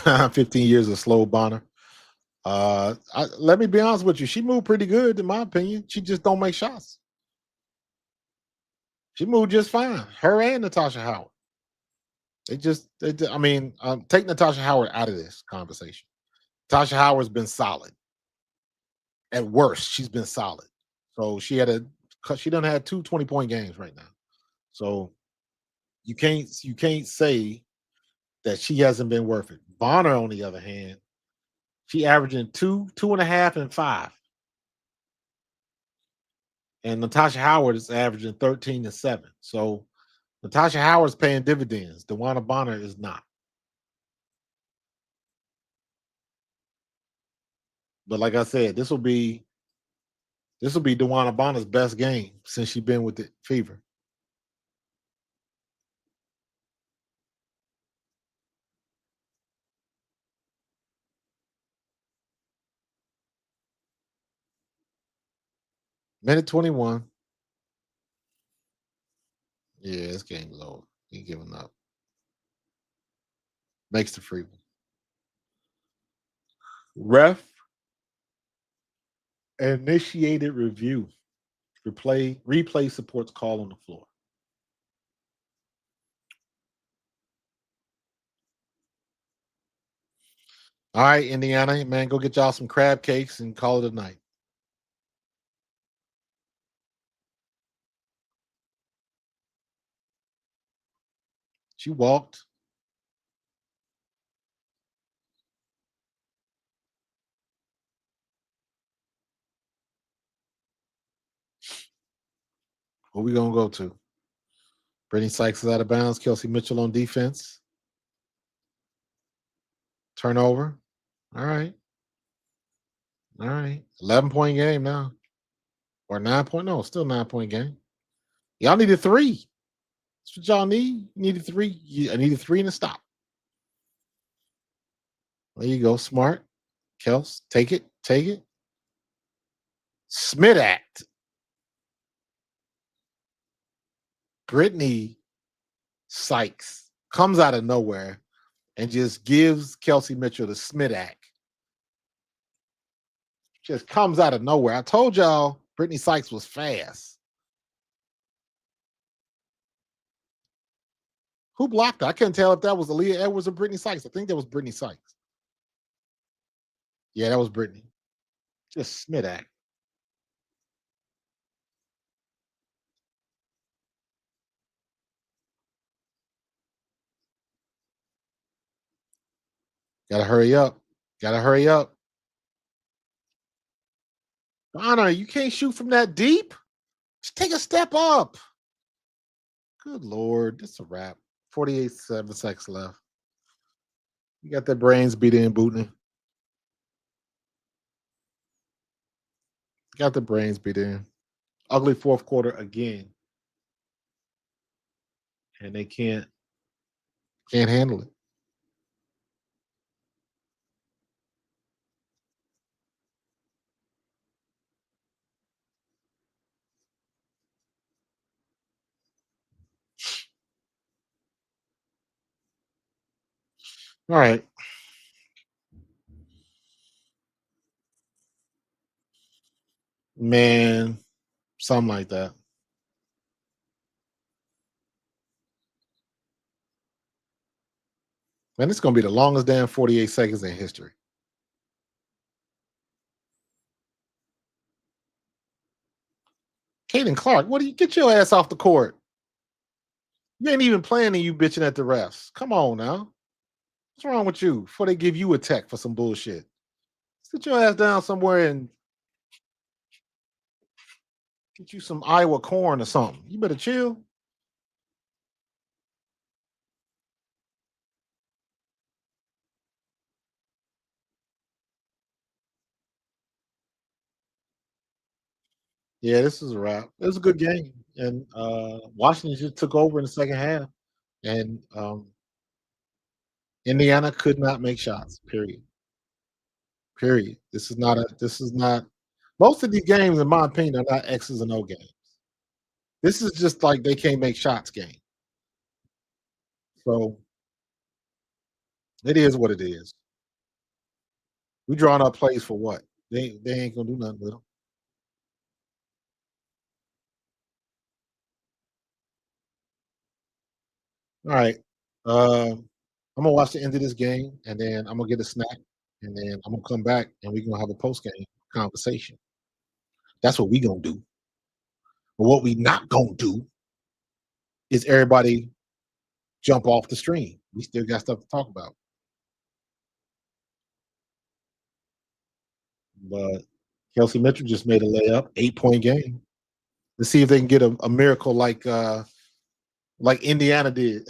15 years of slow Bonner. Let me be honest with you. She moved pretty good, in my opinion. She just don't make shots. She moved just fine. Her and Natasha Howard. Take Natasha Howard out of this conversation. Natasha Howard's been solid. At worst, she's been solid. So she done had 2 20-point games right now. So you can't say that she hasn't been worth it. Bonner, on the other hand, she averaging 2.5, and 5. And Natasha Howard is averaging 13 and 7. So Natasha Howard's paying dividends. DeWanna Bonner is not. But like I said, this will be DeWanna Bonner's best game since she's been with the Fever. Minute 21. Yeah, this game is over. He giving up. Makes the free one. Ref initiated review. Replay supports call on the floor. All right, Indiana, man, go get y'all some crab cakes and call it a night. She walked. Where we gonna go to? Brittany Sykes is out of bounds. Kelsey Mitchell on defense. Turnover. All right. All right. 11-point game now. Or 9-point. No, still 9-point game. Y'all need a 3. That's what y'all need. You need a 3. I need a 3 and a stop. There you go. Smart. Kels, take it. Take it. Smith Act. Brittany Sykes comes out of nowhere and just gives Kelsey Mitchell the Smith Act. Just comes out of nowhere. I told y'all Brittany Sykes was fast. Who blocked her? I couldn't tell if that was Aaliyah Edwards or Brittany Sykes. I think that was Brittany Sykes. Yeah, that was Brittany. Just Smith Act. Gotta hurry up. Gotta hurry up. Honor, you can't shoot from that deep. Just take a step up. Good Lord. It's a wrap. 48 7 seconds left. You got that brains beat in, Bootney. Got the brains beat in. Ugly fourth quarter again. And they can't handle it. All right. Man, something like that. Man, it's gonna be the longest damn 48 seconds in history. Caitlin Clark, what do you get your ass off the court? You ain't even playing and you bitching at the refs. Come on now. What's wrong with you? Before they give you a tech for some bullshit. Sit your ass down somewhere and get you some Iowa corn or something. You better chill. Yeah, this is a wrap. It was a good game. And Washington just took over in the second half. And Indiana could not make shots, period. Period. This is not most of these games, in my opinion, are not X's and O games. This is just like they can't make shots game. So it is what it is. We drawing up plays for what? They ain't gonna do nothing with them. All right. I'm gonna watch the end of this game, and then I'm gonna get a snack, and then I'm gonna come back, and we're gonna have a post game conversation. That's what we gonna do. But what we not gonna do is everybody jump off the stream. We still got stuff to talk about. But Kelsey Mitchell just made a layup, 8-point game. Let's see if they can get a miracle like Indiana did.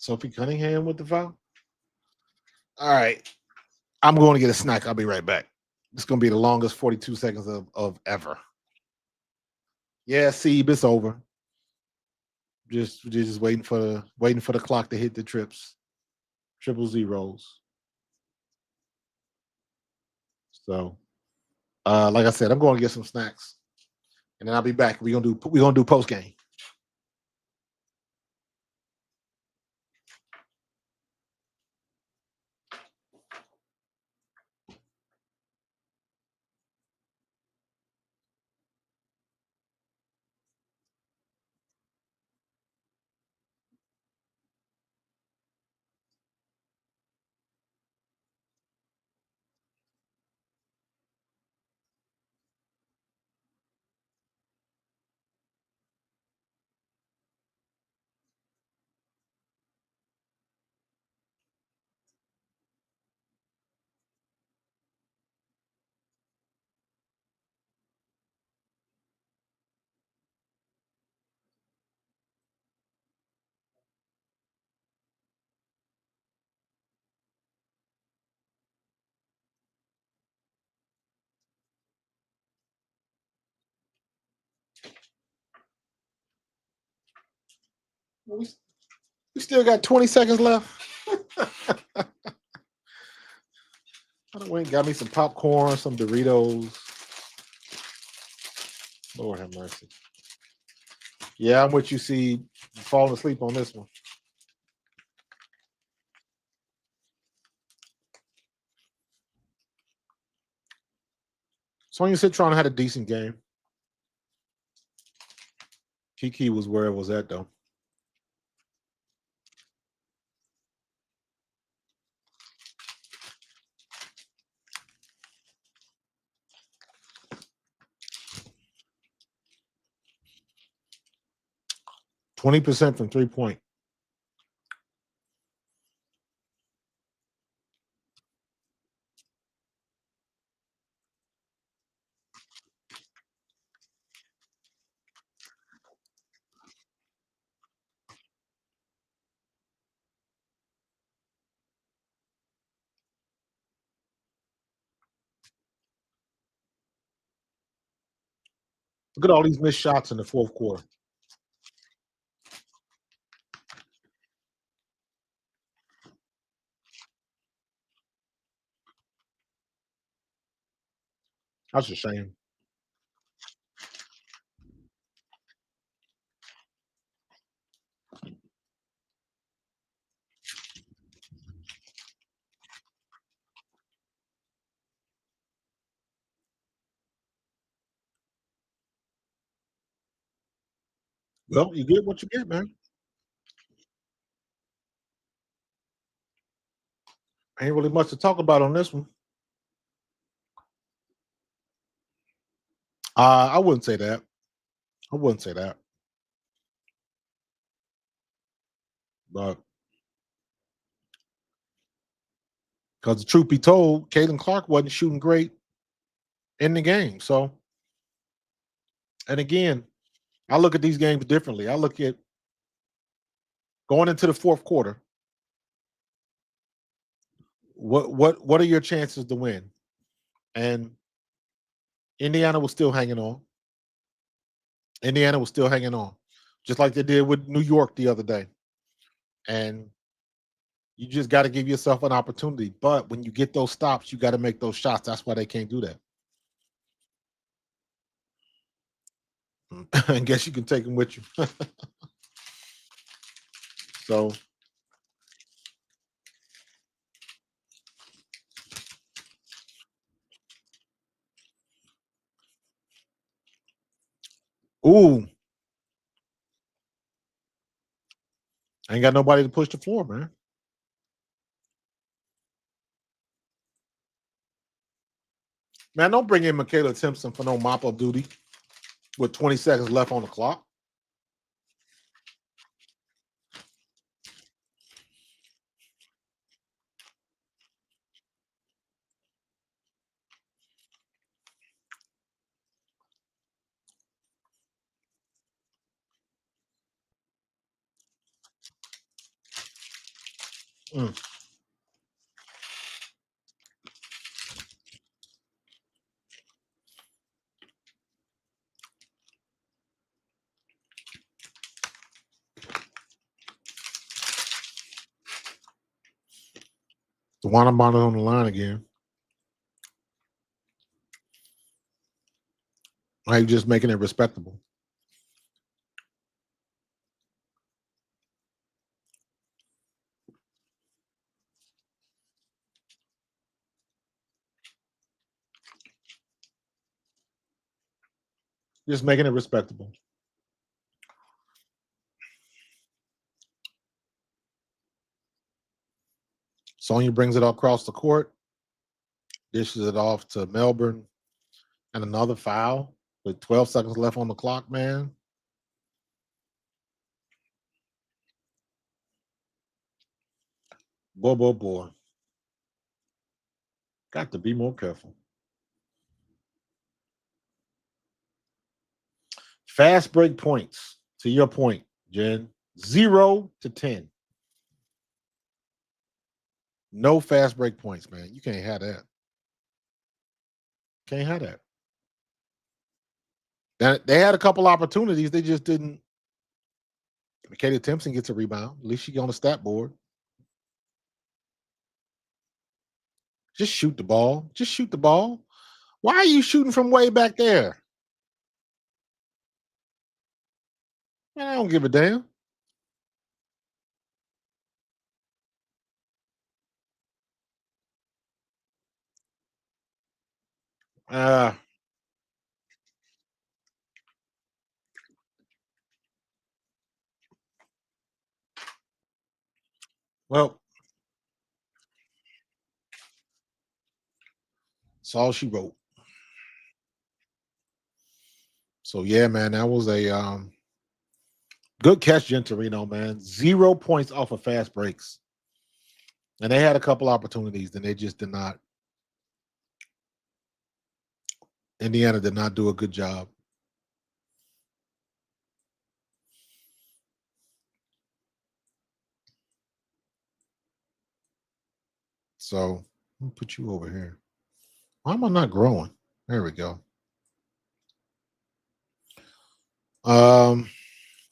Sophie Cunningham with the foul. All right. I'm going to get a snack. I'll be right back. It's going to be the longest 42 seconds of ever. Yeah, Sebe, it's over. Just waiting for the clock to hit the triple zeros. So, like I said, I'm going to get some snacks, and then I'll be back. We're gonna do post game. We still got 20 seconds left. I went and got me some popcorn, some Doritos. Lord have mercy. Yeah, I'm with you. See, falling asleep on this one. Sonia Citron had a decent game. Kiki was where it was at, though. %20 from 3-point. Look at all these missed shots in the fourth quarter. That's a shame. Well, you get what you get, man. Ain't really much to talk about on this one. I wouldn't say that. I wouldn't say that. But because the truth be told, Caitlin Clark wasn't shooting great in the game. So, and again, I look at these games differently. I look at going into the fourth quarter. What are your chances to win? And Indiana was still hanging on. Indiana was still hanging on, just like they did with New York the other day. And you just got to give yourself an opportunity. But when you get those stops, you got to make those shots. That's why they can't do that. I guess you can take them with you. So, ooh, I ain't got nobody to push the floor, man. Man, don't bring in Michaela Timpson for no mop-up duty with 20 seconds left on the clock. Mm. The water bottle on the line again. Are you just making it respectable? Just making it respectable. Sonia brings it across the court, dishes it off to Melbourne, and another foul with 12 seconds left on the clock, man. Boy. Got to be more careful. Fast break points, to your point, Jen. 0 to 10. No fast break points, man. You can't have that. Can't have that. They had a couple opportunities. They just didn't Katie Timpson gets a rebound. At least she on the stat board. Just shoot the ball. Just shoot the ball. Why are you shooting from way back there? Man, I don't give a damn. Uh, well, that's all she wrote. So yeah, man, that was a good catch, Gentorino, man. 0 points off of fast breaks. And they had a couple opportunities, and they just did not. Indiana did not do a good job. So let me put you over here. Why am I not growing? There we go. Go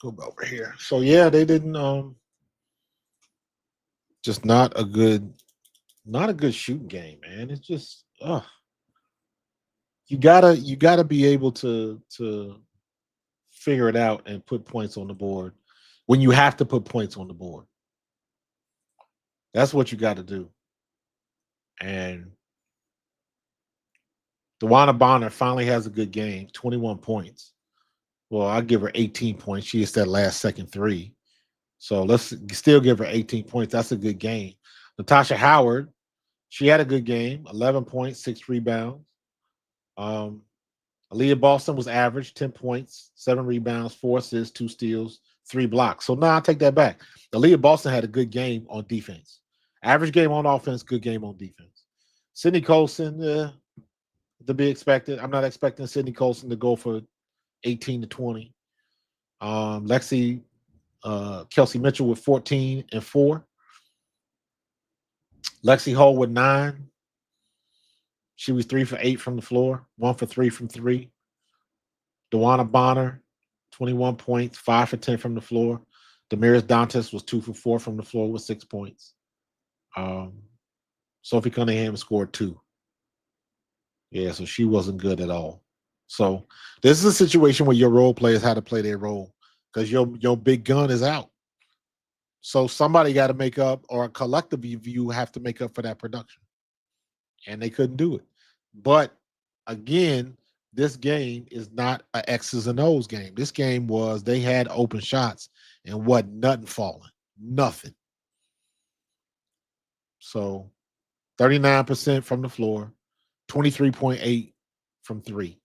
over here. So yeah, they didn't just not a good shooting game, man. It's just you gotta be able to figure it out and put points on the board when you have to put points on the board. That's what you got to do. And DeWanna Bonner finally has a good game, 21 points. Well, I'll give her 18 points. She hits that last second three. So let's still give her 18 points. That's a good game. Natasha Howard, she had a good game, 11 points, 6 rebounds. Aaliyah Boston was average, 10 points, 7 rebounds, 4 assists, 2 steals, 3 blocks. So now I'll take that back. Aaliyah Boston had a good game on defense. Average game on offense, good game on defense. Sydney Colson, to be expected. I'm not expecting Sydney Colson to go for 18 to 20. Kelsey Mitchell with 14 and 4. Lexi Hull with 9. She was 3 for 8 from the floor, 1 for 3 from 3. DeWanna Bonner, 21 points, 5 for 10 from the floor. Damaris Dantas was 2 for 4 from the floor with 6 points. Sophie Cunningham scored 2. Yeah, so she wasn't good at all. So this is a situation where your role players had to play their role because your big gun is out. So somebody got to make up, or a collective you have to make up for that production. And they couldn't do it. But again, this game is not an X's and O's game. This game was they had open shots and nothing falling. Nothing. So 39% from the floor, 23.8 from 3.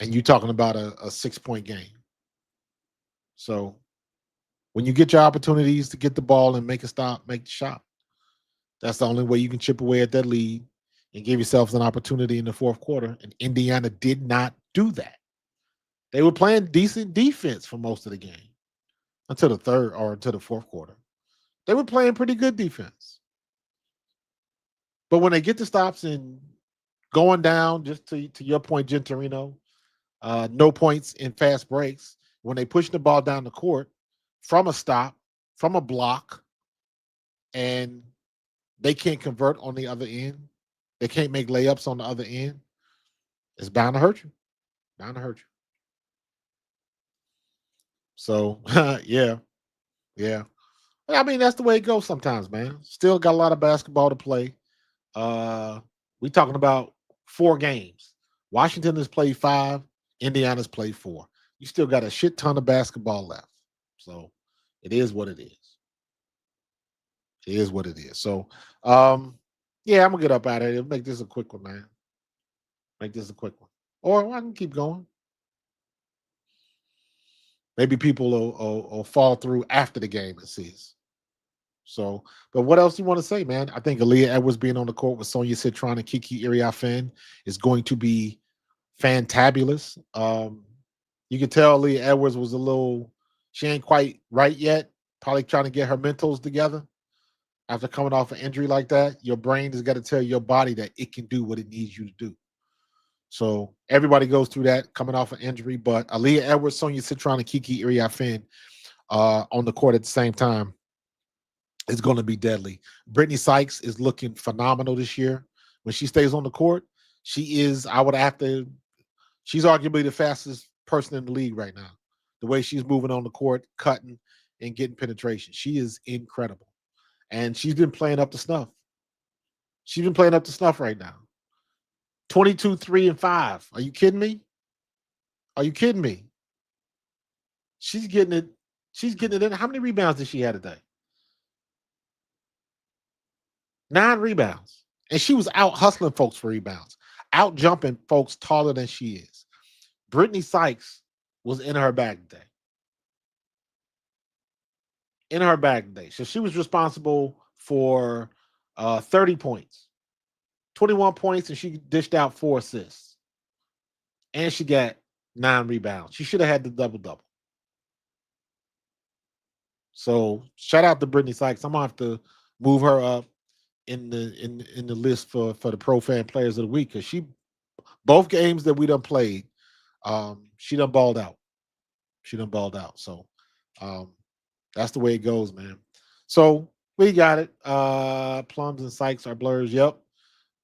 And you're talking about a 6-point game. So when you get your opportunities to get the ball and make a stop, make the shot. That's the only way you can chip away at that lead and give yourselves an opportunity in the fourth quarter. And Indiana did not do that. They were playing decent defense for most of the game until the third or until the fourth quarter. They were playing pretty good defense. But when they get the stops and going down, just to your point, Gentorino, no points in fast breaks. When they push the ball down the court from a stop, from a block, and they can't convert on the other end, they can't make layups on the other end, it's bound to hurt you. Bound to hurt you. So, yeah. I mean, that's the way it goes sometimes, man. Still got a lot of basketball to play. We talking about 4 games. Washington has played 5. Indiana's played 4. You still got a shit ton of basketball left. So it is what it is. It is what it is. So, yeah, I'm gonna get up out of here. Make this a quick one, man. Make this a quick one, or I can keep going. Maybe people will fall through after the game and sees. So, but what else do you want to say, man? I think Aaliyah Edwards being on the court with Sonia Citron and Kiki Iriafen is going to be fantabulous. You can tell Aaliyah Edwards was she ain't quite right yet. Probably trying to get her mentals together. After coming off an injury like that, your brain has got to tell your body that it can do what it needs you to do. So everybody goes through that coming off an injury. But Aaliyah Edwards, Sonia Citron, and Kiki Iriafen on the court at the same time is going to be deadly. Brittany Sykes is looking phenomenal this year. When she stays on the court, she is, I would have to, she's arguably the fastest person in the league right now. The way she's moving on the court, cutting and getting penetration. She is incredible. And she's been playing up to snuff. She's been playing up to snuff right now. 22, 3, and 5. Are you kidding me? Are you kidding me? She's getting it. She's getting it in. How many rebounds did she have today? 9 rebounds. And she was out hustling folks for rebounds, out jumping folks taller than she is. Brittany Sykes was in her bag today. In her bag today. So she was responsible for 30 points, 21 points, and she dished out 4 assists. And she got 9 rebounds. She should have had the double-double. So shout out to Brittany Sykes. I'm gonna have to move her up in the list for the Pro Fan Players of the Week, because she, both games that we done played, she done balled out. She done balled out. So that's the way it goes, man. So we got it. Plums and Sykes are blurs. Yep.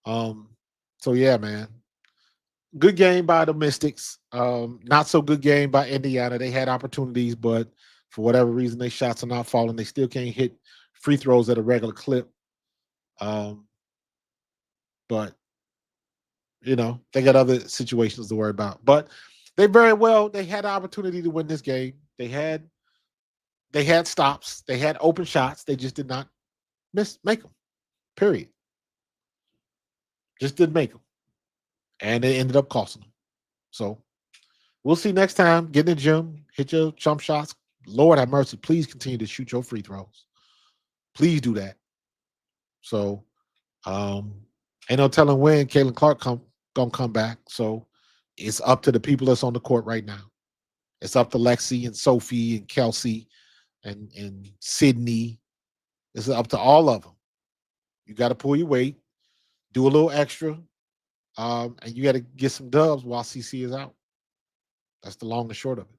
So yeah, man. Good game by the Mystics. Not so good game by Indiana. They had opportunities, but for whatever reason, their shots are not falling. They still can't hit free throws at a regular clip. But you know, they got other situations to worry about. But they had the opportunity to win this game. They had stops. They had open shots. They just did not make them. Period. Just didn't make them. And it ended up costing them. So we'll see next time. Get in the gym, hit your jump shots. Lord have mercy. Please continue to shoot your free throws. Please do that. So ain't no telling when Caitlin Clark gonna come back. So it's up to the people that's on the court right now. It's up to Lexi and Sophie and Kelsey and Sydney. It's up to all of them. You got to pull your weight, do a little extra, and you got to get some dubs while CC is out. That's the long and short of it.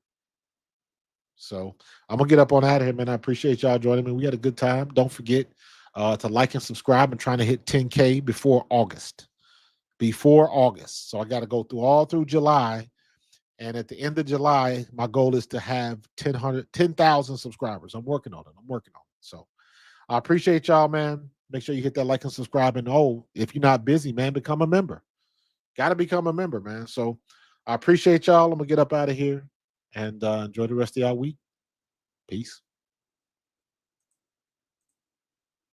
So I'm gonna get up on out of here, man. I appreciate y'all joining me. We had a good time. Don't forget to like and subscribe. I'm trying to hit 10K before August. So I got to go through July. And at the end of July, my goal is to have 10,000 subscribers. I'm working on it. So I appreciate y'all, man. Make sure you hit that like and subscribe. And if you're not busy, man, become a member. Got to become a member, man. So I appreciate y'all. I'm going to get up out of here and enjoy the rest of y'all week. Peace.